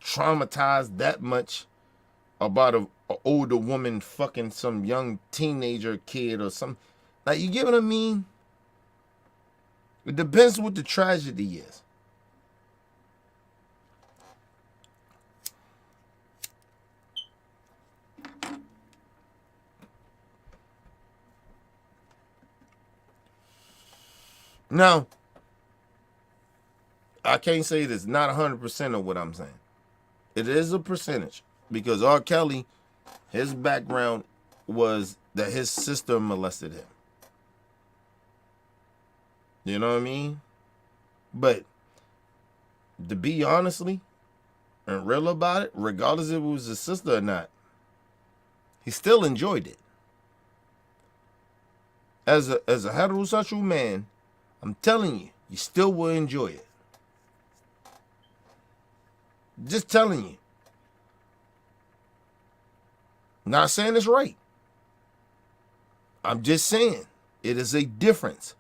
traumatized that much about a older woman fucking some young teenager kid or something. Like, you get what I mean? It depends what the tragedy is. Now, I can't say it's not 100% of what I'm saying. It is a percentage. Because R. Kelly, his background was that his sister molested him. You know what I mean? But to be honestly and real about it, regardless if it was his sister or not, he still enjoyed it. As a heterosexual man, I'm telling you, you still will enjoy it. Just telling you. Not saying it's right. I'm just saying it is a difference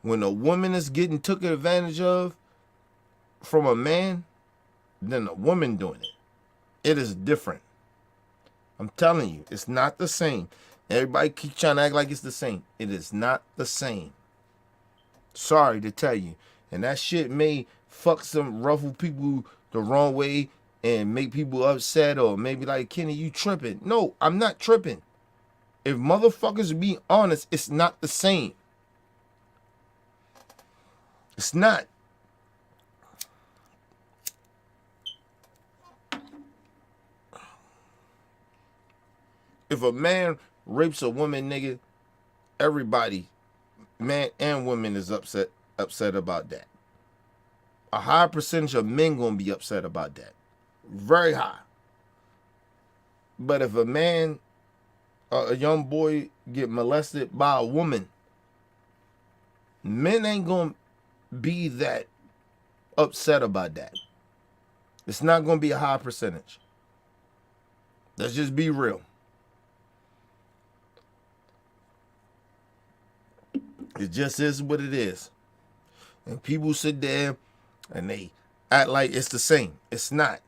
when a woman is getting taken advantage of from a man than a woman doing it. It is different. I'm telling you, it's not the same. Everybody keep trying to act like it's the same. It is not the same. Sorry to tell you. And that shit may ruffle people the wrong way and make people upset, or maybe like, Kenny, you tripping. No, I'm not tripping. If motherfuckers be honest, it's not the same. It's not. If a man rapes a woman, nigga, everybody, man and woman, is upset about that. A high percentage of men gonna be upset about that. Very high. But if a man, a young boy, get molested by a woman, men ain't gonna be that upset about that. It's not gonna be a high percentage. Let's just be real. It just is what it is. And people sit there and they act like it's the same. It's not.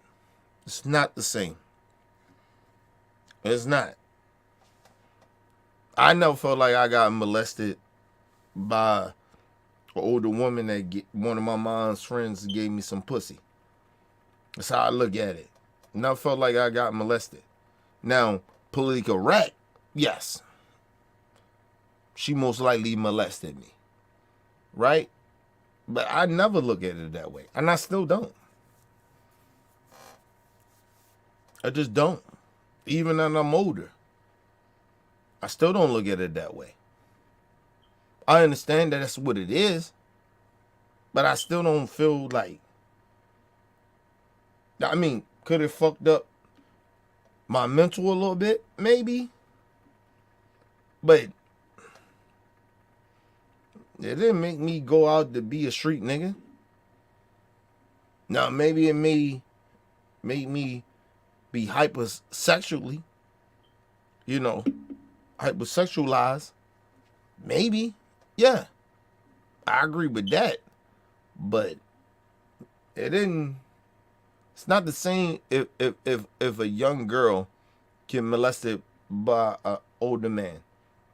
It's not the same. It's not. I never felt like I got molested by an older woman one of my mom's friends gave me some pussy. That's how I look at it. Never felt like I got molested. Now, politically correct, yes. She most likely molested me. Right? But I never look at it that way. And I still don't. I just don't. Even when I'm older, I still don't look at it that way. I understand that that's what it is. But I still don't feel like, I mean, could it fucked up my mental a little bit? Maybe. But it didn't make me go out to be a street nigga. Now, maybe it made me be hypersexually, you know, hypersexualized. Maybe. Yeah. I agree with that. But it didn't, it's not the same if a young girl get molested by an older man.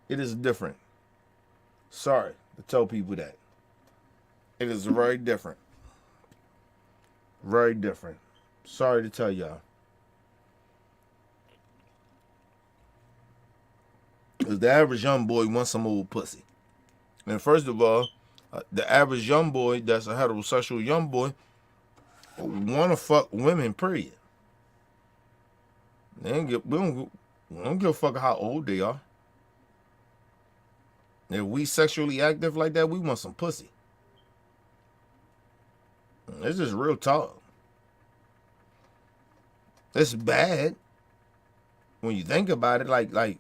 It is different. Sorry to tell people that. It is very different. Very different. Sorry to tell y'all. Because the average young boy wants some old pussy. And first of all, the average young boy that's a heterosexual young boy want to fuck women, period. We don't give a fuck how old they are. If we sexually active like that, we want some pussy. It's just real talk. It's bad when you think about it. Like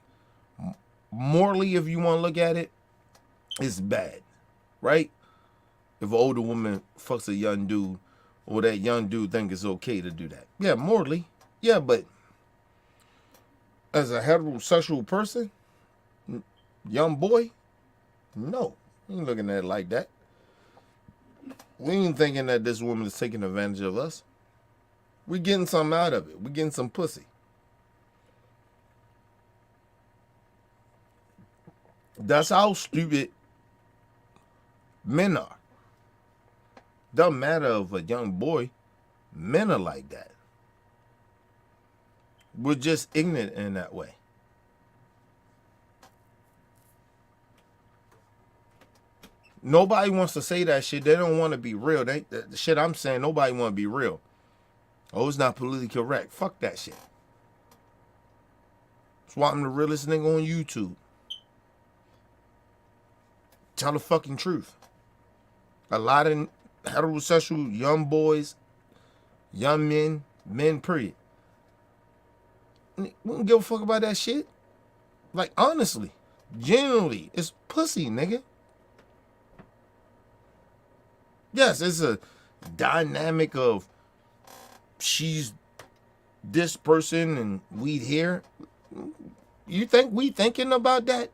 morally, if you want to look at it, it's bad, right? If an older woman fucks a young dude, or that young dude think it's okay to do that. Yeah, morally. Yeah, but as a heterosexual person, young boy, no. We ain't looking at it like that. We ain't thinking that this woman is taking advantage of us. We getting something out of it. We getting some pussy. That's how stupid men are. Doesn't matter if a young boy, men are like that. We're just ignorant in that way. Nobody wants to say that shit. They don't want to be real. The shit I'm saying, nobody want to be real. Oh, it's not politically correct. Fuck that shit. That's why I'm the realest nigga on YouTube. Tell the fucking truth. A lot of heterosexual young boys, young men, period. We don't give a fuck about that shit. Like, honestly, genuinely, it's pussy, nigga. Yes, it's a dynamic of she's this person and we here. You think we thinking about that?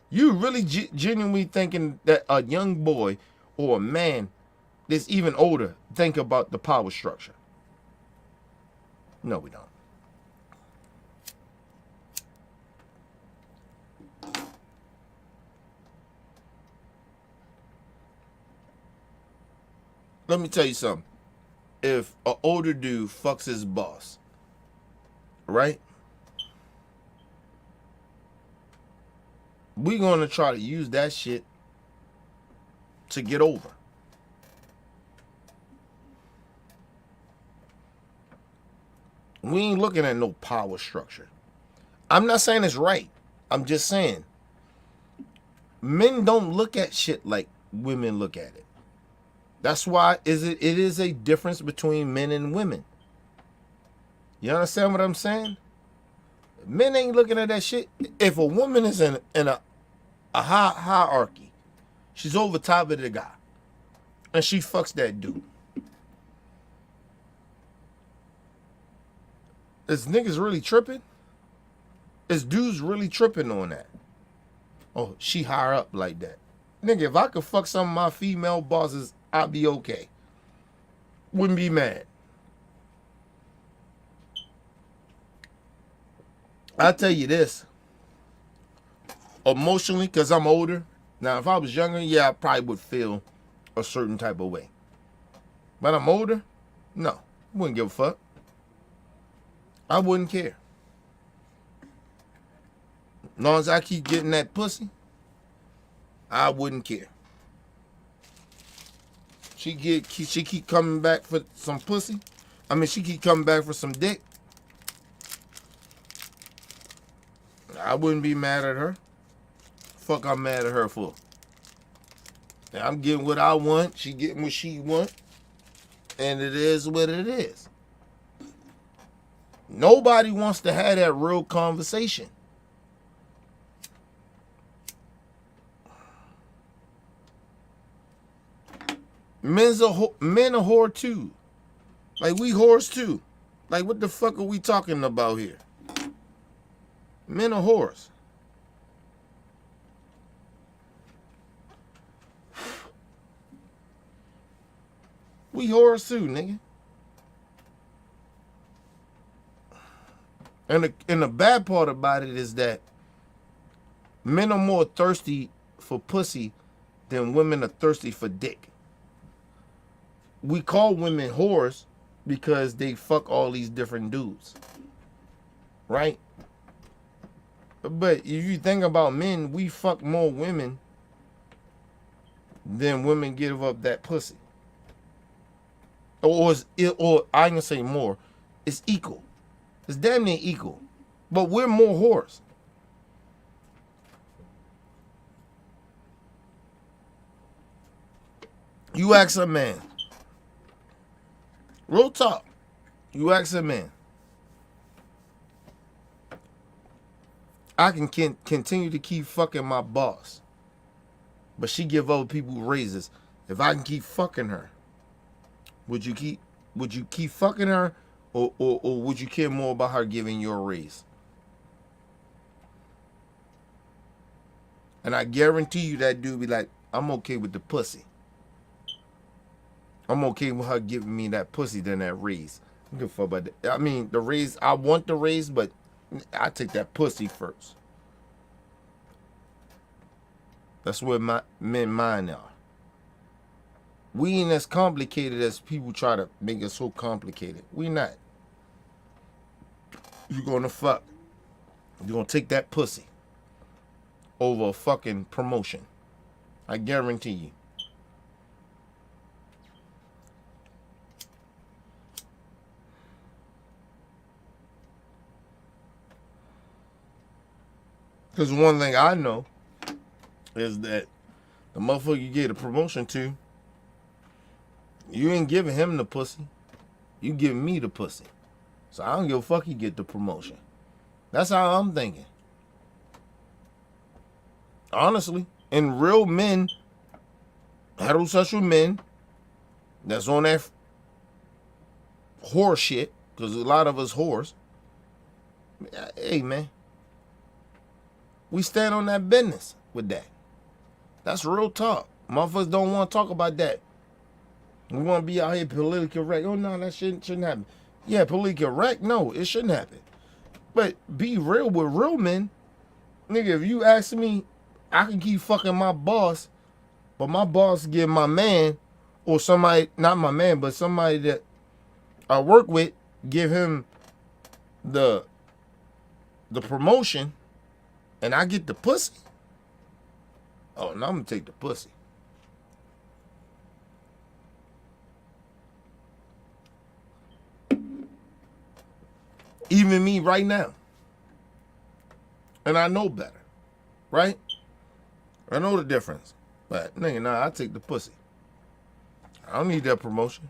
You really genuinely thinking that a young boy or a man that's even older think about the power structure? No, we don't. Let me tell you something. If an older dude fucks his boss, right? We're going to try to use that shit to get over. We ain't looking at no power structure. I'm not saying it's right. I'm just saying men don't look at shit like women look at it. That's why it is a difference between men and women. You understand what I'm saying? Men ain't looking at that shit. If a woman is in a hierarchy, she's over top of the guy, and she fucks that dude. Is niggas really tripping? Is dudes really tripping on that? Oh, she higher up like that. Nigga, if I could fuck some of my female bosses, I'd be okay. Wouldn't be mad. I'll tell you this. Emotionally, because I'm older. Now, if I was younger, yeah, I probably would feel a certain type of way. But I'm older? No. Wouldn't give a fuck. I wouldn't care. As long as I keep getting that pussy, I wouldn't care. She keep coming back for some pussy. I mean, she keep coming back for some dick. I wouldn't be mad at her. Fuck, I'm mad at her for. And I'm getting what I want. She getting what she want. And it is what it is. Nobody wants to have that real conversation. Men are whore too. Like, we whores too. Like, what the fuck are we talking about here? Men are whores. We whores too, nigga. And the bad part about it is that men are more thirsty for pussy than women are thirsty for dick. We call women whores because they fuck all these different dudes. Right? But if you think about men, we fuck more women than women give up that pussy. Or I ain't gonna say more. It's equal. It's damn near equal. But we're more whores. You ask a man. Real talk. You ask a man. I can continue to keep fucking my boss, but she give other people raises. If I can keep fucking her, would you keep fucking her, or would you care more about her giving you a raise? And I guarantee you that dude be like, I'm okay with the pussy. I'm okay with her giving me that pussy than that raise. I don't give a fuck about that. I mean, the raise, I want the raise, but I take that pussy first. That's where my men mind are. We ain't as complicated as people try to make us so complicated. We not. You're gonna fuck. You're gonna take that pussy over a fucking promotion. I guarantee you. Because one thing I know is that the motherfucker you get a promotion to, you ain't giving him the pussy. You giving me the pussy. So I don't give a fuck you get the promotion. That's how I'm thinking. Honestly. And real men, heterosexual men, that's on that whore shit, because a lot of us whores. Hey, man. We stand on that business with that. That's real talk. Motherfuckers don't want to talk about that. We want to be out here politically correct. Oh, no, that shouldn't happen. Yeah, politically correct? No, it shouldn't happen. But be real with real men. Nigga, if you ask me, I can keep fucking my boss, but my boss give my man, or somebody, not my man, but somebody that I work with, give him the promotion, and I get the pussy. Oh, now I'm going to take the pussy. Even me right now. And I know better. Right? I know the difference. But, nigga, nah, I take the pussy. I don't need that promotion.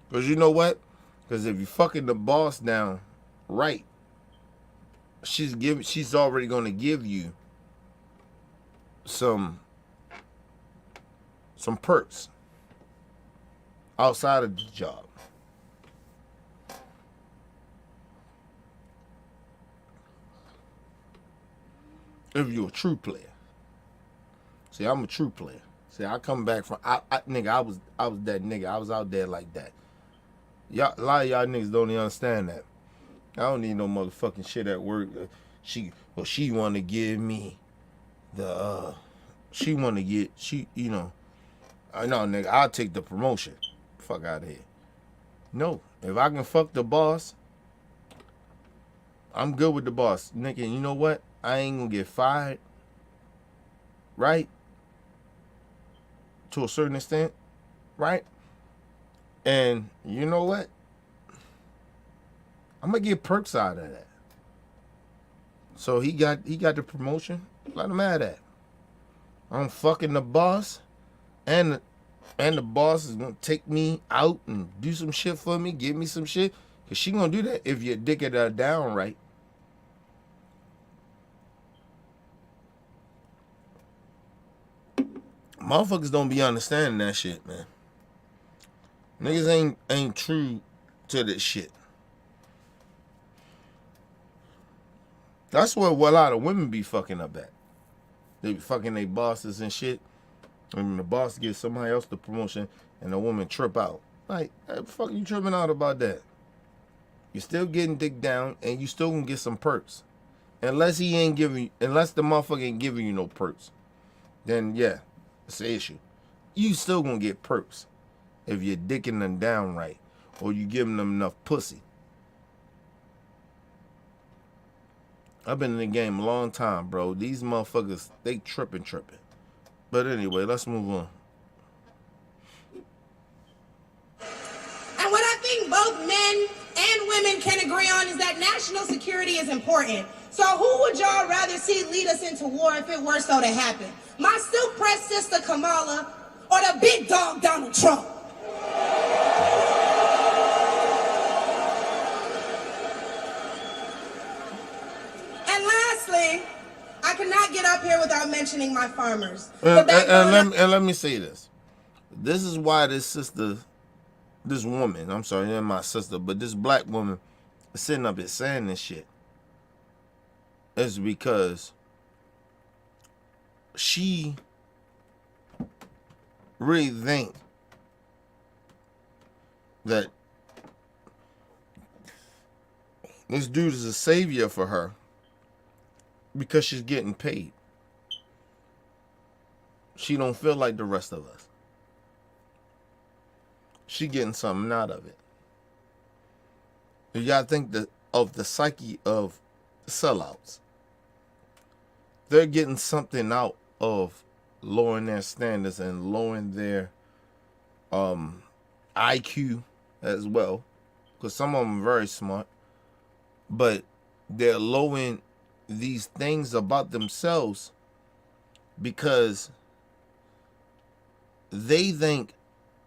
Because you know what? Because if you fucking the boss down right, she's already going to give you some perks outside of the job. If you're a true player. See, I'm a true player. See, I come back from nigga, I was that nigga. I was out there like that. Y'all, a lot of y'all niggas don't even understand that. I don't need no motherfucking shit at work. She want to give me the I know, nigga, I'll take the promotion. Fuck out of here. No, if I can fuck the boss, I'm good with the boss. Nigga, you know what? I ain't gonna get fired. Right? To a certain extent. Right? And you know what? I'm gonna get perks out of that. So he got the promotion. Let him have that. I'm fucking the boss, and the boss is gonna take me out and do some shit for me, give me some shit. Cause she gonna do that if you dick it down right. Motherfuckers don't be understanding that shit, man. Niggas ain't true to this shit. That's what a lot of women be fucking up at. They be fucking their bosses and shit. And the boss gives somebody else the promotion and the woman trip out. Like, hey, fuck you tripping out about that? You're still getting dick down and you still gonna get some perks. Unless the motherfucker ain't giving you no perks. Then yeah, it's an issue. You still gonna get perks if you're dicking them down right or you giving them enough pussy. I've been in the game a long time, bro. These motherfuckers, they tripping. But anyway, let's move on. And what I think both men and women can agree on is that national security is important. So who would y'all rather see lead us into war if it were so to happen? My silk-pressed sister Kamala or the big dog Donald Trump? And lastly, I cannot get up here without mentioning my farmers. Let me say this. This is why this woman, I'm sorry, not my sister, but this black woman is sitting up here saying this shit. It's because she really think that this dude is a savior for her because she's getting paid. She don't feel like the rest of us. She getting something out of it. You gotta think of the psyche of sellouts. They're getting something out of lowering their standards and lowering their IQ as well, because some of them are very smart, but they're lowering these things about themselves because they think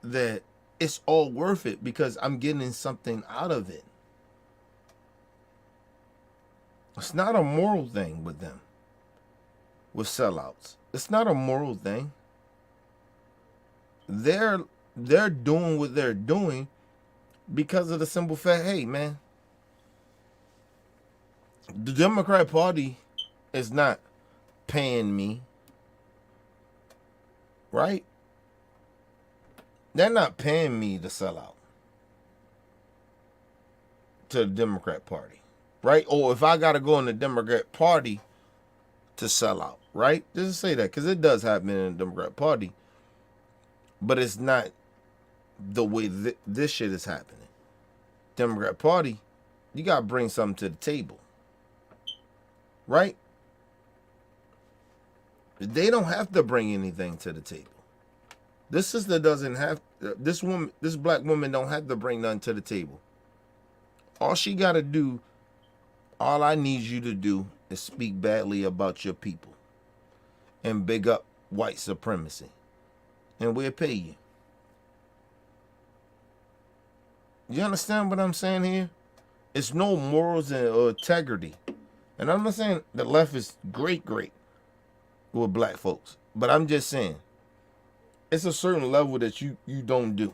that it's all worth it because I'm getting something out of it. It's not a moral thing with them, with sellouts. It's not a moral thing. They're doing what they're doing because of the simple fact, hey, man, the Democrat Party is not paying me, right? They're not paying me to sell out to the Democrat Party, right? Or if I got to go in the Democrat Party to sell out, right? Just say that, because it does happen in the Democrat Party, but it's not the way this shit is happening. Democrat Party, you got to bring something to the table, right? They don't have to bring anything to the table. This sister doesn't have, this black woman don't have to bring nothing to the table. All she got to do, all I need you to do is speak badly about your people and big up white supremacy, and we'll pay you. You understand what I'm saying here? It's no morals or integrity. And I'm not saying the left is great with black folks, but I'm just saying it's a certain level that you don't do.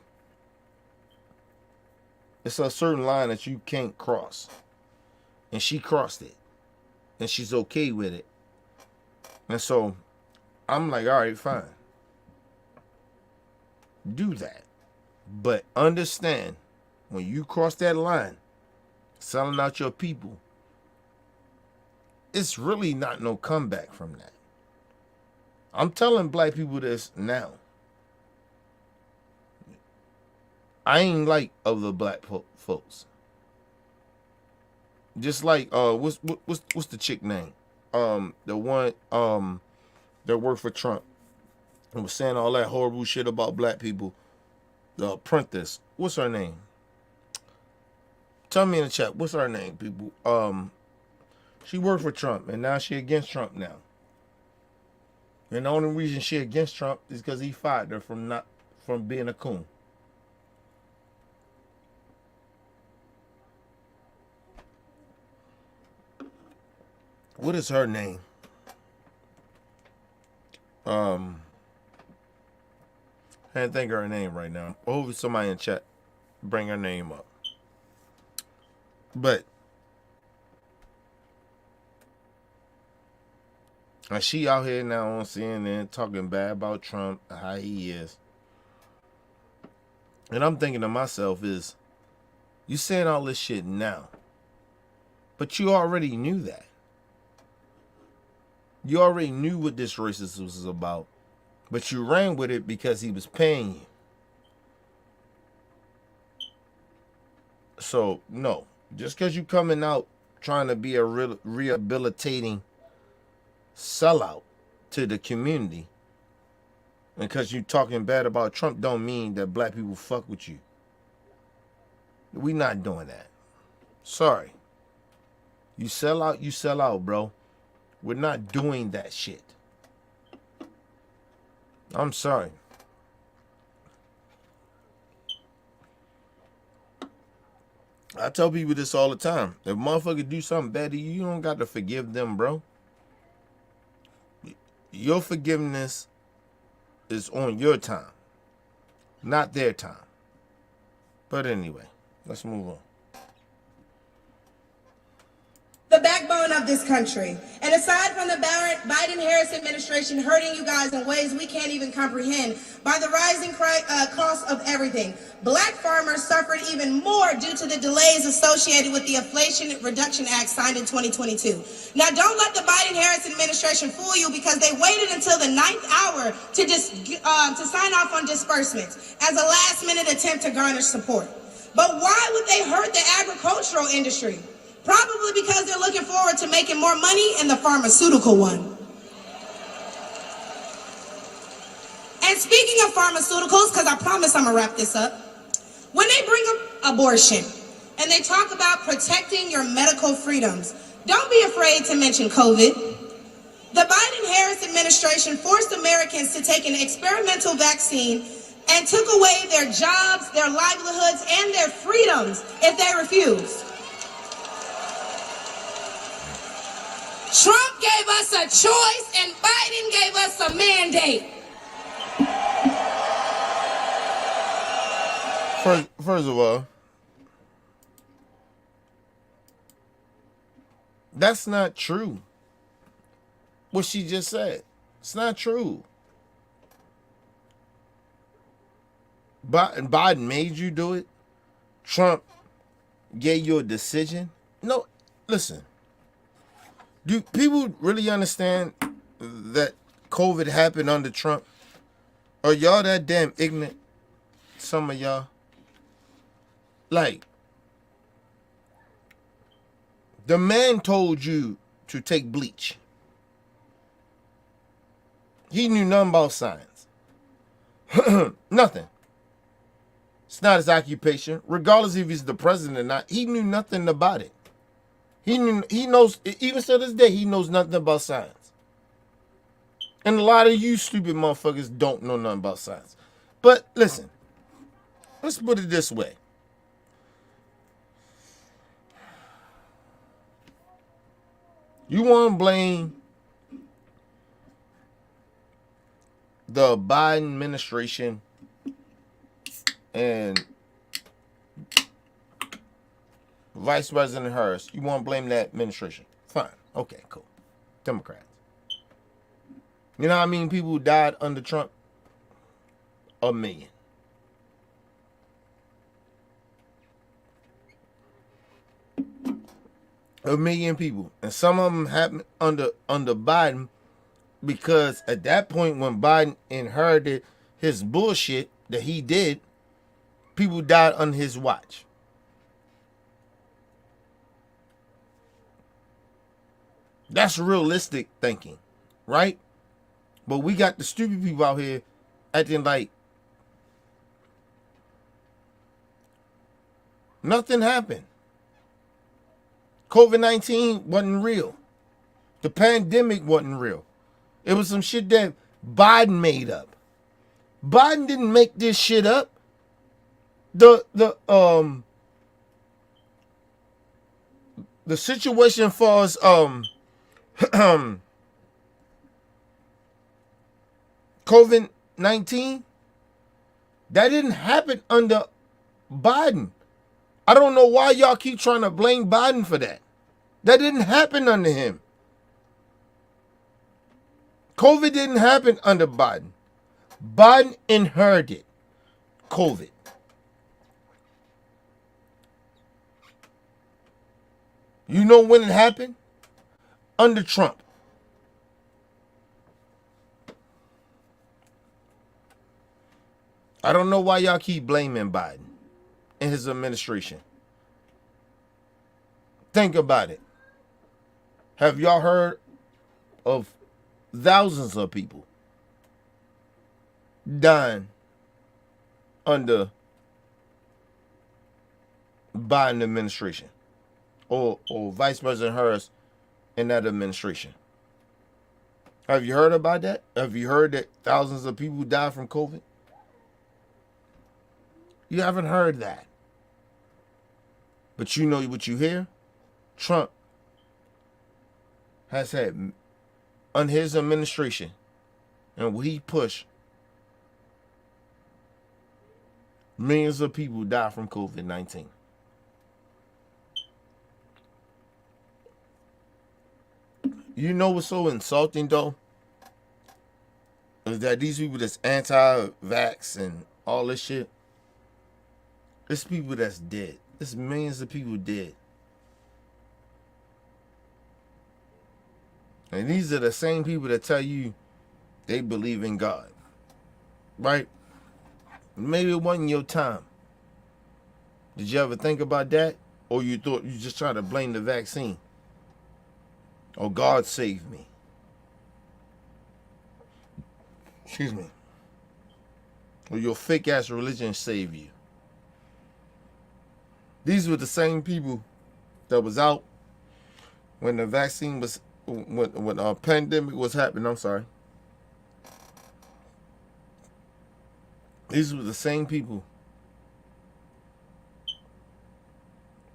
It's a certain line that you can't cross. And she crossed it. And she's okay with it. And so I'm like, all right, fine. Do that. But understand, when you cross that line, selling out your people, it's really not no comeback from that. I'm telling black people this now. I ain't like other black folks. Just like what's the chick name? The one that worked for Trump and was saying all that horrible shit about black people. The apprentice. What's her name? Tell me in the chat, what's her name, people? She worked for Trump, and now she against Trump now. And the only reason she against Trump is because he fired her from being a coon. What is her name? I can't think of her name right now. Hopefully somebody in chat bring her name up. But and she out here now on CNN talking bad about Trump, how he is. And I'm thinking to myself is, you saying all this shit now, but you already knew that. You already knew what this racist was about, but you ran with it because he was paying you. So, no. Just because you coming out trying to be a rehabilitating sellout to the community, and because you talking bad about Trump, don't mean that black people fuck with you. We not doing that. Sorry. You sell out, bro. We're not doing that shit. I'm sorry. I tell people this all the time. If motherfuckers do something bad to you, you don't got to forgive them, bro. Your forgiveness is on your time, not their time. But anyway, let's move on. The backbone of this country. And aside from the Biden-Harris administration hurting you guys in ways we can't even comprehend, by the rising cost of everything, black farmers suffered even more due to the delays associated with the Inflation Reduction Act signed in 2022. Now, don't let the Biden-Harris administration fool you, because they waited until the 9th hour to sign off on disbursements as a last-minute attempt to garner support. But why would they hurt the agricultural industry? Probably because they're looking forward to making more money in the pharmaceutical one. And speaking of pharmaceuticals, because I promise I'm going to wrap this up, when they bring up abortion and they talk about protecting your medical freedoms, don't be afraid to mention COVID. The Biden-Harris administration forced Americans to take an experimental vaccine and took away their jobs, their livelihoods, and their freedoms if they refused. Trump gave us a choice and Biden gave us a mandate. First of all, that's not true. What she just said. It's not true. Biden made you do it. Trump gave you a decision. No, listen. Do people really understand that COVID happened under Trump? Are y'all that damn ignorant? Some of y'all. Like, the man told you to take bleach. He knew nothing about science. Nothing. It's not his occupation. Regardless if he's the president or not, he knew nothing about it. He knows, even to this day, he knows nothing about science. And a lot of you stupid motherfuckers don't know nothing about science. But listen, let's put it this way. You want to blame the Biden administration and Vice President Harris, you want to blame that administration? Fine. Okay, cool. Democrats. You know how many people who died under Trump? 1 million. A million people. And some of them happened under Biden, because at that point when Biden inherited his bullshit that he did, people died under his watch. That's realistic thinking, right? But we got the stupid people out here acting like nothing happened. COVID-19 wasn't real. The pandemic wasn't real. It was some shit that Biden made up. Biden didn't make this shit up. The situation as far as COVID-19, that didn't happen under Biden. I don't know why y'all keep trying to blame Biden for that. That didn't happen under him. COVID didn't happen under Biden. Biden inherited COVID. You know when it happened? Under Trump. I don't know why y'all keep blaming Biden and his administration. Think about it. Have y'all heard of thousands of people dying under Biden administration or Vice President Harris in that administration? Have you heard about that? Have you heard that thousands of people died from COVID? You haven't heard that. But you know what you hear? Trump has had, under his administration and what he pushed, millions of people die from COVID-19. You know what's so insulting though? Is that these people that's anti-vax and all this shit, it's people that's dead. It's millions of people dead. And these are the same people that tell you they believe in God. Right? Maybe it wasn't your time. Did you ever think about that? Or you thought you just trying to blame the vaccine? Or God saved me? Excuse me. Or your fake ass religion saved you? These were the same people that was out when the vaccine was, when a pandemic was happening. I'm sorry. These were the same people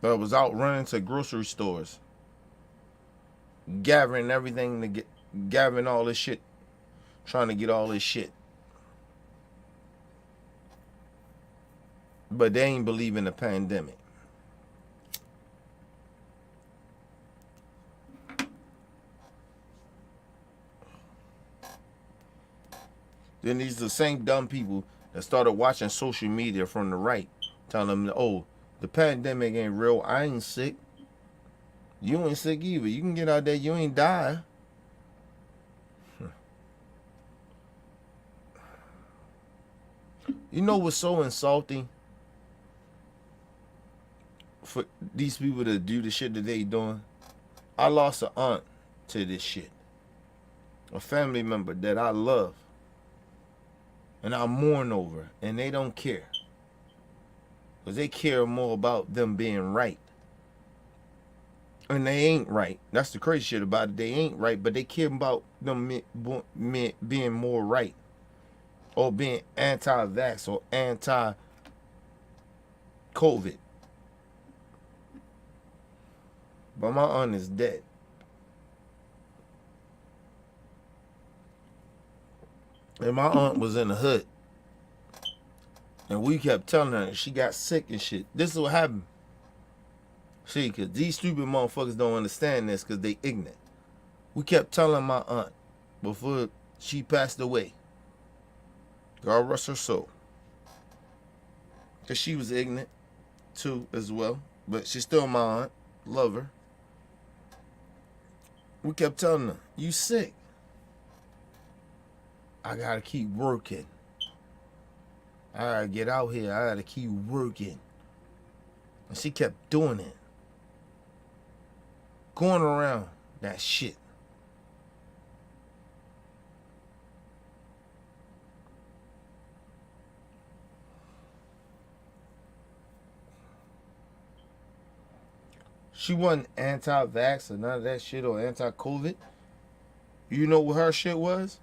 that was out running to grocery stores, gathering everything to get, gathering all this shit, trying to get all this shit. But they ain't believe in the pandemic. Then these are the same dumb people that started watching social media from the right, telling them, oh, the pandemic ain't real. I ain't sick. You ain't sick either. You can get out there. You ain't die. You know what's so insulting? For these people to do the shit that they doing. I lost an aunt to this shit. A family member that I love. And I mourn over. And they don't care. Because they care more about them being right. And they ain't right. That's the crazy shit about it. They ain't right. But they care about them being more right. Or being anti-vax or anti-COVID. But my aunt is dead. And my aunt was in the hood. And we kept telling her she got sick and shit. This is what happened. See, because these stupid motherfuckers don't understand this because they ignorant. We kept telling my aunt before she passed away. God rest her soul. Because she was ignorant too as well. But she's still my aunt. Love her. We kept telling her, you sick. I gotta keep working. I gotta get out here. I gotta keep working. And she kept doing it. Going around that shit. She wasn't anti-vax or none of that shit or anti-COVID. You know what her shit was?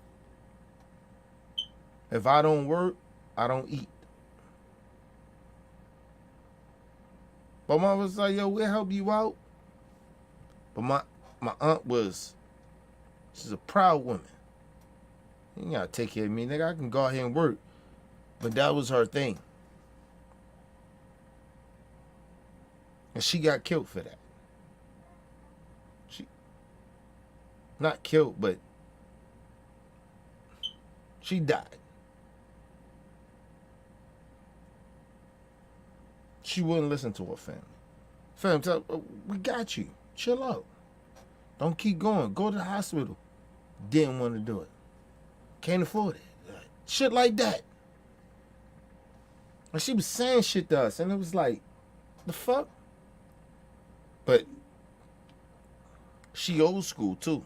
If I don't work, I don't eat. But mom was like, yo, we'll help you out. But my aunt she's a proud woman. You gotta take care of me, nigga. I can go out here and work. But that was her thing. And she got killed for that. She not killed, but she died. She wouldn't listen to her family. Family tell her, we got you. Chill out. Don't keep going. Go to the hospital. Didn't want to do it. Can't afford it. Shit like that. And she was saying shit to us, and it was like, the fuck? But she old school too.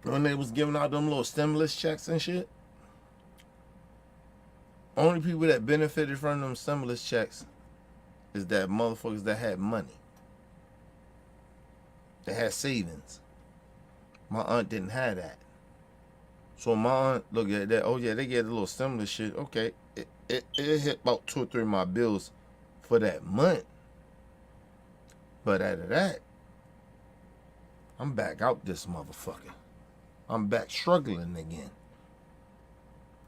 When they was giving out them little stimulus checks and shit, only people that benefited from them stimulus checks is that motherfuckers that had money. They had savings. My aunt didn't have that. So my aunt looked at that, oh yeah, they get a little stimulus shit. Okay, it hit about 2 or 3 of my bills for that month. But out of that, I'm back out this motherfucker. I'm back struggling again.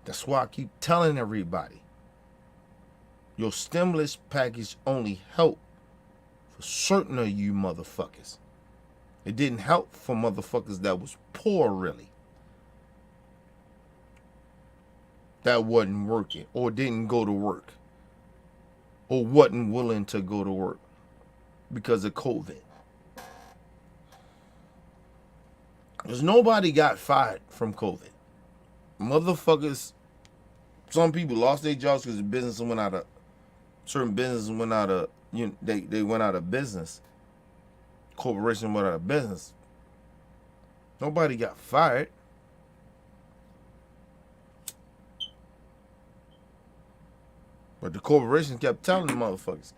That's why I keep telling everybody, your stimulus package only helped for certain of you motherfuckers. It didn't help for motherfuckers that was poor, really. That wasn't working or didn't go to work or wasn't willing to go to work because of COVID. Because nobody got fired from COVID. Motherfuckers, some people lost their jobs because the business went out of, certain businesses went out of, they went out of business. Corporation went out of business. Nobody got fired. But the corporation kept telling the motherfuckers,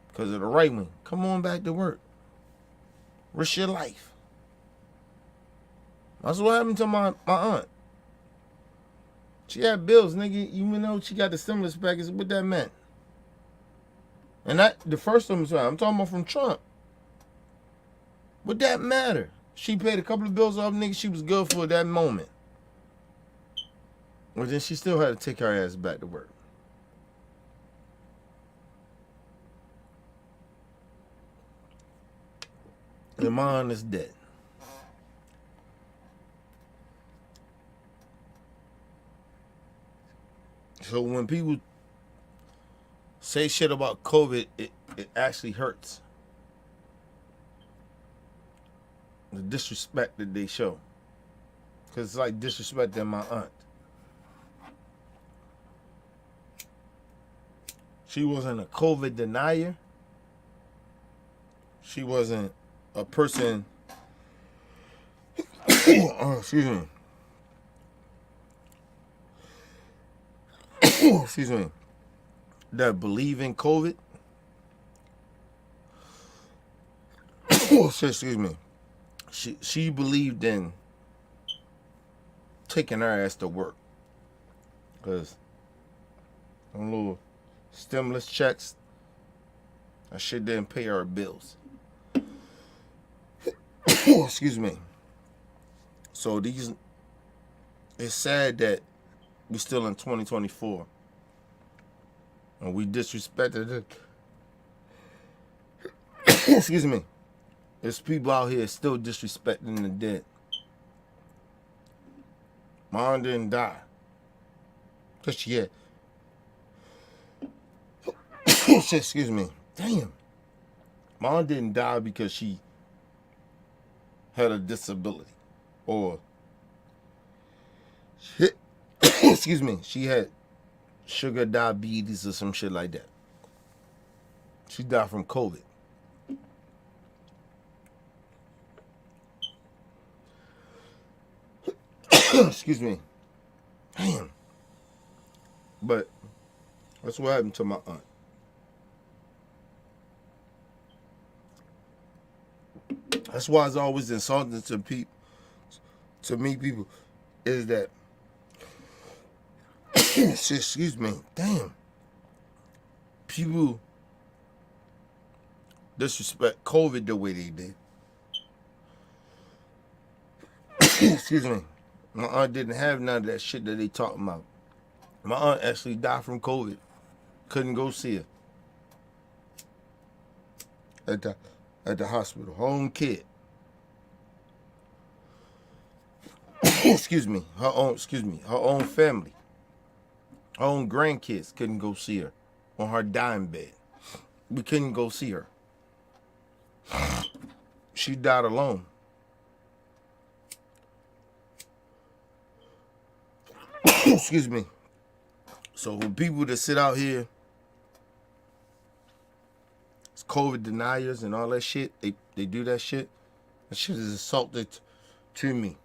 because of the right wing, come on back to work. Risk your life. That's what happened to my aunt. She had bills, nigga. Even though she got the stimulus package, what that meant. And that the first time I'm talking about from Trump. What that matter? She paid a couple of bills off, nigga. She was good for that moment. But then she still had to take her ass back to work. And my aunt is dead. So when people say shit about COVID, it actually hurts. The disrespect that they show. Because it's like disrespecting my aunt. She wasn't a COVID denier. She wasn't a person, excuse me. Excuse me. That believe in COVID. Excuse me. She believed in taking her ass to work. Because them little stimulus checks, that shit didn't pay her bills. Excuse me. So it's sad that we still in 2024 and we disrespected it. Excuse me. There's people out here still disrespecting the dead. My aunt didn't die. Just yet. Excuse me. Damn. My aunt didn't die because she had a disability. Or excuse me, she had sugar diabetes or some shit like that. She died from COVID. Excuse me. Damn. But that's what happened to my aunt. That's why it's always insulting to people, to me, people, is that, excuse me, damn, people disrespect COVID the way they did. Excuse me. My aunt didn't have none of that shit that they talking about. My aunt actually died from COVID. Couldn't go see her at the hospital. Her own kid. Excuse me. Her own family. Her own grandkids couldn't go see her on her dying bed. We couldn't go see her. She died alone. Excuse me. So for people that sit out here, it's COVID deniers and all that shit, they do that shit. That shit is assaulted to me.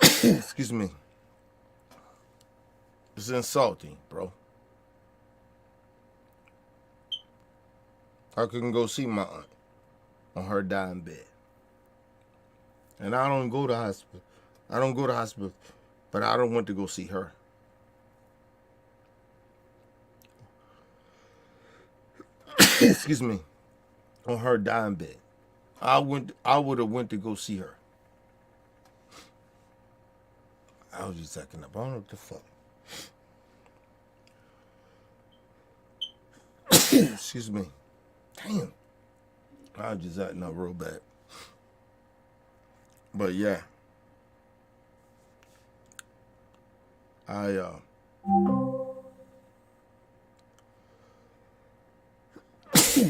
Excuse me. It's insulting, bro. I couldn't go see my aunt on her dying bed. And I don't go to hospital. I don't go to hospital, but I don't want to go see her. Excuse me. On her dying bed. I would have went to go see her. I was just acting up. I don't know what the fuck. Excuse me. Damn. I was just acting up real bad. But yeah.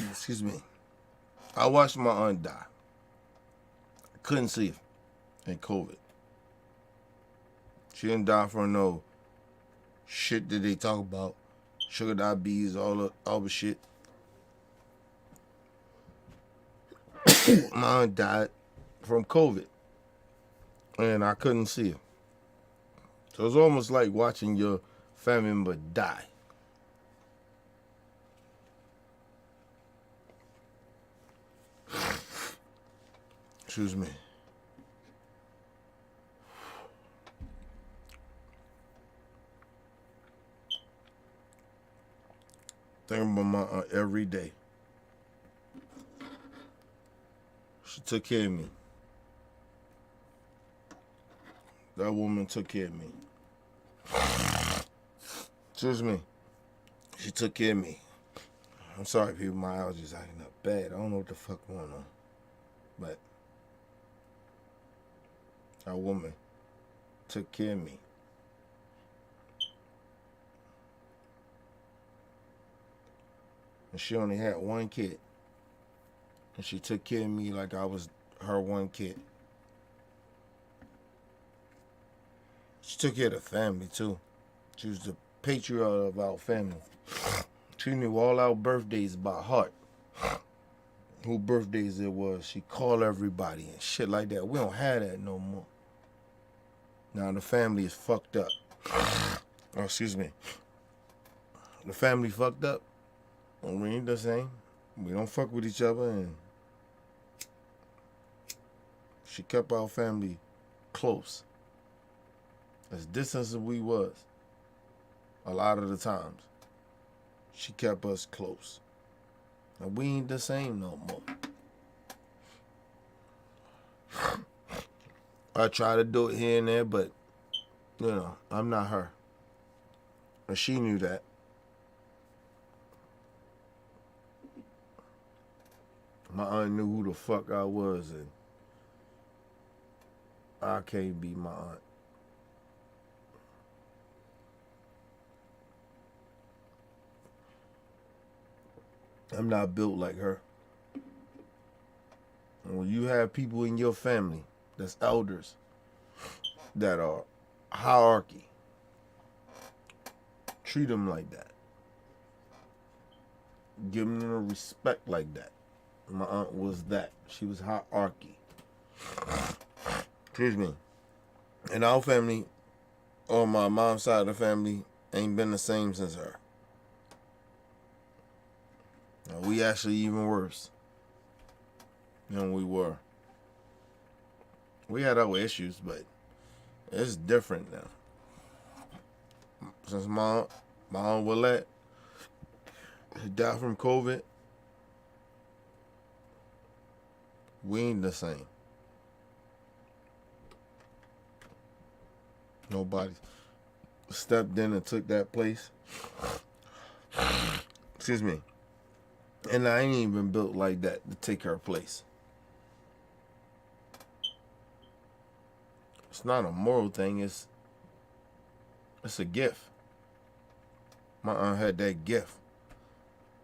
Excuse me. I watched my aunt die. I couldn't see her in COVID. She didn't die from no shit that they talk about. Sugar diabetes, all the shit. My aunt died from COVID. And I couldn't see her. So it's almost like watching your family member die. Excuse me. Thinking about my aunt every day. She took care of me. That woman took care of me. Excuse me. She took care of me. I'm sorry, people. My allergies acting up bad. I don't know what the fuck going on. But that woman took care of me. And she only had one kid. And she took care of me like I was her one kid. She took care of the family, too. She was the patriarch of our family. She knew all our birthdays by heart. Who birthdays it was. She called everybody and shit like that. We don't have that no more. Now the family is fucked up. Oh, excuse me. The family fucked up. We ain't the same. We don't fuck with each other, and she kept our family close. As distant as we was, a lot of the times, she kept us close. And we ain't the same no more. I try to do it here and there, but, you know, I'm not her. And she knew that. My aunt knew who the fuck I was, and I can't be my aunt. I'm not built like her. And when you have people in your family that's elders that are hierarchy, treat them like that. Give them the respect like that. My aunt was that. She was hierarchy. Excuse me. And our family, on my mom's side of the family, ain't been the same since her. Now, we actually even worse than we were. We had our issues, but it's different now. Since my aunt Willette died from COVID, we ain't the same. Nobody stepped in and took that place. Excuse me. And I ain't even built like that to take her place. It's not a moral thing. It's a gift. My aunt had that gift.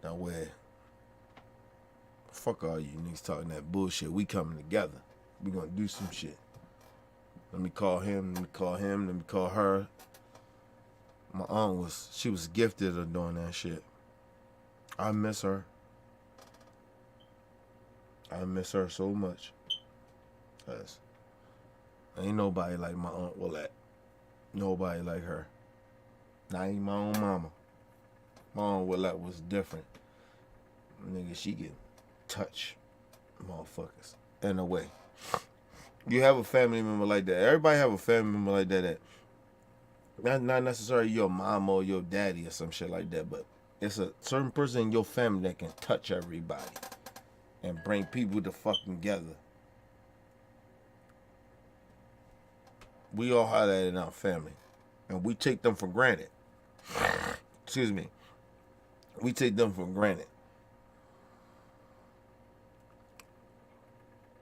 Now where, fuck all you niggas talking that bullshit. We coming together. We gonna do some shit. Let me call him. Let me call him. Let me call her. My aunt she was gifted of doing that shit. I miss her. I miss her so much. Cause ain't nobody like my aunt Willette. Nobody like her. Not even my own mama. My aunt Willette was different. Nigga, she can touch motherfuckers in a way. You have a family member like that. Everybody have a family member like that. Not necessarily your mom or your daddy or some shit like that, but it's a certain person in your family that can touch everybody and bring people to fucking together. We all have that in our family, and we take them for granted. Excuse me. We take them for granted.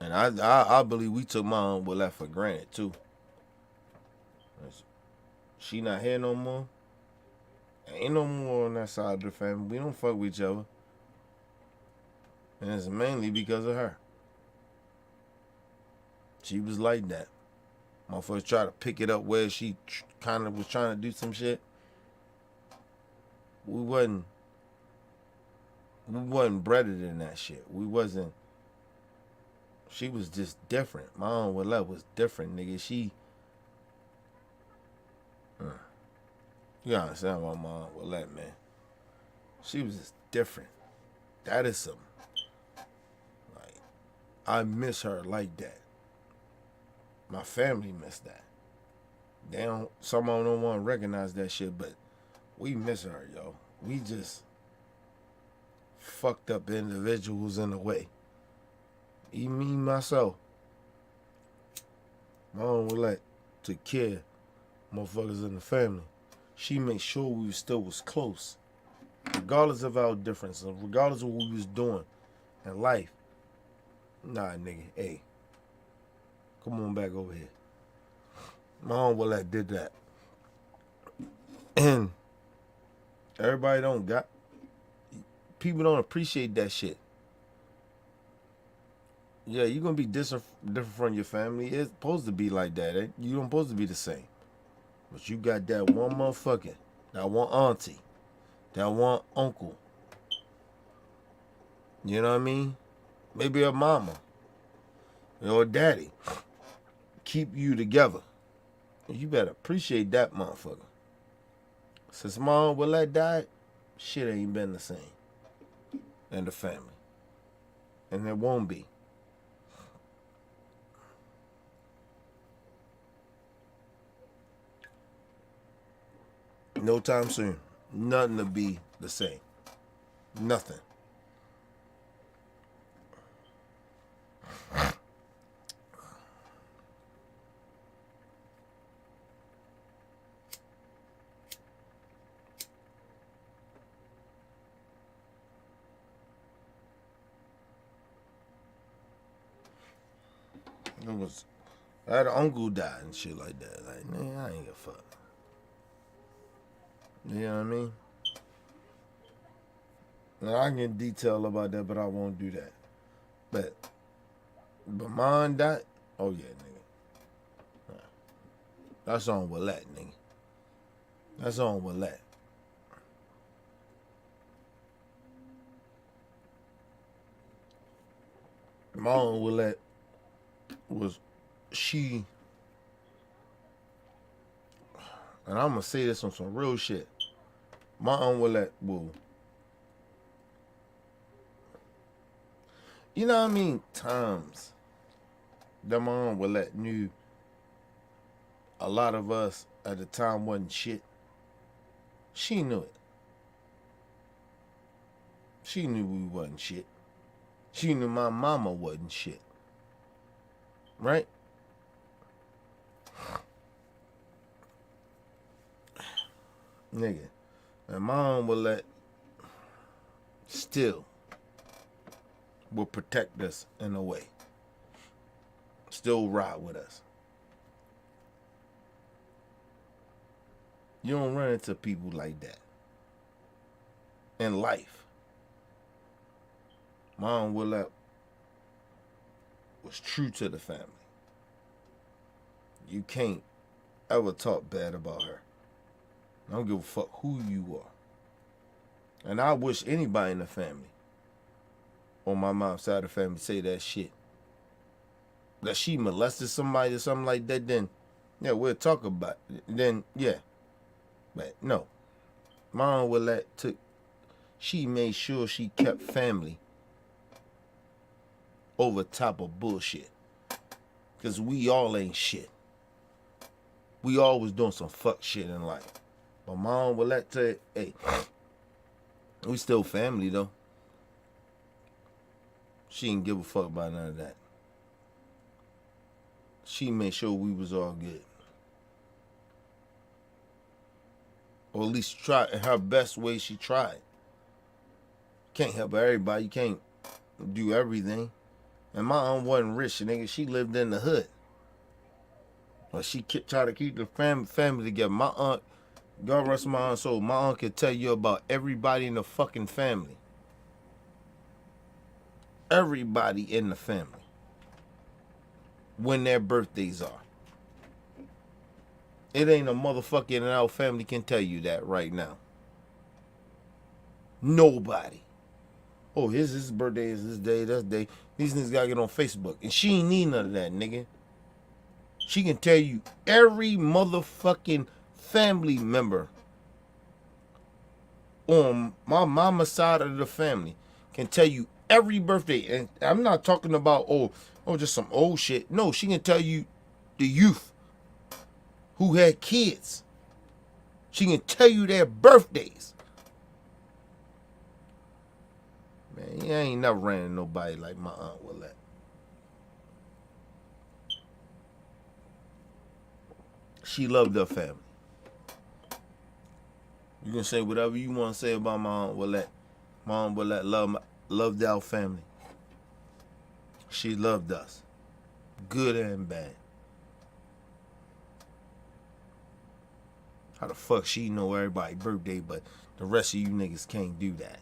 And I believe we took my aunt Willette for granted too. She not here no more. Ain't no more on that side of the family. We don't fuck with each other. And it's mainly because of her. She was like that. Motherfuckers try to pick it up where she kind of was trying to do some shit. We wasn't breaded in that shit. We wasn't. She was just different. My aunt Willette was different, nigga. You gotta understand about my aunt Willette, man. She was just different. That is some. Like, I miss her like that. My family miss that. Some of them don't want to recognize that shit, but we miss her, yo. We just fucked up individuals in a way. Even me, myself. My aunt Willette took care of motherfuckers in the family. She made sure we still was close. Regardless of our differences, regardless of what we was doing in life. Nah, nigga, hey. Come on back over here. My aunt Willette did that. And everybody people don't appreciate that shit. Yeah, you're going to be different from your family. It's supposed to be like that. Eh? You don't supposed to be the same. But you got that one motherfucker, that one auntie, that one uncle. You know what I mean? Maybe a mama or a daddy. Keep you together. You better appreciate that motherfucker. Since Mom Willette died, shit ain't been the same in the family. And it won't be. No time soon. Nothing to be the same. Nothing. I had an uncle die and shit like that. Like, man, I ain't give a fuck. You know what I mean? Now, I can get detail about that, but I won't do that. But mine died? Oh, yeah, nigga. That's on Willette, nigga. That's on Willette. My aunt Willette she And I'm gonna say this on some real shit. My aunt Willette will. You know what I mean? Times that my aunt Willette knew a lot of us at the time wasn't shit. She knew it. She knew we wasn't shit. She knew my mama wasn't shit. Right? Nigga. And my aunt Willette still will protect us in a way. Still ride with us. You don't run into people like that in life. My aunt Willette was true to the family. You can't ever talk bad about her. I don't give a fuck who you are. And I wish anybody in the family, on my mom's side of the family, say that shit. That she molested somebody or something like that, then, yeah, we'll talk about it. Then, yeah. But, no. My aunt Willette she made sure she kept family over top of bullshit. Because we all ain't shit. We always doing some fuck shit in life. But my aunt Willette tell you, hey, we still family, though. She didn't give a fuck about none of that. She made sure we was all good. Or at least try in her best way she tried. Can't help everybody. You can't do everything. And my aunt wasn't rich, nigga. She lived in the hood. But she tried to keep the family together. My aunt, God rest my aunt's soul, my aunt could tell you about everybody in the fucking family. Everybody in the family. When their birthdays are. It ain't a motherfucker in our family can tell you that right now. Nobody. Oh, his birthday is this day, that day. These niggas gotta get on Facebook. And she ain't need none of that, nigga. She can tell you every motherfucking family member on my mama's side of the family can tell you every birthday. And I'm not talking about, just some old shit. No, she can tell you the youth who had kids. She can tell you their birthdays. Man, you ain't never ran into nobody like my aunt Willette. She loved her family. You can say whatever you want to say about my aunt Willette. My aunt Willette loved our family. She loved us. Good and bad. How the fuck she know everybody's birthday, but the rest of you niggas can't do that?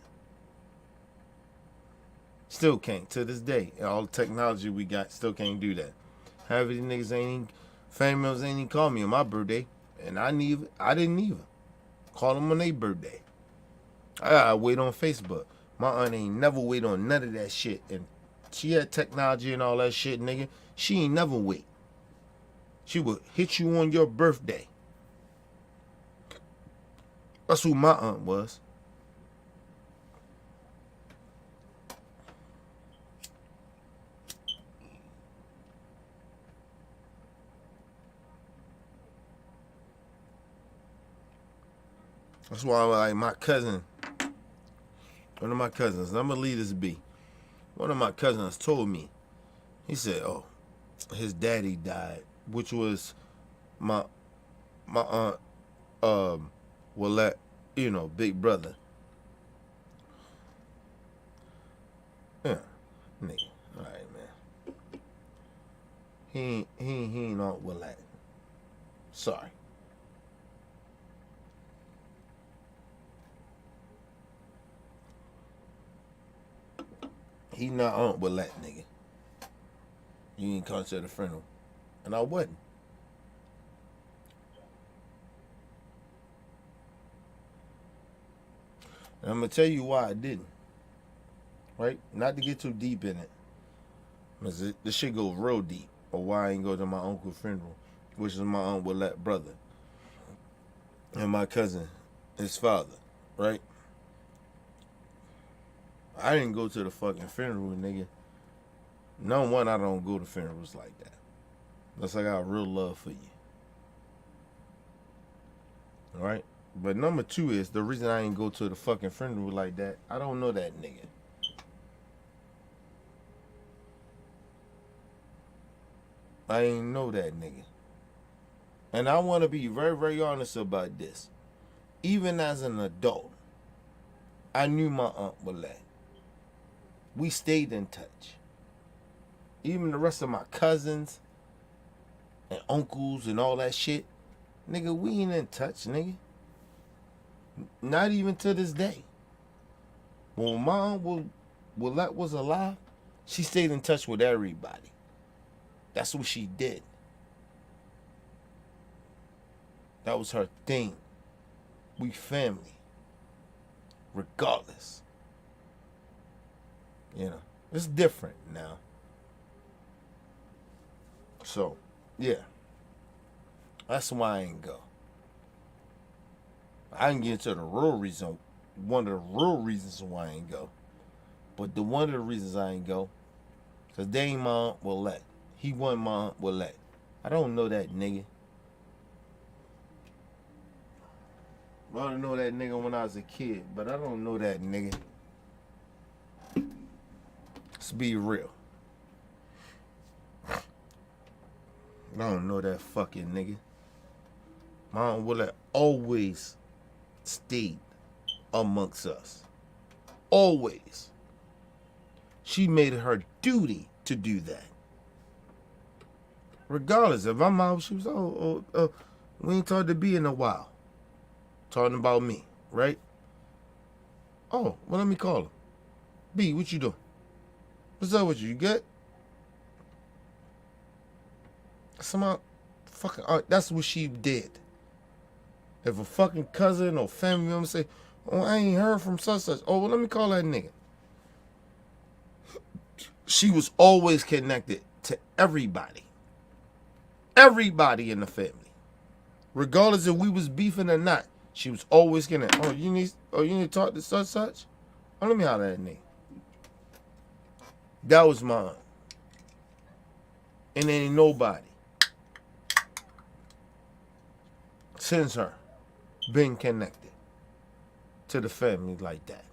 Still can't. To this day. All the technology we got, still can't do that. Half of these niggas family members ain't even call me on my birthday. And I didn't either. Call them on their birthday. I gotta wait on Facebook. My aunt ain't never wait on none of that shit. And she had technology and all that shit, nigga. She ain't never wait. She would hit you on your birthday. That's who my aunt was. That's why, like, my cousin, one of my cousins, I'm going to leave this be. One of my cousins told me, he said, his daddy died, which was my aunt, Willette, big brother. Yeah, nigga. All right, man. He ain't Aunt Willette. Sorry. He not Aunt Willette, nigga. You ain't consider a friend of him. And I wasn't. And I'm going to tell you why I didn't. Right? Not to get too deep in it. Because this shit goes real deep. Or why I ain't go to my uncle's funeral, which is my Aunt Willette brother. and my cousin, his father, right? I didn't go to the fucking funeral, nigga. No one, I don't go to funerals like that. Unless I got real love for you. Alright? But number two is, the reason I ain't go to the fucking funeral like that, I don't know that nigga. I ain't know that nigga. And I want to be very, very honest about this. Even as an adult, I knew my Aunt Willette. We stayed in touch. Even the rest of my cousins and uncles and all that shit, nigga, we ain't in touch, nigga. Not even to this day. When my Aunt Willette was alive, she stayed in touch with everybody. That's what she did. That was her thing. We family. Regardless. You know, it's different now. So, yeah. That's why I ain't go. I can get into the real reason, one of the real reasons why I ain't go. But the one of the reasons I ain't go, because they ain't my Aunt Willette. He wasn't my Aunt Willette. I don't know that nigga. I don't know that nigga when I was a kid, but I don't know that nigga. Let's be real. I don't know that fucking nigga. My Aunt Willette always stayed amongst us. Always. She made it her duty to do that. Regardless, if I'm out, she was, we ain't talked to B in a while. Talking about me, right? Oh, well, let me call her. B, what you doing? What's up with you? You good? That's what she did. If a fucking cousin or family member say, oh, I ain't heard from such. Oh, well, let me call that nigga. She was always connected to everybody. Everybody in the family. Regardless if we was beefing or not. She was always connected. You need to talk to such? Oh, let me holler at that nigga. That was mine. And ain't nobody since her been connected to the family like that.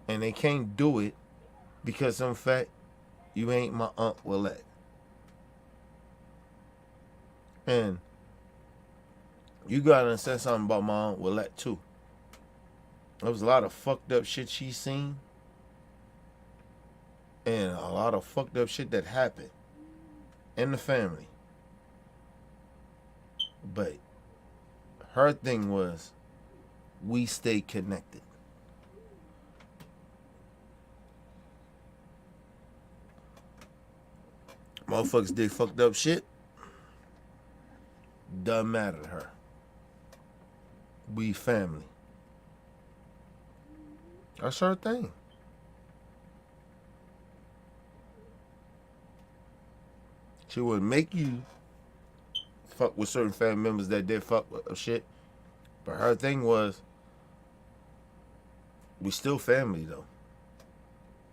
And they can't do it because, in fact, you ain't my Aunt Willette. And you gotta understand something about my Aunt Willette, too. There was a lot of fucked up shit she seen. And a lot of fucked up shit that happened in the family. But her thing was, we stay connected. Motherfuckers did fucked up shit. Doesn't matter to her. We family. That's her thing. She would make you fuck with certain family members that did fuck with shit. But her thing was, we still family though.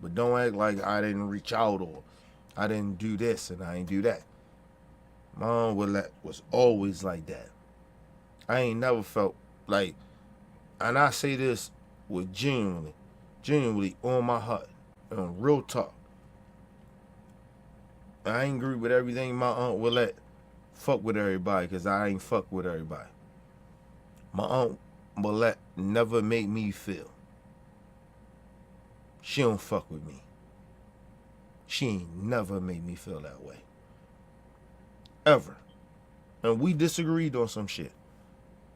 But don't act like I didn't reach out or I didn't do this and I ain't do that. Mom was always like that. I ain't never felt like, and I say this with genuinely on my heart, and real talk. I ain't agree with everything my Aunt Willette fuck with everybody, because I ain't fuck with everybody. My Aunt Willette never made me feel. She don't fuck with me. She ain't never made me feel that way. Ever. And we disagreed on some shit.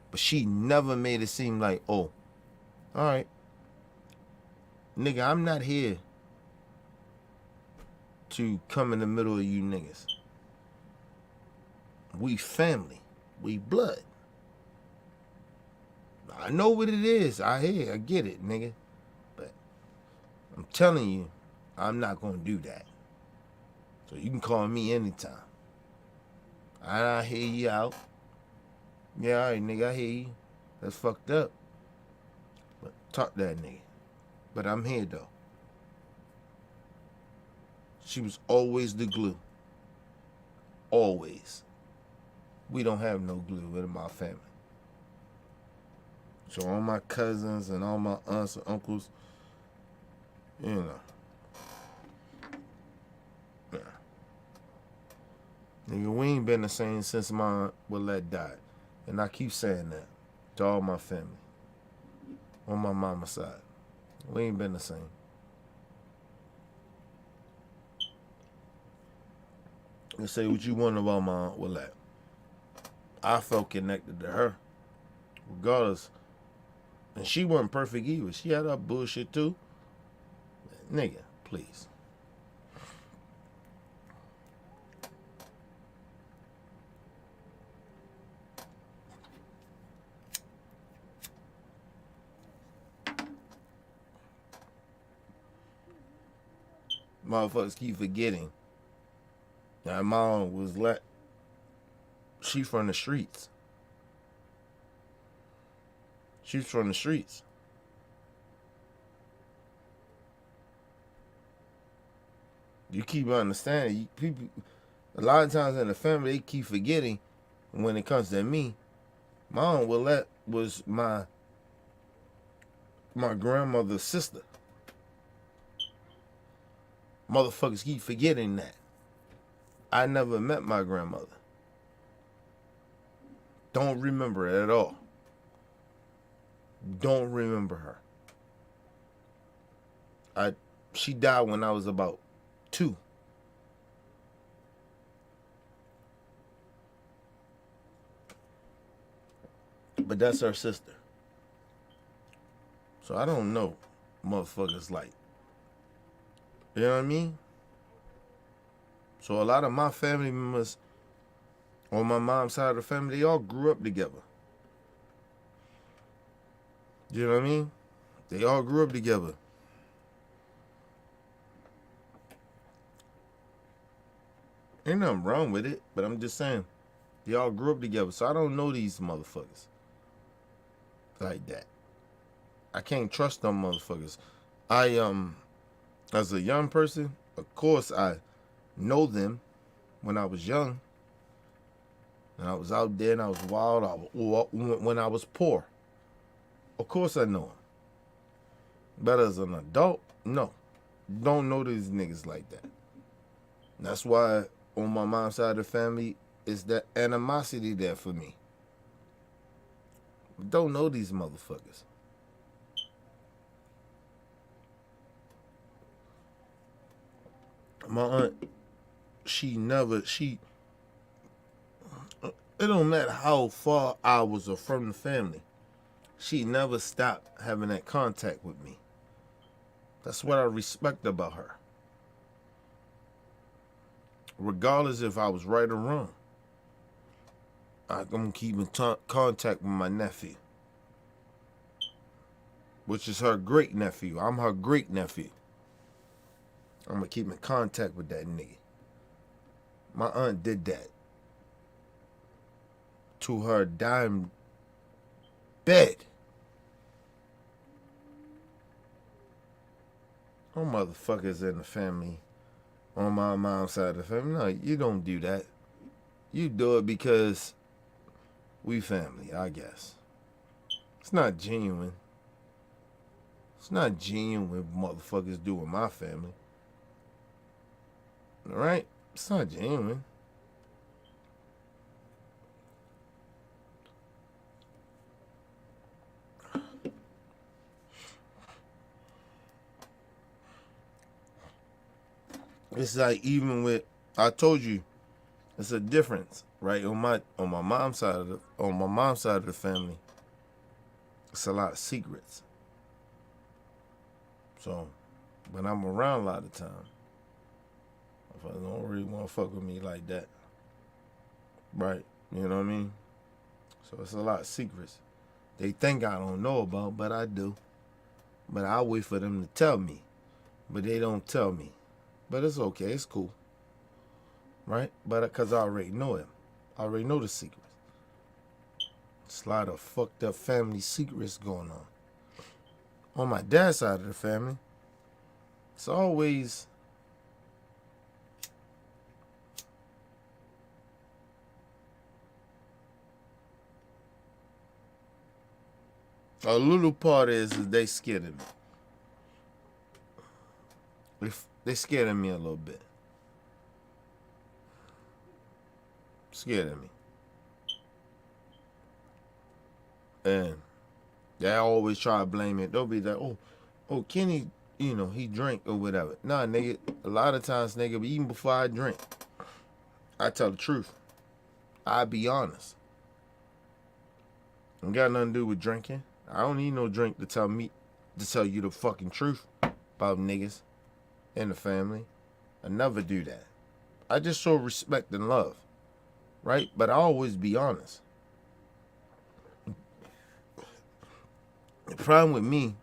But she never made it seem like, oh, alright. Nigga, I'm not here to come in the middle of you niggas. We family. We blood. I know what it is. I get it, nigga. But I'm telling you, I'm not gonna do that. So you can call me anytime. I hear you out. Yeah, all right, nigga, I hear you. That's fucked up. But talk that nigga. But I'm here, though. She was always the glue. Always. We don't have no glue in my family. So all my cousins and all my aunts and uncles, you know. Yeah. Nigga, we ain't been the same since my Aunt Willette died. And I keep saying that to all my family. On my mama's side. We ain't been the same. You say what you want about my Aunt Willette. I felt connected to her. Regardless. And she wasn't perfect either. She had her bullshit too. Nigga, please. Motherfuckers keep forgetting. That mom was she from the streets. She's from the streets. You keep understanding. People, a lot of times in the family, they keep forgetting when it comes to me. My Aunt Willette was my grandmother's sister. Motherfuckers keep forgetting that. I never met my grandmother. Don't remember it at all. Don't remember her. She died when I was about 2. But that's her sister. So I don't know motherfuckers like. You know what I mean? So a lot of my family members on my mom's side of the family, they all grew up together. You know what I mean? They all grew up together. Ain't nothing wrong with it, but I'm just saying, they all grew up together. So I don't know these motherfuckers like that. I can't trust them motherfuckers. As a young person, of course I know them when I was young. And I was out there and I was wild. When I was poor. Of course I know them. But as an adult, no. Don't know these niggas like that. That's why on my mom's side of the family, is that animosity there for me. Don't know these motherfuckers. My aunt, it don't matter how far I was from the family. She never stopped having that contact with me. That's what I respect about her. Regardless if I was right or wrong. I'm going to keep in contact with my nephew. Which is her great nephew. I'm her great nephew. I'm going to keep in contact with that nigga. My aunt did that. To her dying bed. No motherfuckers in the family. On my mom's side of the family. No, you don't do that. You do it because we family, I guess. It's not genuine. It's not genuine what motherfuckers do with my family. Alright? It's not genuine. It's like even with, I told you, it's a difference, right? On my mom's side of the family, it's a lot of secrets. So, when I'm around a lot of time, if I don't really want to fuck with me like that, right? You know what I mean? So it's a lot of secrets. They think I don't know about, but I do. But I wait for them to tell me, but they don't tell me. But it's okay. It's cool. Right? But because I already know him. I already know the secrets. It's a lot of fucked up family secrets going on. On my dad's side of the family, it's always a little part is they scared of me. They scared of me a little bit. Scared of me. And they always try to blame it. They'll be like, oh, Kenny, he drank or whatever. Nah, nigga, a lot of times, nigga, even before I drink, I tell the truth. I be honest. Ain't got nothing to do with drinking. I don't need no drink to tell you the fucking truth about niggas in the family. I never do that. I just show respect and love, right? But I always be honest. The problem with me,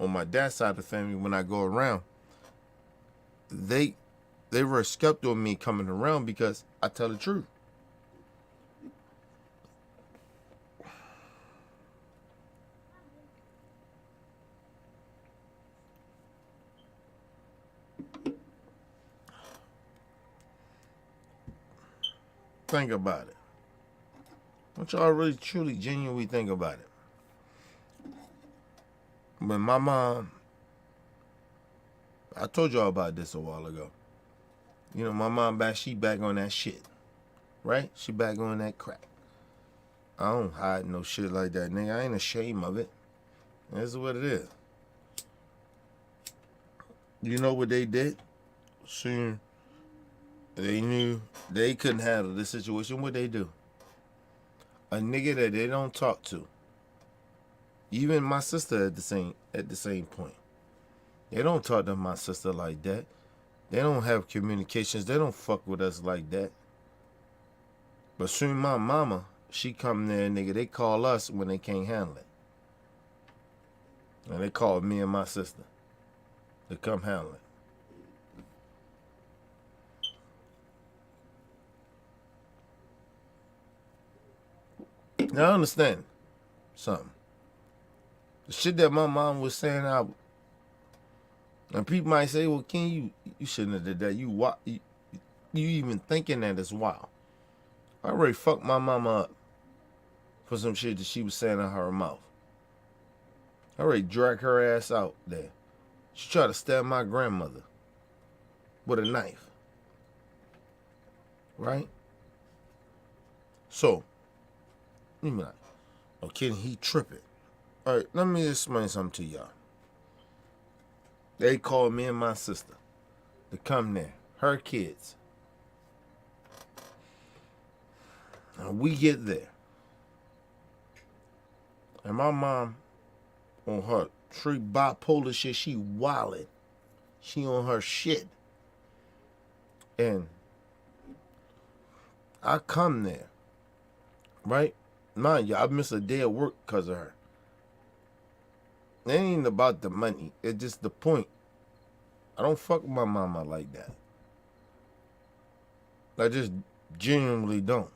on my dad's side of the family, when I go around, they were skeptical of me coming around because I tell the truth. Think about it. I want y'all really, truly, genuinely think about it. When my mom, I told y'all about this a while ago. My mom she back on that shit, right? She back on that crack. I don't hide no shit like that, nigga. I ain't ashamed of it. This is what it is. You know what they did? Soon they knew they couldn't handle the situation. What they do? A nigga that they don't talk to. Even my sister at the same point. They don't talk to my sister like that. They don't have communications. They don't fuck with us like that. But soon my mama, she come there, nigga, they call us when they can't handle it. And they call me and my sister to come handle it. Now I understand something. The shit that my mom was saying out, and people might say, well, Ken, you shouldn't have did that. You even thinking that is wild. I already fucked my mama up for some shit that she was saying out her mouth. I already dragged her ass out there. She tried to stab my grandmother with a knife. Right? So, you be like, oh, Ken, he tripping. All right, let me explain something to y'all. They called me and my sister to come there. Her kids. And we get there. And my mom, on her straight bipolar shit, she wildin'. She on her shit. And I come there. Right? Mind you, I missed a day of work because of her. It ain't about the money. It's just the point. I don't fuck with my mama like that. I just genuinely don't.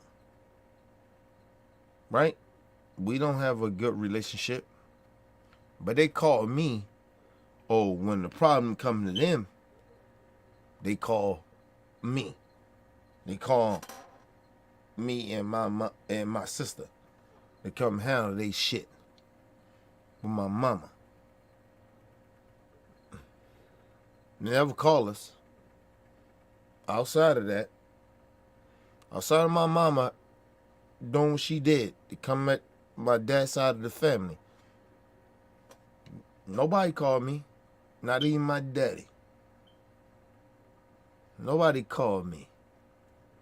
Right? We don't have a good relationship. But they call me, when the problem comes to them, they call me. They call me and my sister to come handle they shit with my mama. They never call us. Outside of that, outside of my mama doing what she did to come at my dad's side of the family, nobody called me. Not even my daddy. Nobody called me.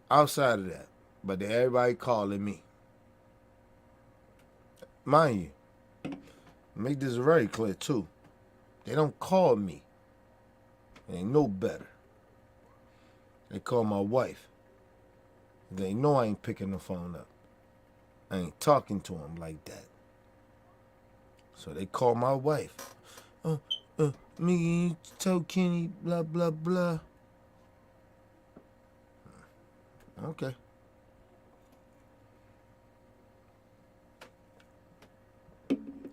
Outside of that. But everybody calling me. Mind you, make this very clear too. They don't call me. They know better. They call my wife. They know I ain't picking the phone up. I ain't talking to them like that. So they call my wife. Me, tell Kenny, blah, blah, blah. Okay.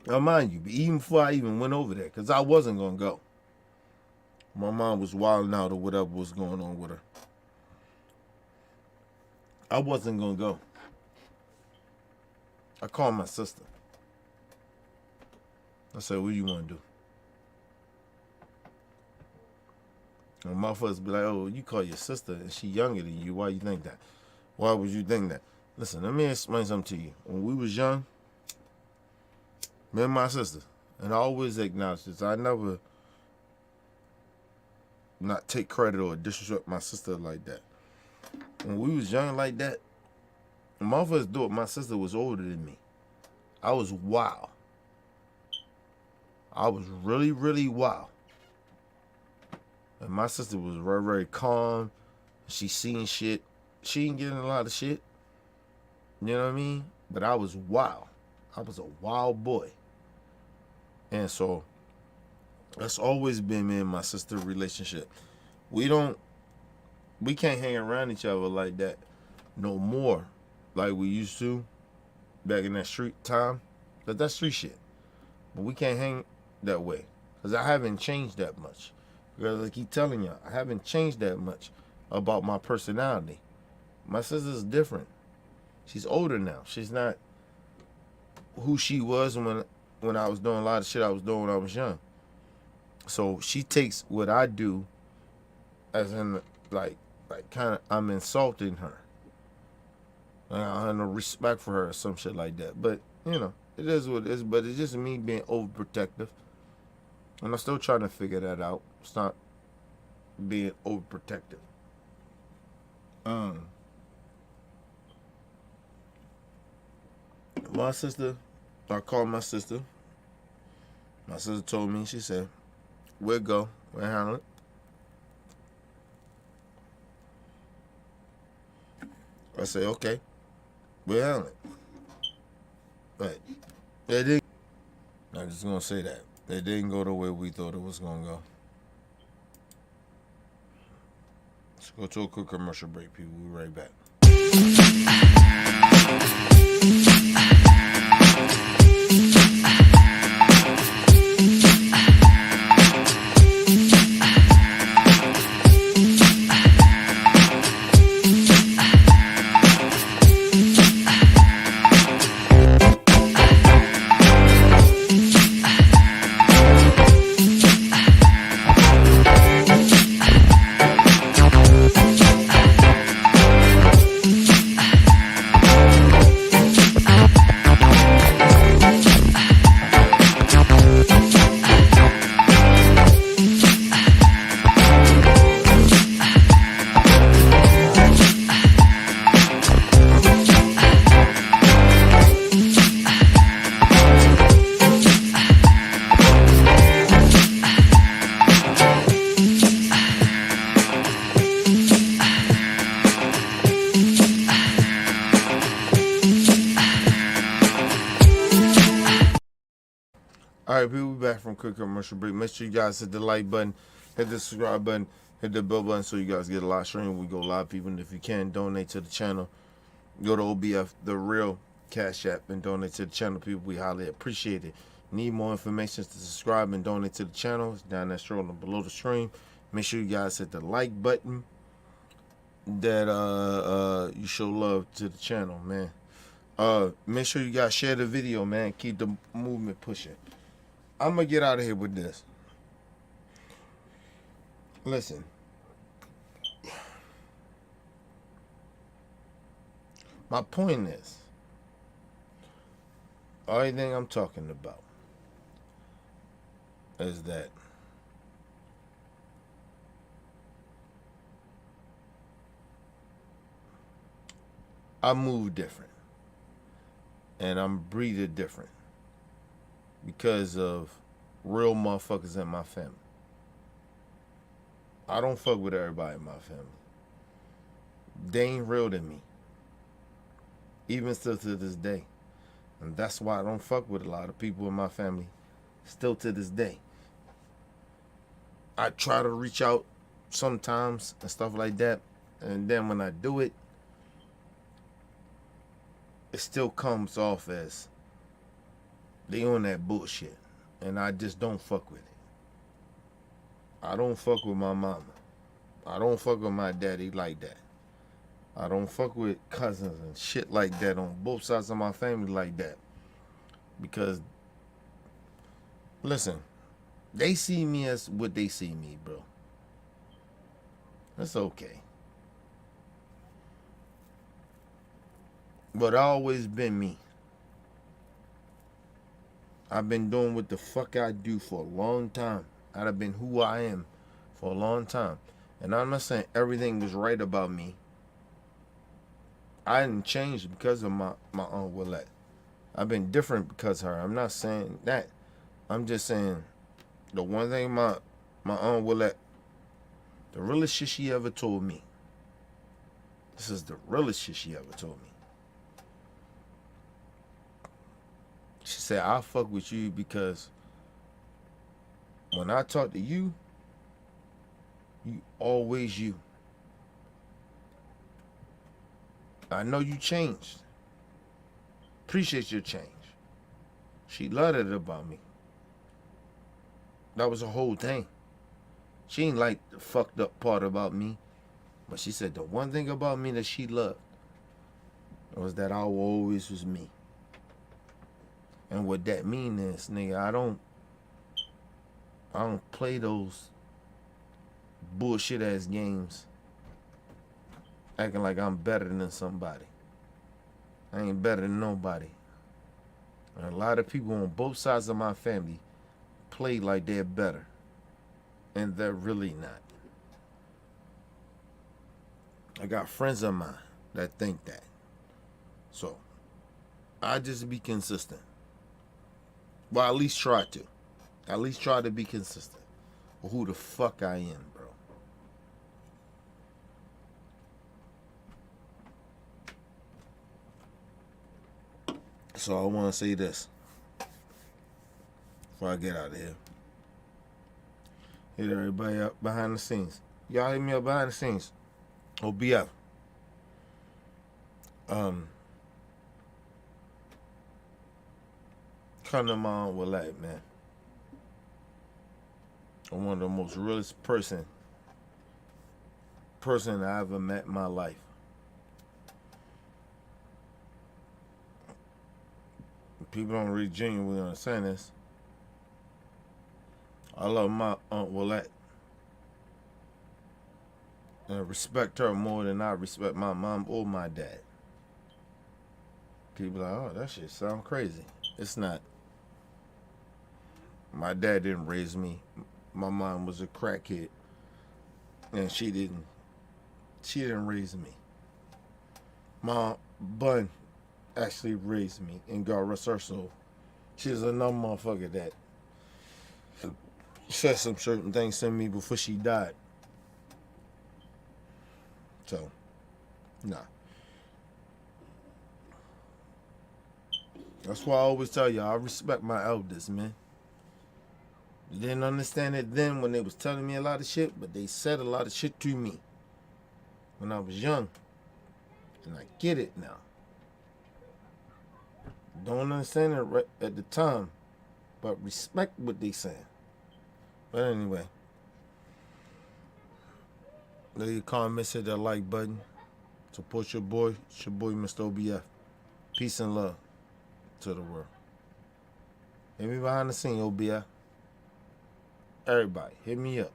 Now, mind you, even before I even went over there, because I wasn't going to go. My mom was wilding out or whatever was going on with her. I wasn't going to go. I called my sister. I said, what do you want to do? And my first be like, oh, you call your sister and she younger than you. Why you think that? Why would you think that? Listen, let me explain something to you. When we was young, me and my sister, and I always acknowledge this, I never not take credit or disrespect my sister like that. When we was young like that, my first do it, my sister was older than me. I was wild. I was really, really wild. And my sister was very, very calm. She seen shit. She ain't getting a lot of shit. You know what I mean? But I was wild. I was a wild boy. And so that's always been me and my sister relationship. We can't hang around each other like that no more like we used to back in that street time. But that's street shit. But we can't hang that way. Because I haven't changed that much. Because I keep telling y'all, I haven't changed that much about my personality. My sister's different. She's older now. She's not who she was when I was doing a lot of shit I was doing when I was young. So she takes what I do as in like kind of I'm insulting her. I have no respect for her or some shit like that. But you know, it is what it is. But it's just me being overprotective, and I'm still trying to figure that out. It's not being overprotective. My sister, I called my sister. My sister told me, she said, we'll go. We'll handle it. I said, okay. We'll handle it. But it didn't. I'm just going to say that. It didn't go the way we thought it was going to go. Let's go to a quick commercial break, people. We'll be right back. Alright, people, we back from quick commercial break. Make sure you guys hit the like button, hit the subscribe button, hit the bell button so you guys get a live stream when we go live, people. And if you can, donate to the channel. Go to OBF, the real Cash App, and donate to the channel, people. We highly appreciate it. Need more information to subscribe and donate to the channel. It's down there scrolling below the stream. Make sure you guys hit the like button. That you show love to the channel, man. Make sure you guys share the video, man. Keep the movement pushing. I'm gonna get out of here with this. Listen. My point is, only thing I'm talking about is that I move different and I'm breathing different because of real motherfuckers in my family. I don't fuck with everybody in my family. They ain't real to me. Even still to this day. And that's why I don't fuck with a lot of people in my family still to this day. I try to reach out sometimes and stuff like that. And then when I do it, it still comes off as They on that bullshit. And I just don't fuck with it. I don't fuck with my mama. I don't fuck with my daddy like that. I don't fuck with cousins and shit like that on both sides of my family like that. Because, listen, they see me as what they see me, bro. That's okay. But I always been me. I've been doing what the fuck I do for a long time. I've been who I am for a long time. And I'm not saying everything was right about me. I didn't change because of my Aunt Willette. I've been different because of her. I'm not saying that. I'm just saying the one thing my Aunt Willette, the realest shit she ever told me. This is the realest shit she ever told me. She said, I'll fuck with you because when I talk to you, you always you. I know you changed. Appreciate your change. She loved it about me. That was the whole thing. She ain't like the fucked up part about me. But she said the one thing about me that she loved was that I always was me. And what that mean is, nigga, I don't play those bullshit ass games acting like I'm better than somebody. I ain't better than nobody. And a lot of people on both sides of my family play like they're better. And they're really not. I got friends of mine that think that. So, I just be consistent. Well, at least try to. At least try to be consistent with who the fuck I am, bro. So I want to say this before I get out of here. Hit everybody up behind the scenes. Y'all hit me up behind the scenes. OBF. Come to my Aunt Willette, man. I'm one of the most realest person I ever met in my life. People don't really genuinely understand this. I love my Aunt Willette and respect her more than I respect my mom or my dad. People are like, oh, that shit sound crazy. It's not. My dad didn't raise me. My mom was a crackhead, and she didn't raise me. My bun actually raised me, and God rest her soul. She's another motherfucker that said some certain things to me before she died. So, nah. That's why I always tell y'all, I respect my elders, man. Didn't understand it then when they was telling me a lot of shit, but they said a lot of shit to me when I was young. And I get it now. Don't understand it right at the time, but respect what they saying. But anyway, leave your comments, hit that like button. Support your boy. It's your boy, Mr. OBF. Peace and love to the world. Hit me behind the scene, OBF. Everybody, hit me up.